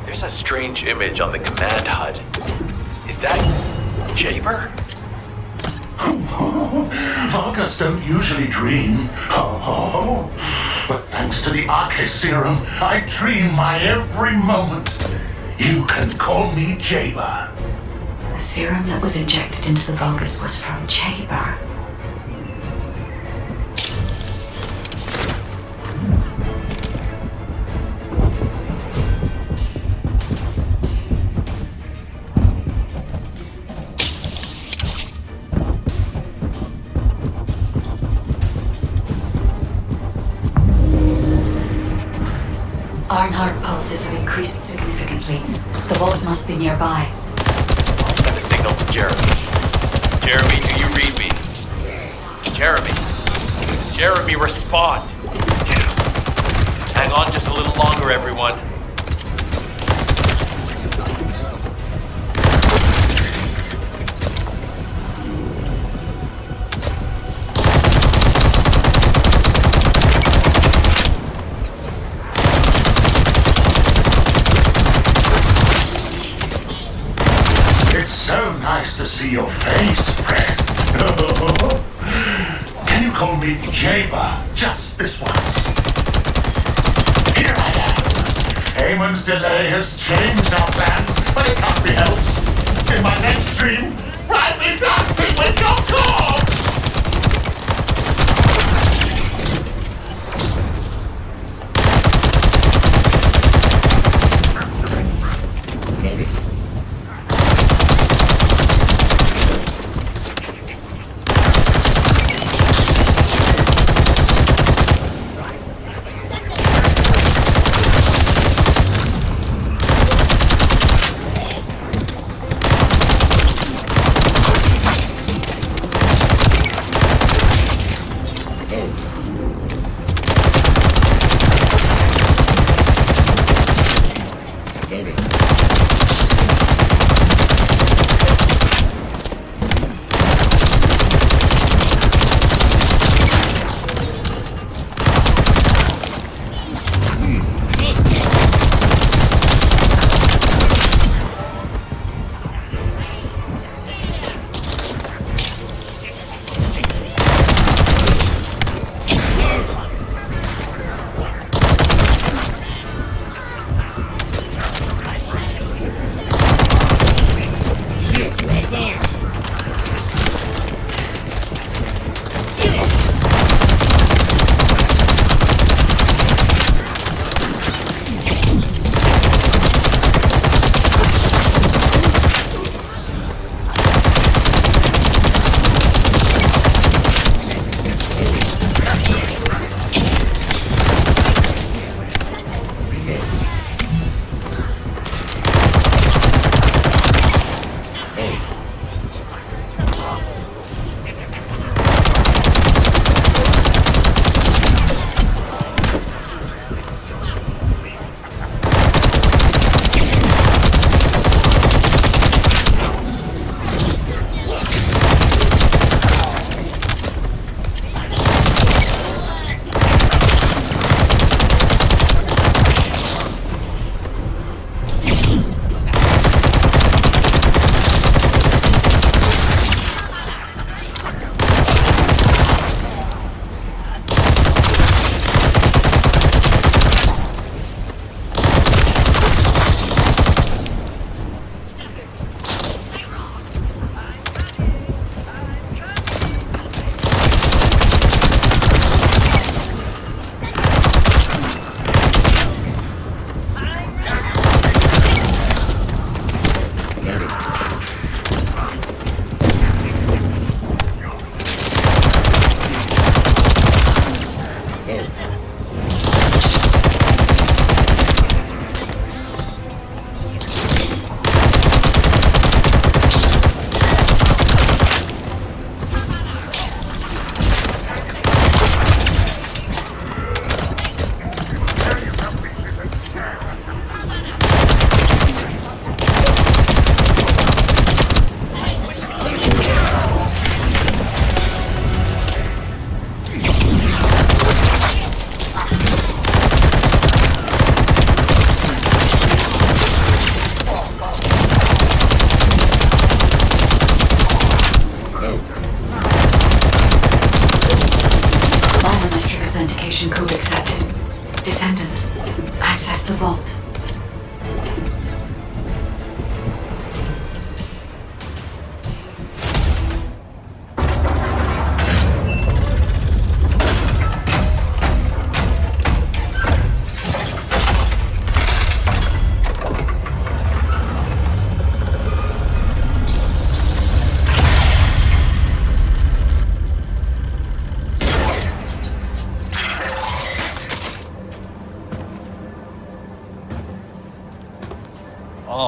There's a strange image on the command HUD. Is that Jaber? Vulgus don't usually dream. Oh, but thanks to the Arche serum, I dream my every moment. You can call me Jaber. The serum that was injected into the Vulgus was from Jaber. Ironheart pulses have increased significantly. The vault must be nearby. I'll send a signal to Jeremy. Jeremy, do you read me? Jeremy. Jeremy, respond. Hang on just a little longer, everyone. Nice to see your face, friend. Can you call me Jaber just this once? Here I am. Eamon's delay has changed our plans, but it can't be helped. In my next dream, I'll be dancing with your corpse!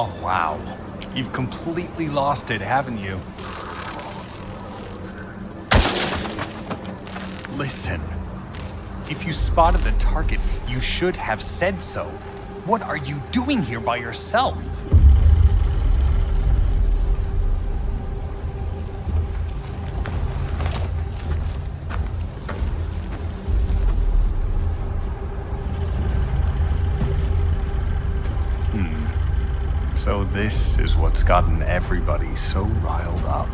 Oh, wow. You've completely lost it, haven't you? Listen. If you spotted the target, you should have said so. What are you doing here by yourself? So this is what's gotten everybody so riled up.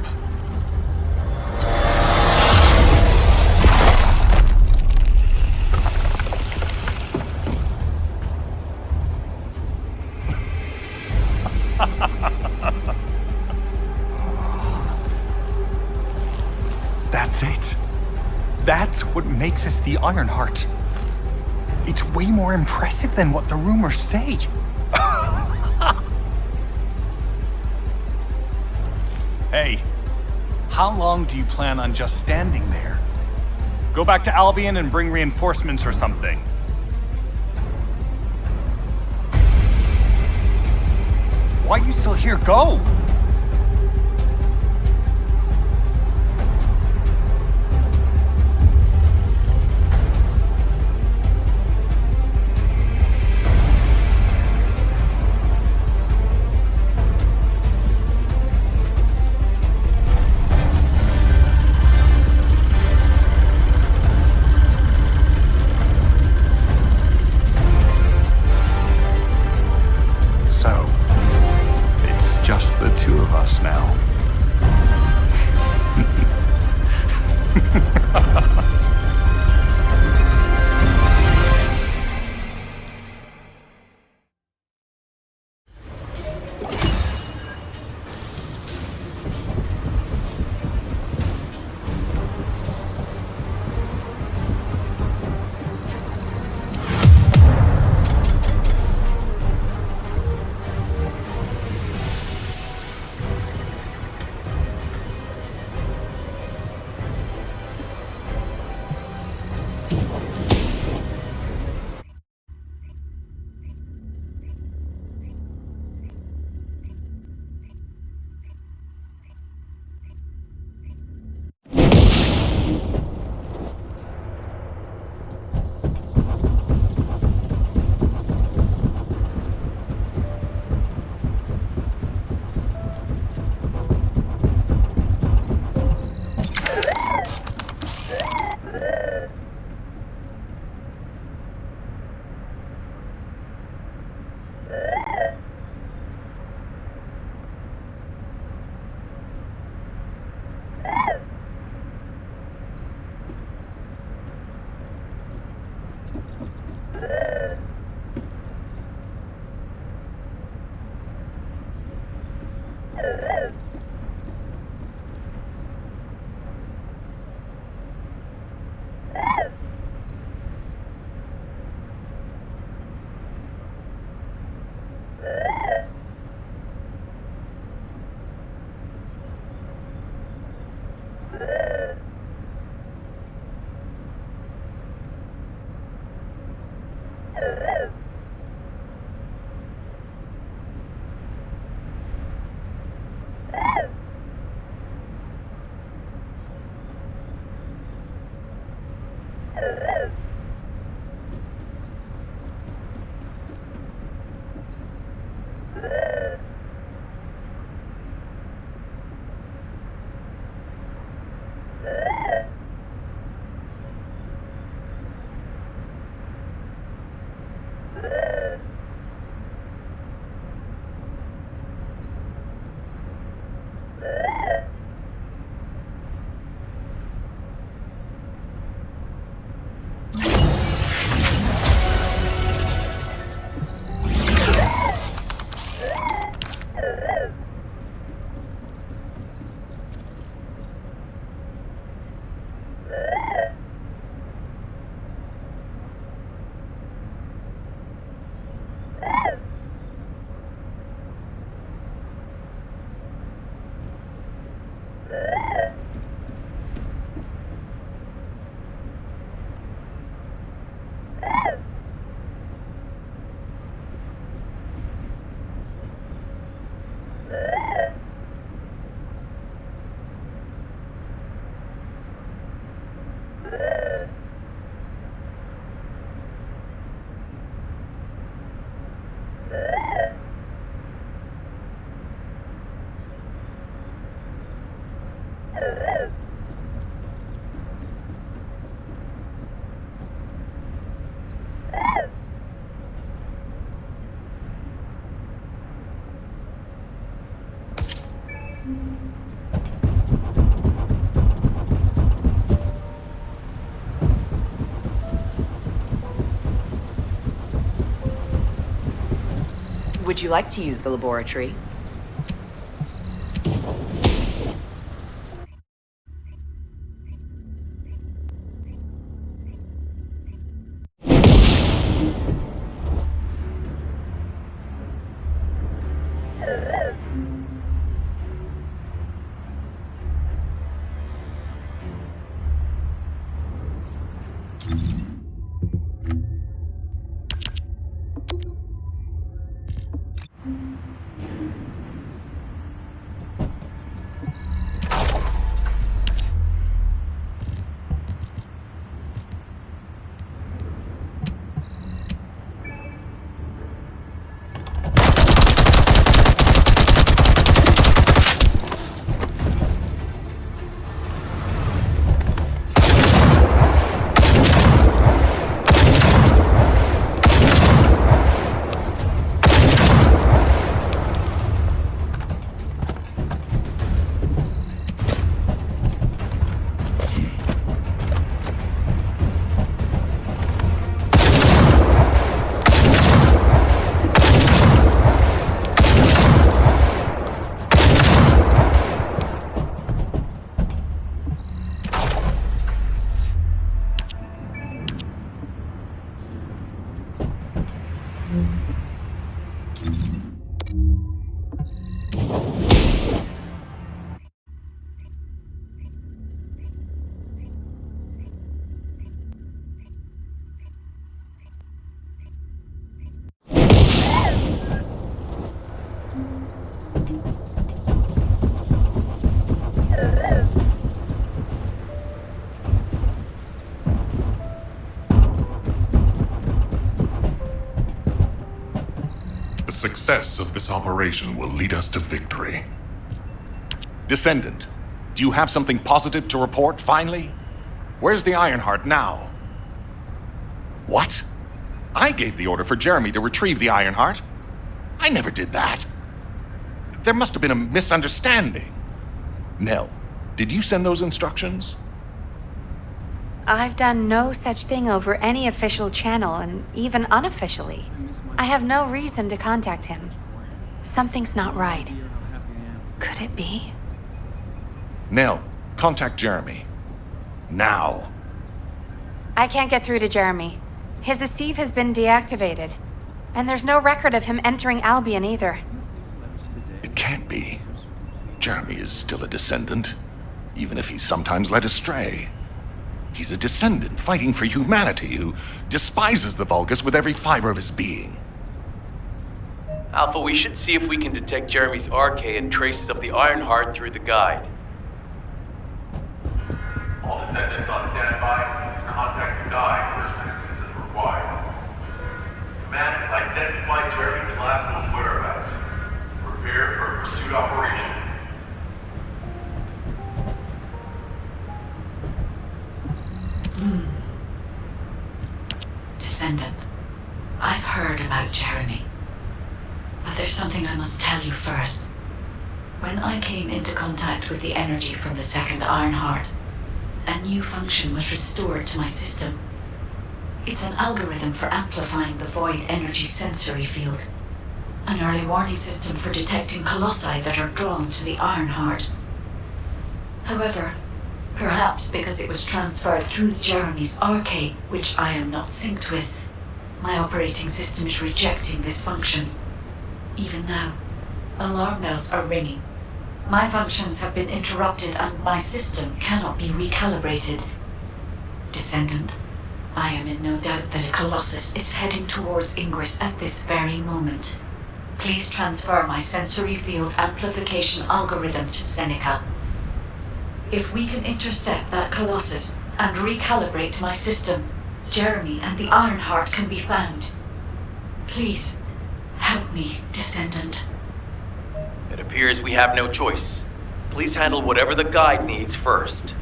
That's it. That's what makes us the Ironheart. It's way more impressive than what the rumors say. Hey, how long do you plan on just standing there? Go back to Albion and bring reinforcements or something. Why are you still here? Go! Just the two of us now. Would you like to use the laboratory? The success of this operation will lead us to victory. Descendant, do you have something positive to report, finally? Where's the Ironheart now? What? I gave the order for Jeremy to retrieve the Ironheart. I never did that. There must have been a misunderstanding. Nell, did you send those instructions? I've done no such thing over any official channel, and even unofficially. I have no reason to contact him. Something's not right. Could it be? Nell, contact Jeremy. Now. I can't get through to Jeremy. His Deceive has been deactivated. And there's no record of him entering Albion either. It can't be. Jeremy is still a Descendant, even if he's sometimes led astray. He's a Descendant fighting for humanity who despises the Vulgus with every fiber of his being. Alpha, we should see if we can detect Jeremy's RK and traces of the Ironheart through the guide. All Descendants on standby. Please contact the guide for assistance as required. Command has identified Jeremy's last known whereabouts. Prepare for a pursuit operation. Descendant, I've heard about Jeremy. But there's something I must tell you first. When I came into contact with the energy from the second Ironheart, a new function was restored to my system. It's an algorithm for amplifying the void energy sensory field. An early warning system for detecting colossi that are drawn to the Ironheart. However, perhaps because it was transferred through Jeremy's RK, which I am not synced with, my operating system is rejecting this function. Even now, alarm bells are ringing. My functions have been interrupted and my system cannot be recalibrated. Descendant, I am in no doubt that a Colossus is heading towards Ingress at this very moment. Please transfer my sensory field amplification algorithm to Seneca. If we can intercept that Colossus and recalibrate my system, Jeremy and the Ironheart can be found. Please, help me, Descendant. It appears we have no choice. please handle whatever the guide needs first.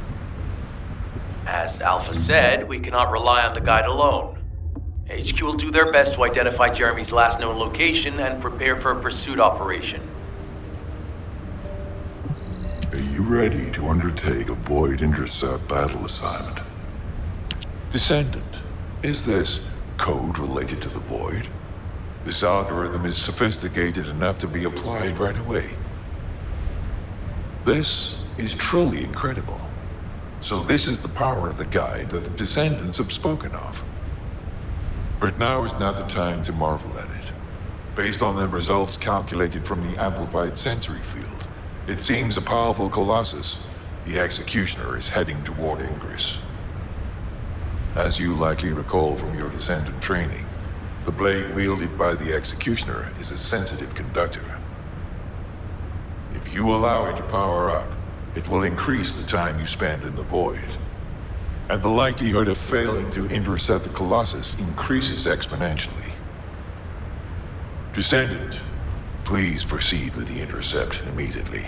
As Alpha said, we cannot rely on the guide alone. HQ will do their best to identify Jeremy's last known location and prepare for a pursuit operation. Are you ready to undertake a Void Intercept battle assignment? Descendant, is this code related to the Void? This algorithm is sophisticated enough to be applied right away. This is truly incredible. So this is the power of the guide that the Descendants have spoken of. But now is not the time to marvel at it. Based on the results calculated from the amplified sensory field, it seems a powerful Colossus, the Executioner, is heading toward Ingress. As you likely recall from your Descendant training, the blade wielded by the Executioner is a sensitive conductor. If you allow it to power up, it will increase the time you spend in the Void. And the likelihood of failing to intercept the Colossus increases exponentially. Descendant, please proceed with the intercept immediately.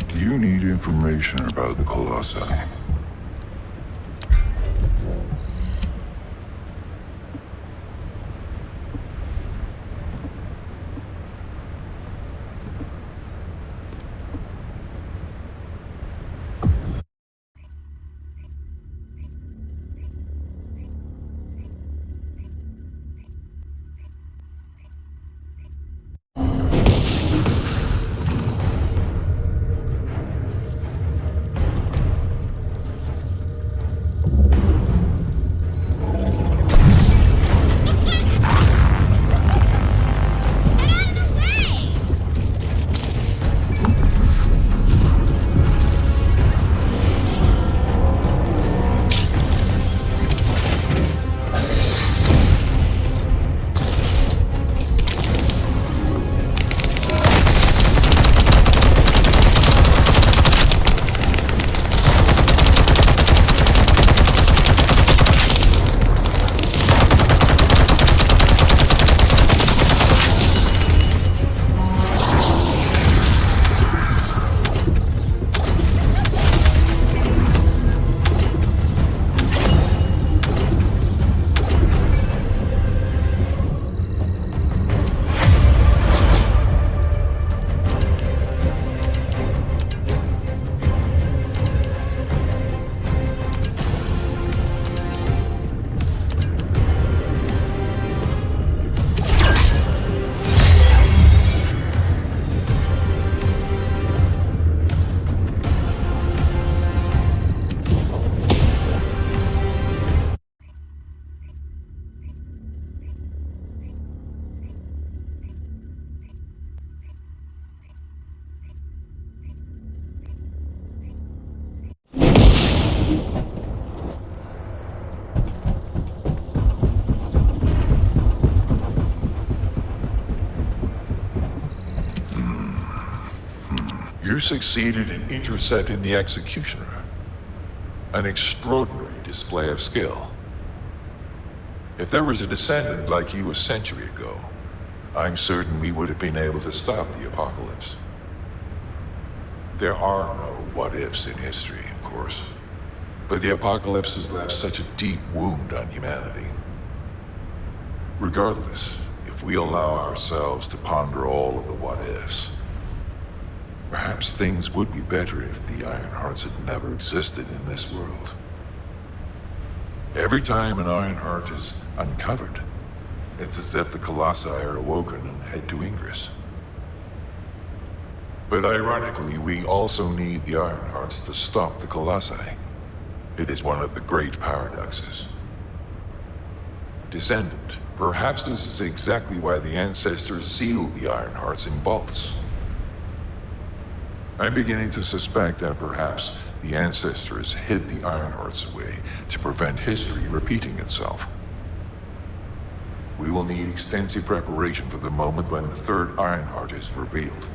Do you need information about the Colossi? You succeeded in intercepting the Executioner. An extraordinary display of skill. If there was a Descendant like you a century ago, I'm certain we would have been able to stop the apocalypse. There are no what-ifs in history, of course. But the apocalypse has left such a deep wound on humanity. Regardless, if we allow ourselves to ponder all of the what-ifs, perhaps things would be better if the Ironhearts had never existed in this world. Every time an Ironheart is uncovered, it's as if the Colossi are awoken and head to Ingress. But ironically, we also need the Ironhearts to stop the Colossi. It is one of the great paradoxes. Descendant, perhaps this is exactly why the ancestors sealed the Ironhearts in vaults. I'm beginning to suspect that perhaps the ancestors hid the Ironhearts away to prevent history repeating itself. We will need extensive preparation for the moment when the third Ironheart is revealed.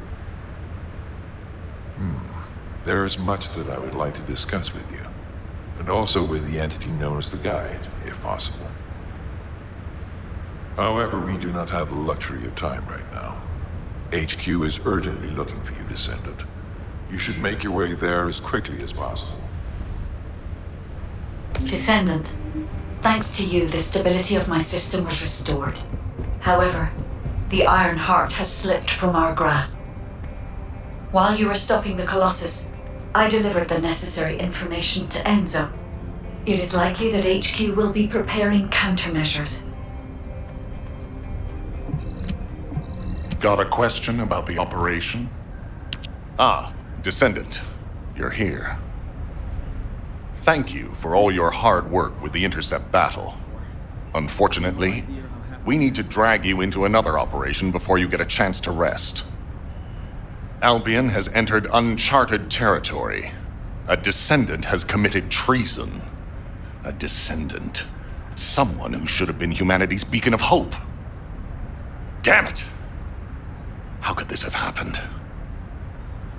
There is much that I would like to discuss with you. and also with the entity known as the Guide, if possible. However, we do not have the luxury of time right now. HQ is urgently looking for you, Descendant. You should make your way there as quickly as possible. Descendant, thanks to you, the stability of my system was restored. However, the Iron Heart has slipped from our grasp. While you were stopping the Colossus, I delivered the necessary information to Enzo. It is likely that HQ will be preparing countermeasures. Got a question about the operation? Ah, Descendant, you're here. Thank you for all your hard work with the Intercept battle. Unfortunately, we need to drag you into another operation before you get a chance to rest. Albion has entered uncharted territory. A Descendant has committed treason. A Descendant. Someone who should have been humanity's beacon of hope. Damn it! How could this have happened?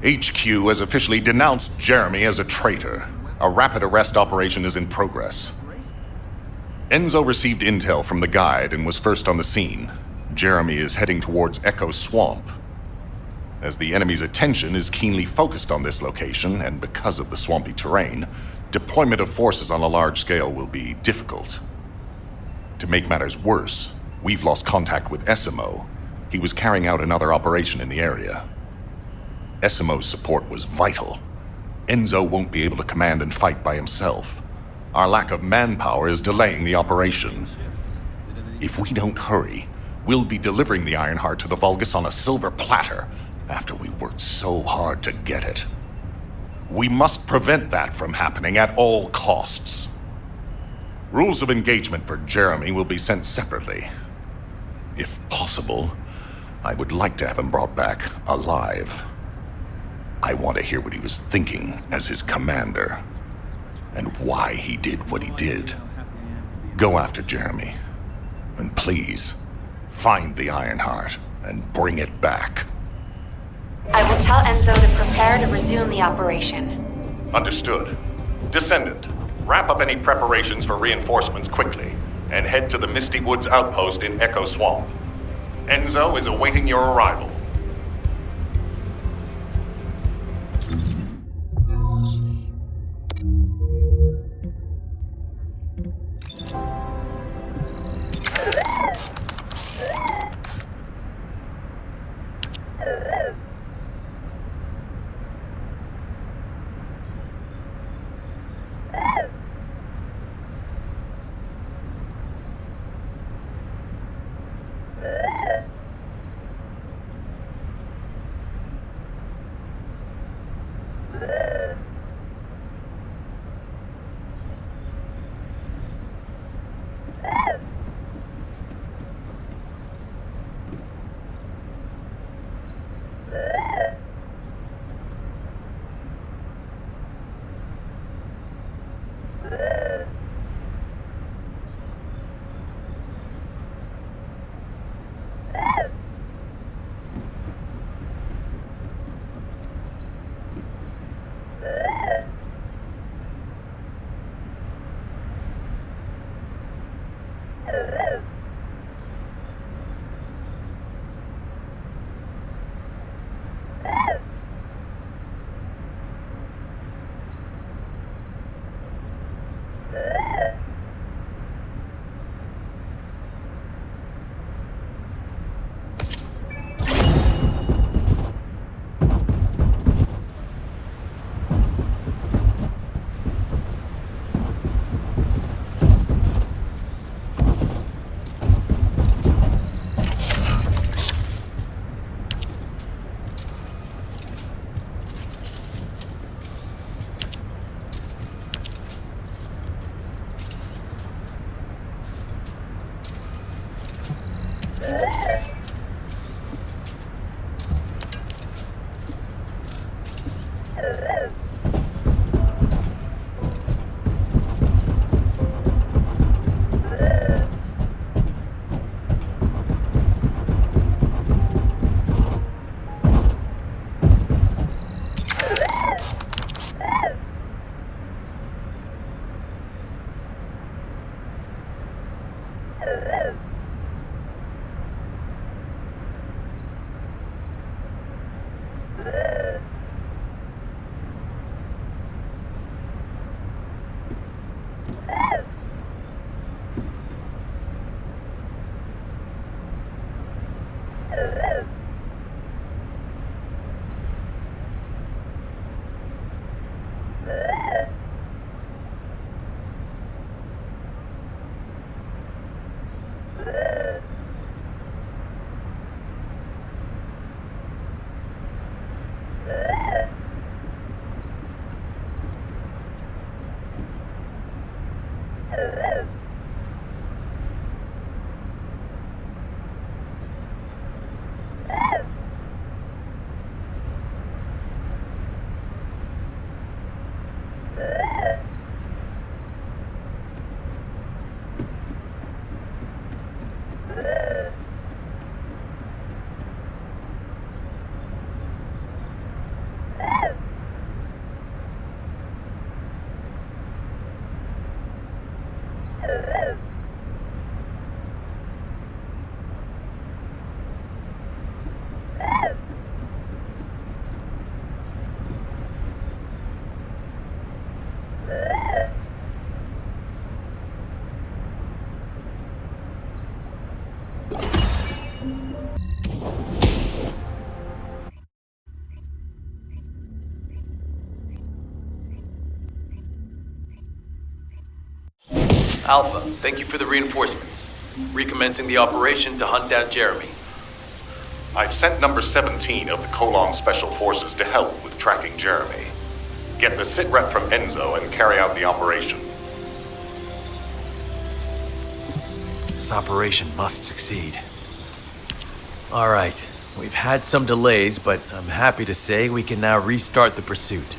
HQ has officially denounced Jeremy as a traitor. A rapid arrest operation is in progress. Enzo received intel from the Guide and was first on the scene. Jeremy is heading towards Echo Swamp. As the enemy's attention is keenly focused on this location, and because of the swampy terrain, deployment of forces on a large scale will be difficult. To make matters worse, we've lost contact with Essimo. He was carrying out another operation in the area. Essimo's support was vital. Enzo won't be able to command and fight by himself. Our lack of manpower is delaying the operation. If we don't hurry, we'll be delivering the Ironheart to the Vulgus on a silver platter after we worked so hard to get it. We must prevent that from happening at all costs. Rules of engagement for Jeremy will be sent separately. If possible, I would like to have him brought back alive. I want to hear what he was thinking as his commander, and why he did what he did. Go after Jeremy, and please, find the Ironheart and bring it back. I will tell Enzo to prepare to resume the operation. Understood. Descendant, wrap up any preparations for reinforcements quickly, and head to the Misty Woods outpost in Echo Swamp. Enzo is awaiting your arrival. Alpha, thank you for the reinforcements. Recommencing the operation to hunt down Jeremy. I've sent number 17 of the Colon Special Forces to help with tracking Jeremy. Get the sitrep from Enzo and carry out the operation. This operation must succeed. All right, we've had some delays, but I'm happy to say we can now restart the pursuit.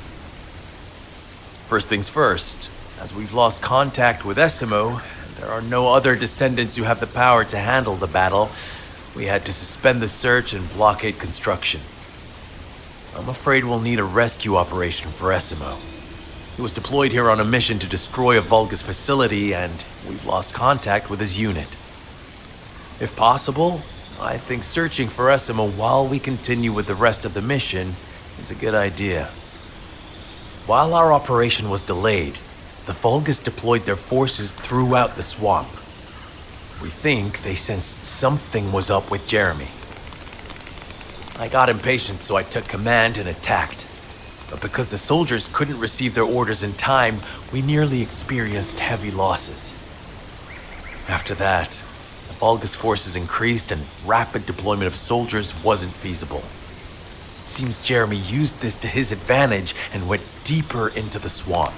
First things first, as we've lost contact with Essimo, and there are no other descendants who have the power to handle the battle, we had to suspend the search and blockade construction. I'm afraid we'll need a rescue operation for Essimo. He was deployed here on a mission to destroy a Vulgus facility, and we've lost contact with his unit. If possible, I think searching for Essimo while we continue with the rest of the mission is a good idea. While our operation was delayed, the Vulgus deployed their forces throughout the swamp. We think they sensed something was up with Jeremy. I got impatient, so I took command and attacked. But because the soldiers couldn't receive their orders in time, we nearly experienced heavy losses. After that, the Vulgus forces increased and rapid deployment of soldiers wasn't feasible. It seems Jeremy used this to his advantage and went deeper into the swamp.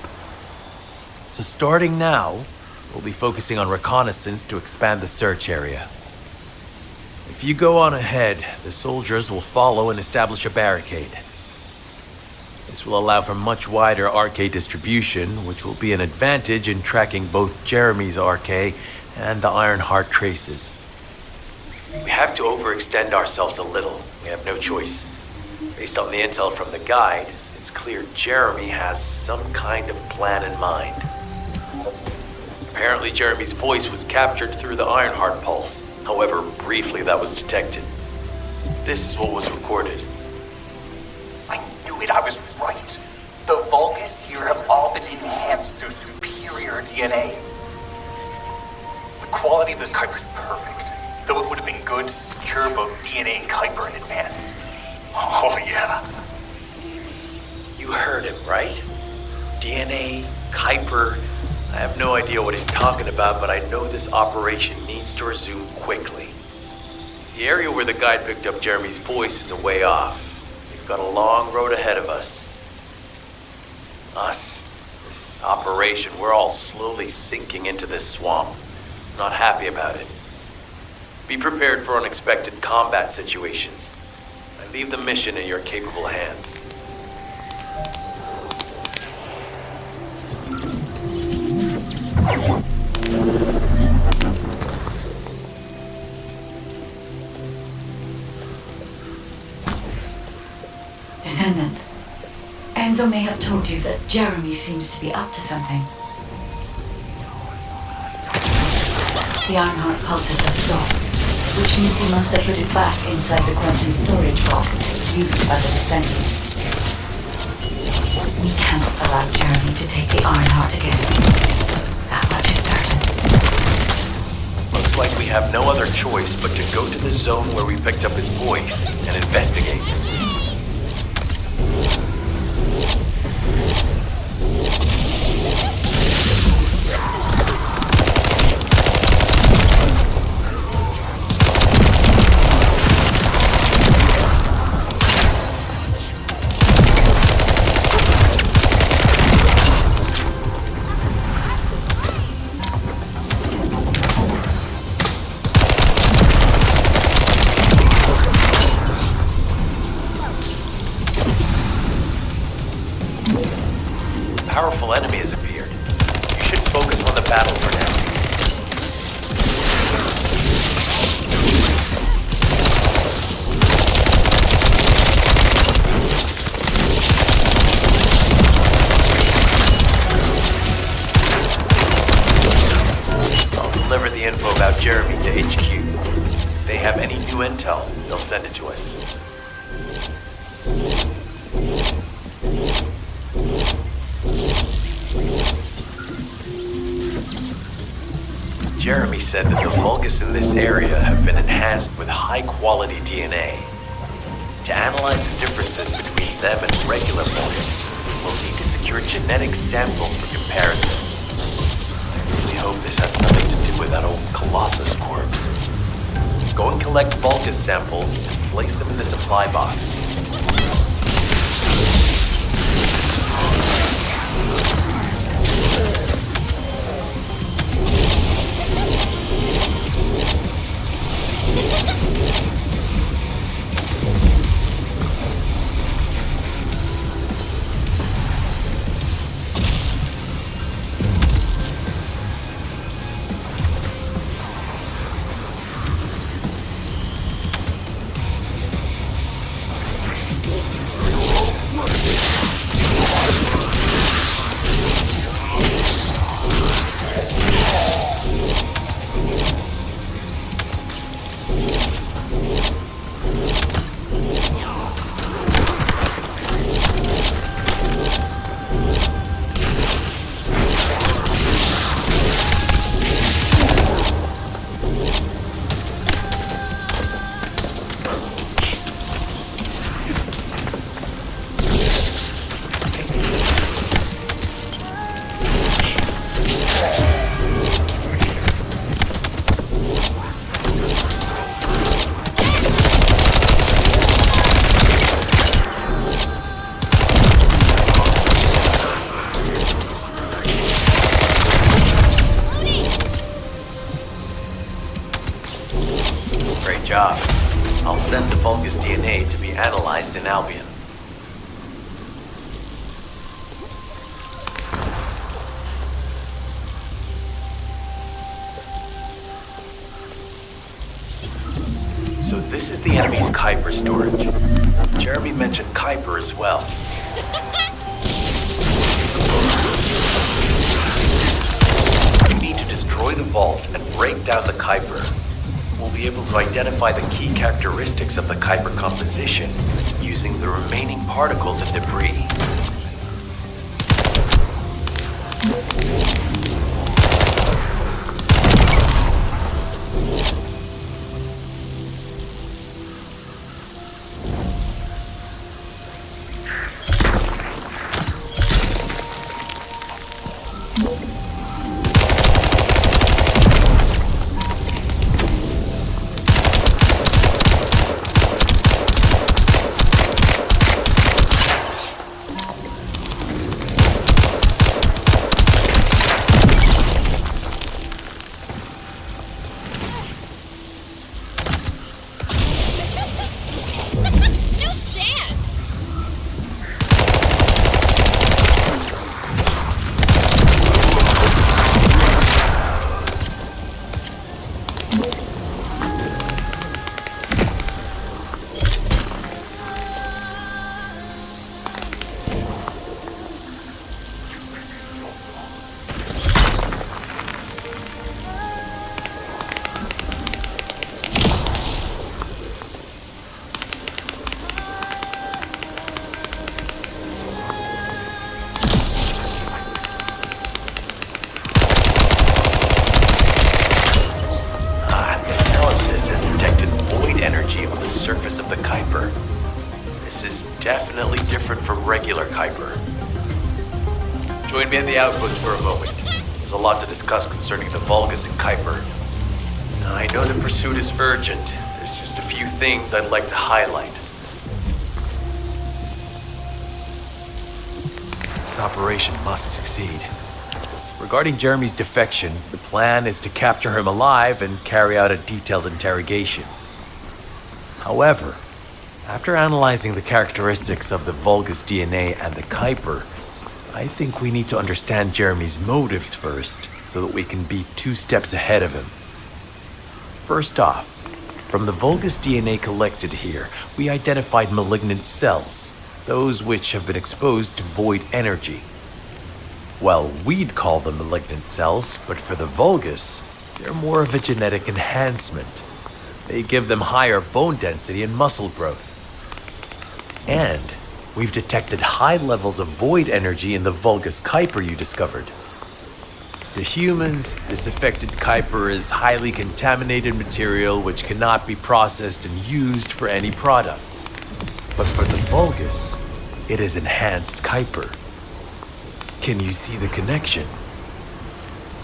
So starting now, we'll be focusing on reconnaissance to expand the search area. If you go on ahead, the soldiers will follow and establish a barricade. This will allow for much wider RK distribution, which will be an advantage in tracking both Jeremy's RK and the Ironheart traces. We have to overextend ourselves a little. We have no choice. Based on the intel from the guide, it's clear Jeremy has some kind of plan in mind. Apparently Jeremy's voice was captured through the Ironheart pulse. However, briefly that was detected. This is what was recorded. I knew it, I was right. The Vulgus here have all been enhanced through superior DNA. The quality of this Kuiper's perfect, though it would have been good to secure both DNA and Kuiper in advance. Oh yeah. You heard him, right? DNA, Kuiper. I have no idea what he's talking about, but I know this operation needs to resume quickly. The area where the guide picked up Jeremy's voice is a way off. We've got a long road ahead of us. This operation, we're all slowly sinking into this swamp. Not happy about it. Be prepared for unexpected combat situations. I leave the mission in your capable hands. Descendant, Enzo may have told you that Jeremy seems to be up to something. The Ironheart pulses have stopped, which means he must have put it back inside the quantum storage box used by the Descendants. We cannot allow Jeremy to take the Ironheart again. That much is certain. Looks like we have no other choice but to go to the zone where we picked up his voice and investigate. Powerful enemy has appeared. You should focus on the battle for now. I'll deliver the info about Jeremy to HQ. If they have any new intel, they'll send it to us. Jeremy said that the Vulgus in this area have been enhanced with high-quality DNA. To analyze the differences between them and regular Vulgus, we'll need to secure genetic samples for comparison. I really hope this has nothing to do with that old Colossus corpse. Go and collect Vulgus samples and place them in the supply box. Great job. I'll send the Vulgus DNA to be analyzed in Albion. So this is the enemy's Kuiper storage. Jeremy mentioned Kuiper as well. We need to destroy the vault and break down the Kuiper. We'll be able to identify the key characteristics of the Kuiper composition using the remaining particles of debris. definitely different from regular Kuiper. Join me at the outpost for a moment. There's a lot to discuss concerning the Vulgus and Kuiper. Now, I know the pursuit is urgent. There's just a few things I'd like to highlight. This operation must succeed. Regarding Jeremy's defection, the plan is to capture him alive and carry out a detailed interrogation. However, after analyzing the characteristics of the Vulgus DNA and the Kuiper, I think we need to understand Jeremy's motives first, so that we can be 2 steps ahead of him. First off, from the Vulgus DNA collected here, we identified malignant cells, those which have been exposed to void energy. Well, we'd call them malignant cells, but for the Vulgus, they're more of a genetic enhancement. They give them higher bone density and muscle growth. And we've detected high levels of void energy in the Vulgus Kuiper you discovered. To humans, this affected Kuiper is highly contaminated material which cannot be processed and used for any products. But for the Vulgus, it is enhanced Kuiper. Can you see the connection?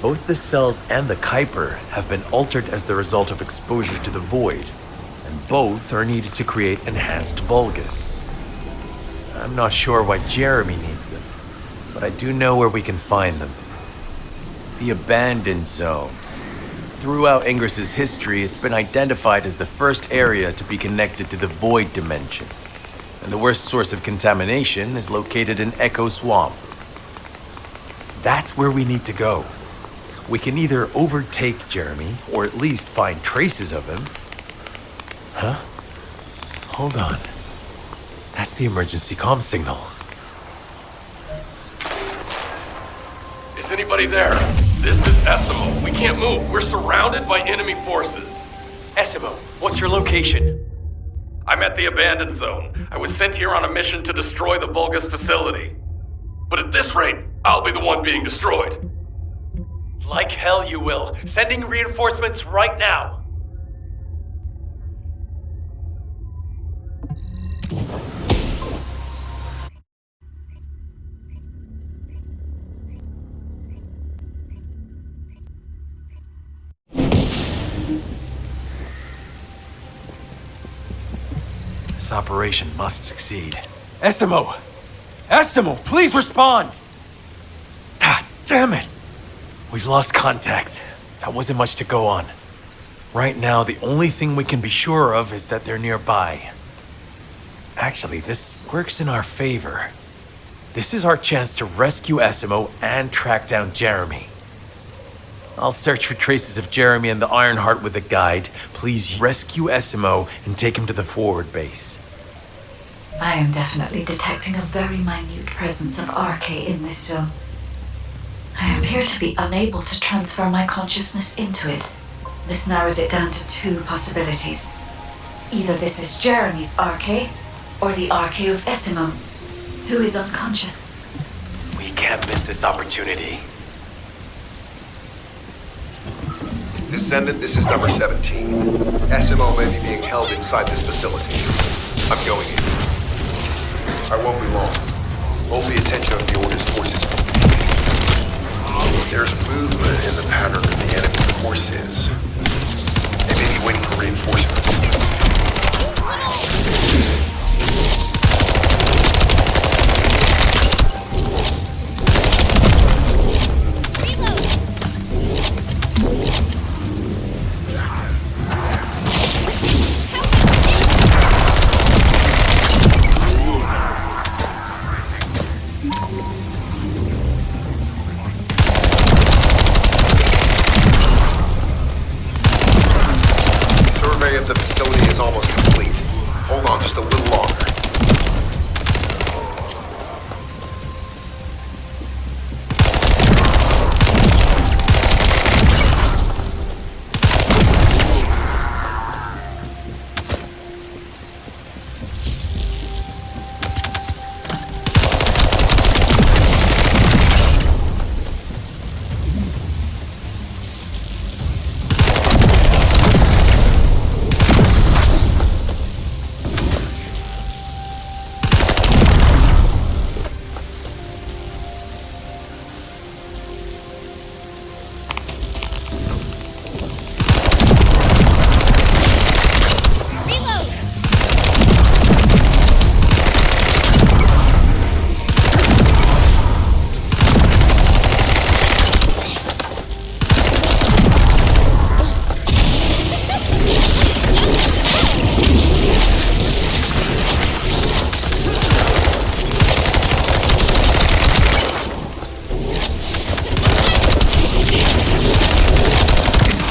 Both the cells and the Kuiper have been altered as the result of exposure to the void, and both are needed to create enhanced Vulgus. I'm not sure why Jeremy needs them, but I do know where we can find them. The Abandoned Zone. Throughout Ingris's history, it's been identified as the first area to be connected to the Void Dimension, and the worst source of contamination is located in Echo Swamp. That's where we need to go. We can either overtake Jeremy, or at least find traces of him. Huh? Hold on. That's the emergency comm signal. Is anybody there? This is Essimo. We can't move. We're surrounded by enemy forces. Essimo, what's your location? I'm at the Abandoned Zone. I was sent here on a mission to destroy the Vulgus facility. But at this rate, I'll be the one being destroyed. Like hell you will. Sending reinforcements right now. This operation must succeed. Essimo! Essimo, please respond! Ah, damn it! We've lost contact. That wasn't much to go on. Right now, the only thing we can be sure of is that they're nearby. Actually, this works in our favor. This is our chance to rescue Essimo and track down Jeremy. I'll search for traces of Jeremy and the Ironheart with a guide. Please rescue Essimo and take him to the forward base. I am definitely detecting a very minute presence of RK in this zone. I appear to be unable to transfer my consciousness into it. This narrows it down to 2 possibilities. Either this is Jeremy's RK, or the RK of Essimo, who is unconscious. We can't miss this opportunity. Descendant, this is number 17. Essimo may be being held inside this facility. I'm going in. I won't be long. Hold the attention of the Order's forces. There's movement in the pattern of the enemy forces. They may be waiting for reinforcements.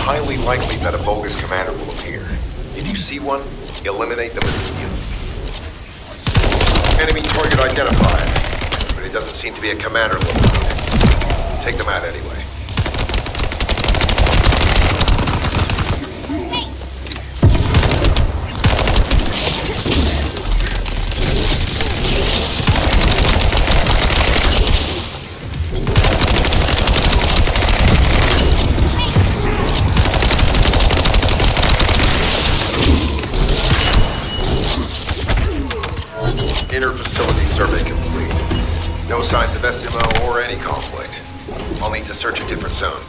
highly likely that a Vulgus commander will appear. If you see one, eliminate them immediately. Enemy target identified, but it doesn't seem to be a commander located. Take them out anyway. Inter-facility survey complete. No signs of SMO or any conflict. I'll need to search a different zone.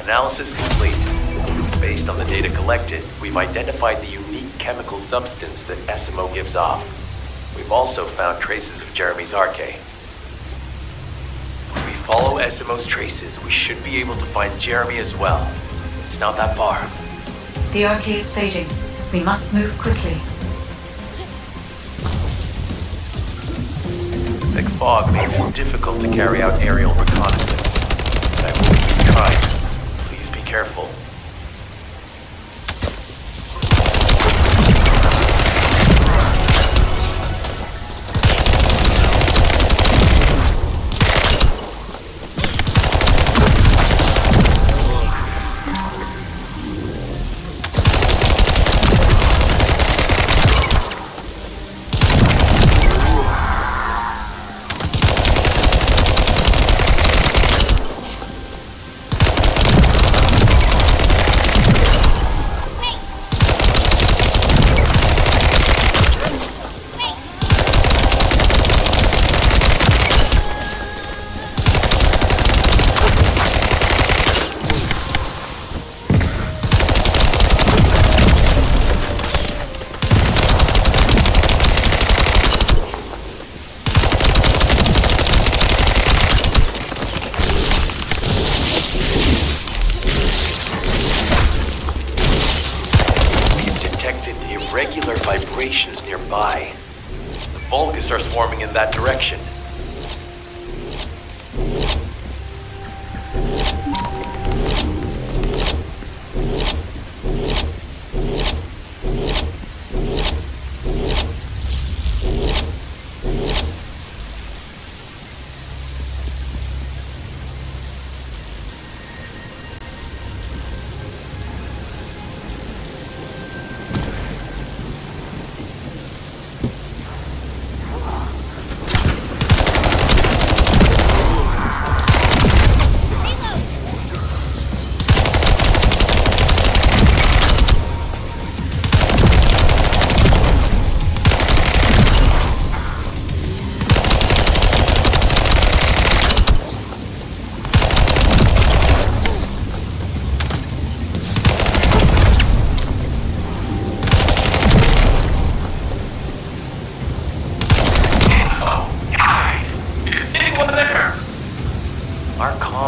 Analysis complete. Based on the data collected, we've identified the unique chemical substance that SMO gives off. We've also found traces of Jeremy's arcade. If we follow SMO's traces, we should be able to find Jeremy as well. It's not that far. The arcade is fading. We must move quickly. Thick fog makes it difficult to carry out aerial reconnaissance. But I will keep trying. Please be careful. Irregular vibrations nearby. The Vulgus are swarming in that direction.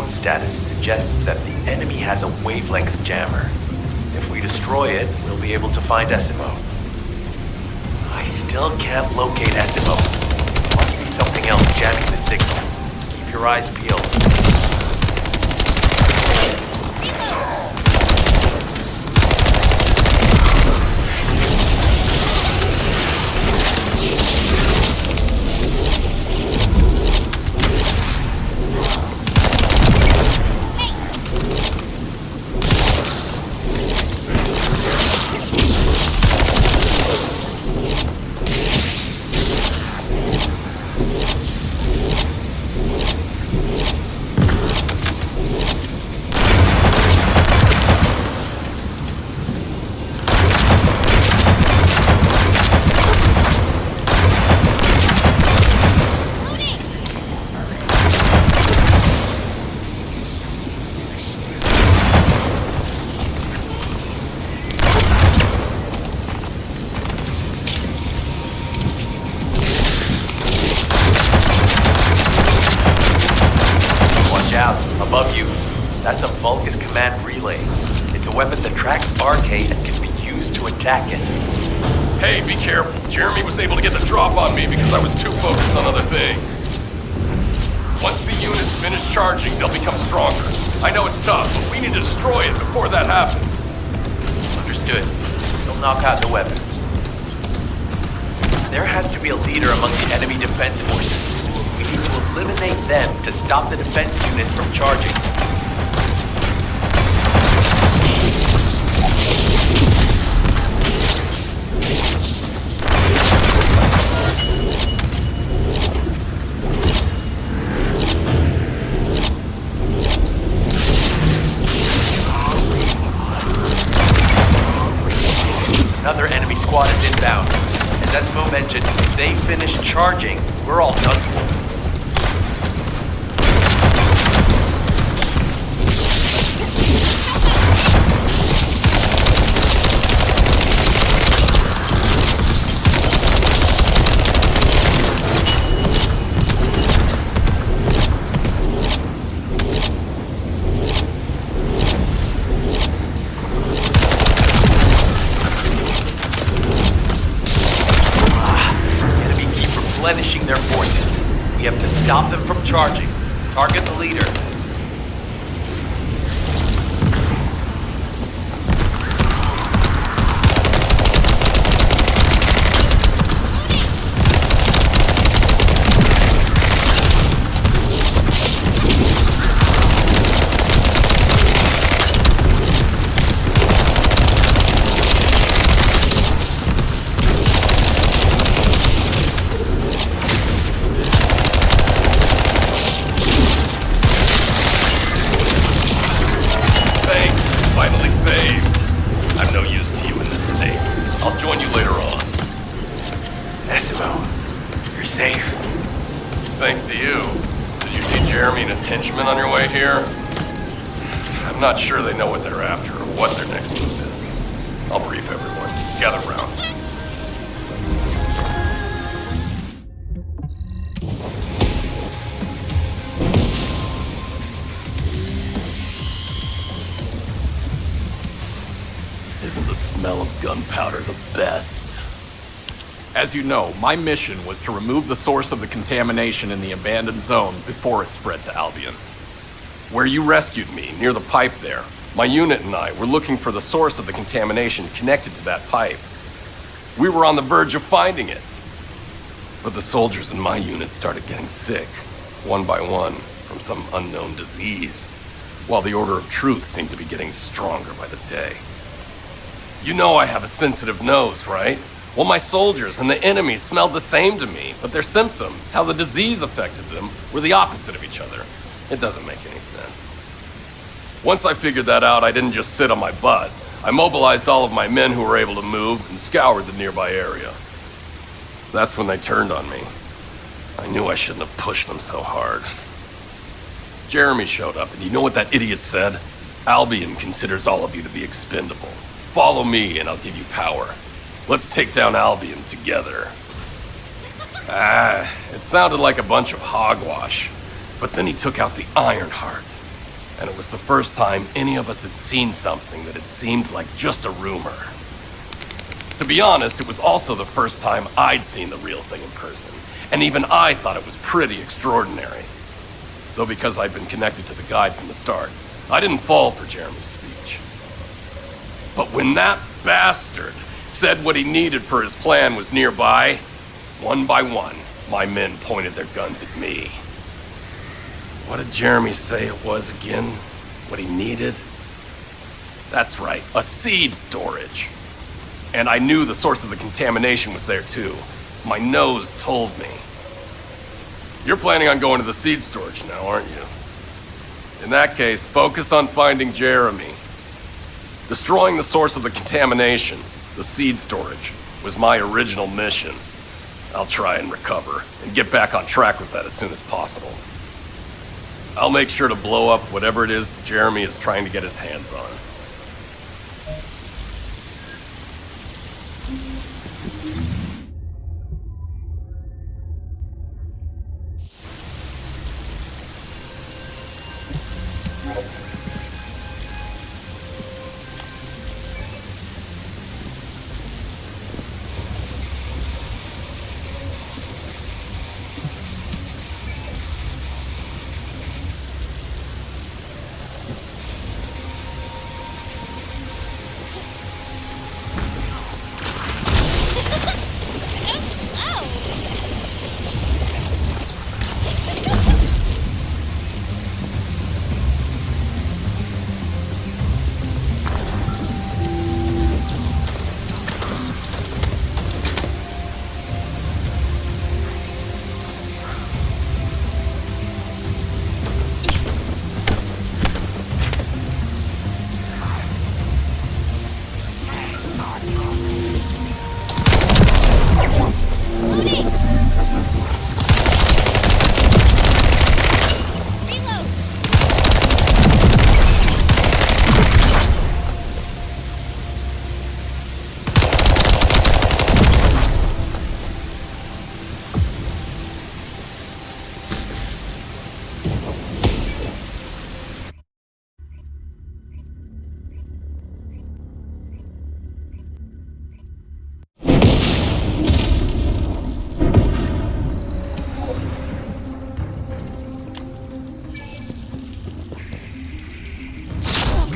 drone status suggests that the enemy has a wavelength jammer. If we destroy it, we'll be able to find Esimo. I still can't locate Esimo. Must be something else jamming the signal. Keep your eyes peeled. Above you, that's a Vulgus command relay. It's a weapon that tracks RK and can be used to attack it. Hey, be careful. Jeremy was able to get the drop on me because I was too focused on other things. Once the units finish charging, they'll become stronger. I know it's tough, but we need to destroy it before that happens. Understood. They'll knock out the weapons. There has to be a leader among the enemy defense forces. We need to eliminate them to stop the defense units from charging. Another enemy squad is inbound. As Esmo mentioned, if they finish charging, we're all done for. Replenishing their forces. We have to stop them from charging. Target the leader. Finally saved. I'm no use to you in this state. I'll join you later on. Esmo, you're safe. Thanks to you. Did you see Jeremy and his henchmen on your way here? I'm not sure they know what they're after or what their next move is. I'll brief everyone. Gather round. Isn't the smell of gunpowder the best? As you know, my mission was to remove the source of the contamination in the abandoned zone before it spread to Albion. Where you rescued me, near the pipe there, my unit and I were looking for the source of the contamination connected to that pipe. We were on the verge of finding it. But the soldiers in my unit started getting sick, one by one, from some unknown disease, while the Order of Truth seemed to be getting stronger by the day. You know I have a sensitive nose, right? Well, my soldiers and the enemy smelled the same to me, but their symptoms, how the disease affected them, were the opposite of each other. It doesn't make any sense. Once I figured that out, I didn't just sit on my butt. I mobilized all of my men who were able to move and scoured the nearby area. That's when they turned on me. I knew I shouldn't have pushed them so hard. Jeremy showed up, and you know what that idiot said? Albion considers all of you to be expendable. Follow me and I'll give you power. Let's take down Albion together. It sounded like a bunch of hogwash. But then he took out the Ironheart. And it was the first time any of us had seen something that had seemed like just a rumor. To be honest, it was also the first time I'd seen the real thing in person, and even I thought it was pretty extraordinary. Though because I'd been connected to the guide from the start, I didn't fall for Jeremy's speech. But when that bastard said what he needed for his plan was nearby, one by one, my men pointed their guns at me. What did Jeremy say it was again? What he needed? That's right, a seed storage. And I knew the source of the contamination was there too. My nose told me. You're planning on going to the seed storage now, aren't you? In that case, focus on finding Jeremy. Destroying the source of the contamination, the seed storage, was my original mission. I'll try and recover, and get back on track with that as soon as possible. I'll make sure to blow up whatever it is Jeremy is trying to get his hands on.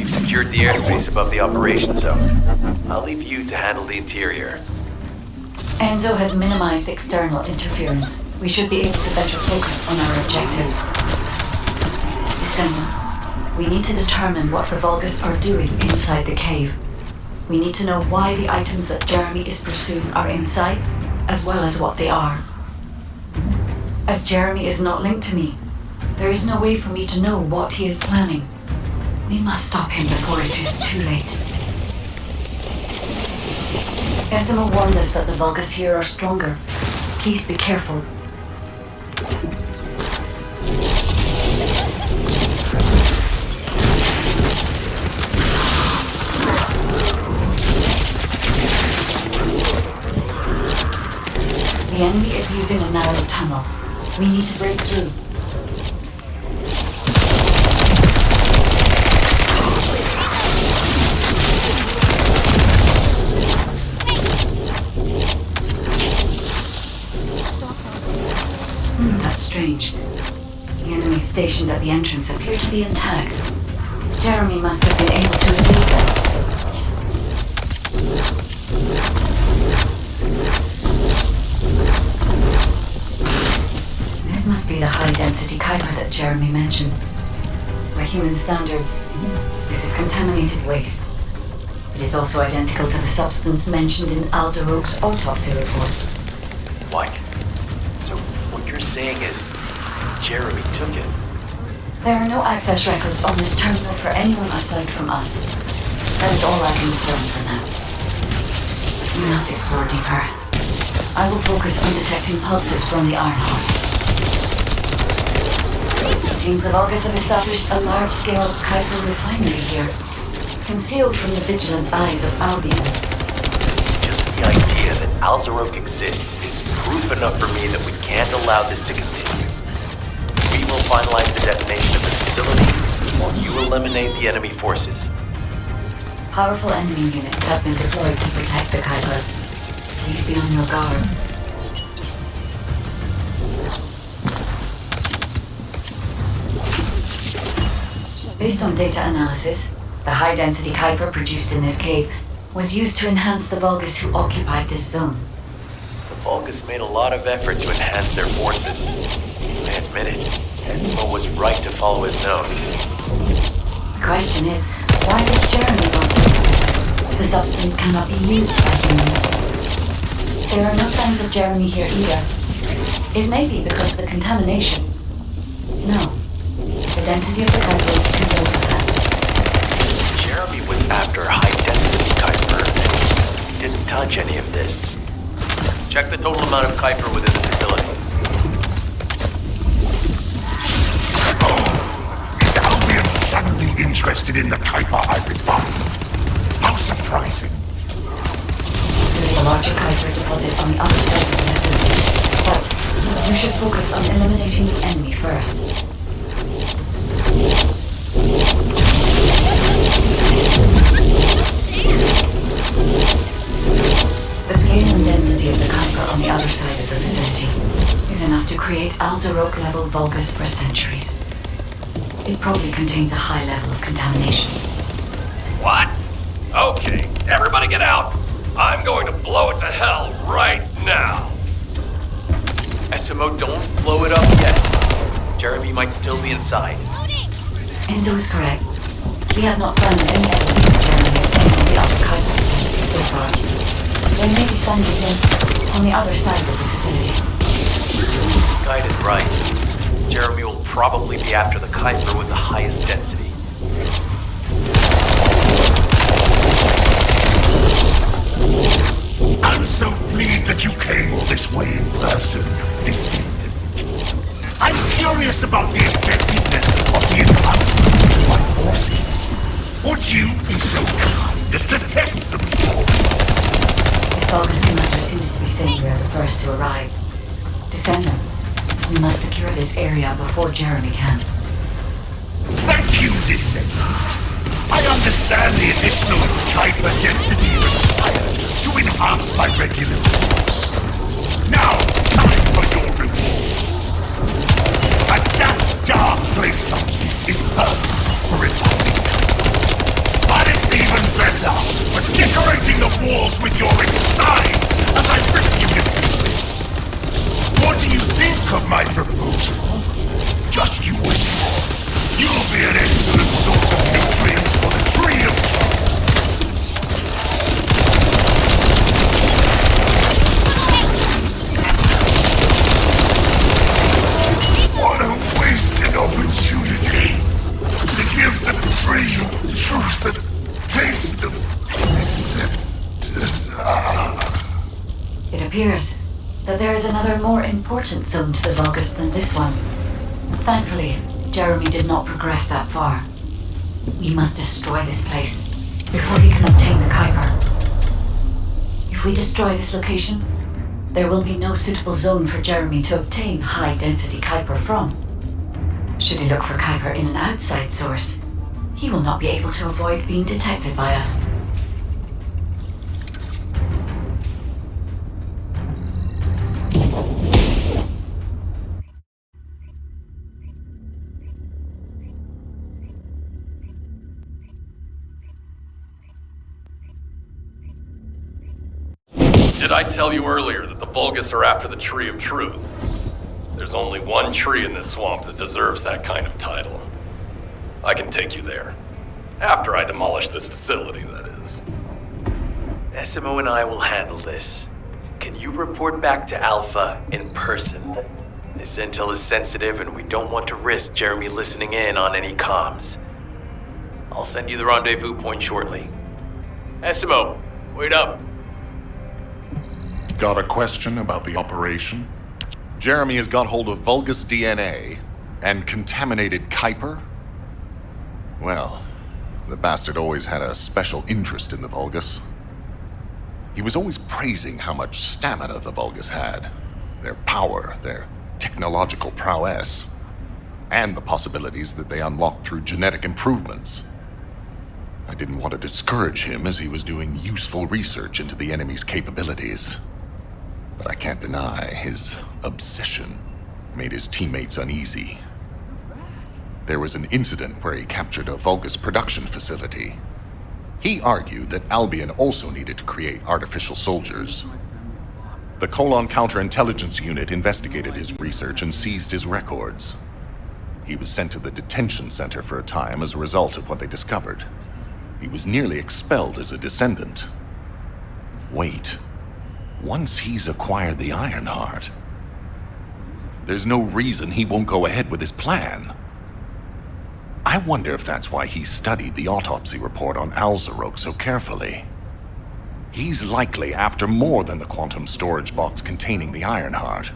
Secured the airspace above the operation zone. I'll leave you to handle the interior. Enzo has minimized external interference. We should be able to better focus on our objectives. Descendant, we need to determine what the Vulgus are doing inside the cave. We need to know why the items that Jeremy is pursuing are inside, as well as what they are. As Jeremy is not linked to me, there is no way for me to know what he is planning. We must stop him before it is too late. Esima warned us that the Vulgus here are stronger. Please be careful. The enemy is using a narrow tunnel. We need to break through. That's strange. The enemies stationed at the entrance appear to be intact. Jeremy must have been able to evade them. This must be the high-density Kuiper that Jeremy mentioned. By human standards, this is contaminated waste. It is also identical to the substance mentioned in Alzaroke's autopsy report. What? So what you're saying is Jeremy took it? There are no access records on this terminal for anyone aside from us. That is all I can discern for now. We must explore deeper. I will focus on detecting pulses from the Ironheart. It seems the Vulgus have established a large-scale Kuiper refinery here, concealed from the vigilant eyes of Albion. Just the idea that Alzaroke exists is proof enough for me that we can't allow this to continue. We will finalize the detonation of the facility, while you eliminate the enemy forces. Powerful enemy units have been deployed to protect the Kuiper. Please be on your guard. Based on data analysis, the high-density Kuiper produced in this cave was used to enhance the Vulgus who occupied this zone. The Vulgus made a lot of effort to enhance their forces. I admit it, Esmo was right to follow his nose. The question is, why does Jeremy want this? The substance cannot be used by humans. There are no signs of Jeremy here either. It may be because the contamination... No. The density of the Kuiper is too low for that. Jeremy was after high-density Kuiper. He didn't touch any of this. Check the total amount of Kuiper within the facility. Is Albion suddenly interested in the Kuiper I've been finding? How surprising. There is a larger Kuiper deposit on the other side of the facility, but you should focus on eliminating the enemy first. The scale and density of the Kuiper on the other side of the facility is enough to create Alzaroke-level Vulgus for centuries. It probably contains a high level of contamination. What? Okay, everybody get out. I'm going to blow it to hell right now. Esmo, don't blow it up yet. Jeremy might still be inside. Enzo is correct. We have not found any evidence of Jeremy at any of the other Kuiper facilities so far. There may be signs of him on the other side of the facility. Guide is right. Jeremy will probably be after the Kuiper with the highest density. I'm so pleased that you came all this way in person, Descendant. I'm curious about the effectiveness of the enhancements to my forces. Would you be so kind as to test them for me? This Vulgus commander seems to be saying we are the first to arrive. Descendant, we must secure this area before Jeremy can. Thank you, Descendant. I understand the additional Kuiper density required to enhance my regular force. Now, time for your reward. A dark place like this is perfect for refining. But it's even better for decorating the walls with your insides as I rip you to pieces. What do you think of my proposal? Just you wait. You'll be an excellent source of nutrients for the tree of choice. What a wasted opportunity to give the tree of truth the taste of It appears that there is another more important zone to the Vulgus than this one. Thankfully, Jeremy did not progress that far. We must destroy this place before he can obtain the Kuiper. If we destroy this location, there will be no suitable zone for Jeremy to obtain high-density Kuiper from. Should he look for Kuiper in an outside source, he will not be able to avoid being detected by us. Did I tell you earlier that the Vulgus are after the Tree of Truth? There's only one tree in this swamp that deserves that kind of title. I can take you there. After I demolish this facility, that is. Esmo and I will handle this. Can you report back to Alpha in person? This intel is sensitive and we don't want to risk Jeremy listening in on any comms. I'll send you the rendezvous point shortly. Esmo, wait up. Got a question about the operation? Jeremy has got hold of Vulgus DNA and contaminated Kuiper? Well, the bastard always had a special interest in the Vulgus. He was always praising how much stamina the Vulgus had, their power, their technological prowess. and the possibilities that they unlocked through genetic improvements. I didn't want to discourage him as he was doing useful research into the enemy's capabilities. But I can't deny his obsession made his teammates uneasy. There was an incident where he captured a Vulgus production facility. He argued that Albion also needed to create artificial soldiers. The Colon Counterintelligence Unit investigated his research and seized his records. He was sent to the detention center for a time as a result of what they discovered. He was nearly expelled as a Descendant. Wait. Once he's acquired the Ironheart, there's no reason he won't go ahead with his plan. I wonder if that's why he studied the autopsy report on Alzarok so carefully. He's likely after more than the quantum storage box containing the Ironheart.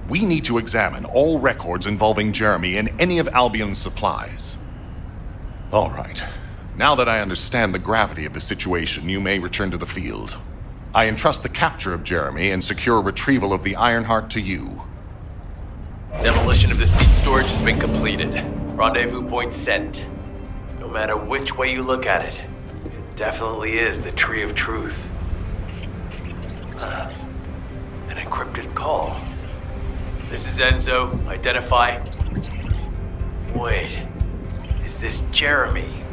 We need to examine all records involving Jeremy and any of Albion's supplies. All right. Now that I understand the gravity of the situation, you may return to the field. I entrust the capture of Jeremy and secure retrieval of the Ironheart to you. Demolition of the seed storage has been completed. Rendezvous point set. No matter which way you look at it, it definitely is the Tree of Truth. An encrypted call. This is Enzo. Identify. Wait, is this Jeremy?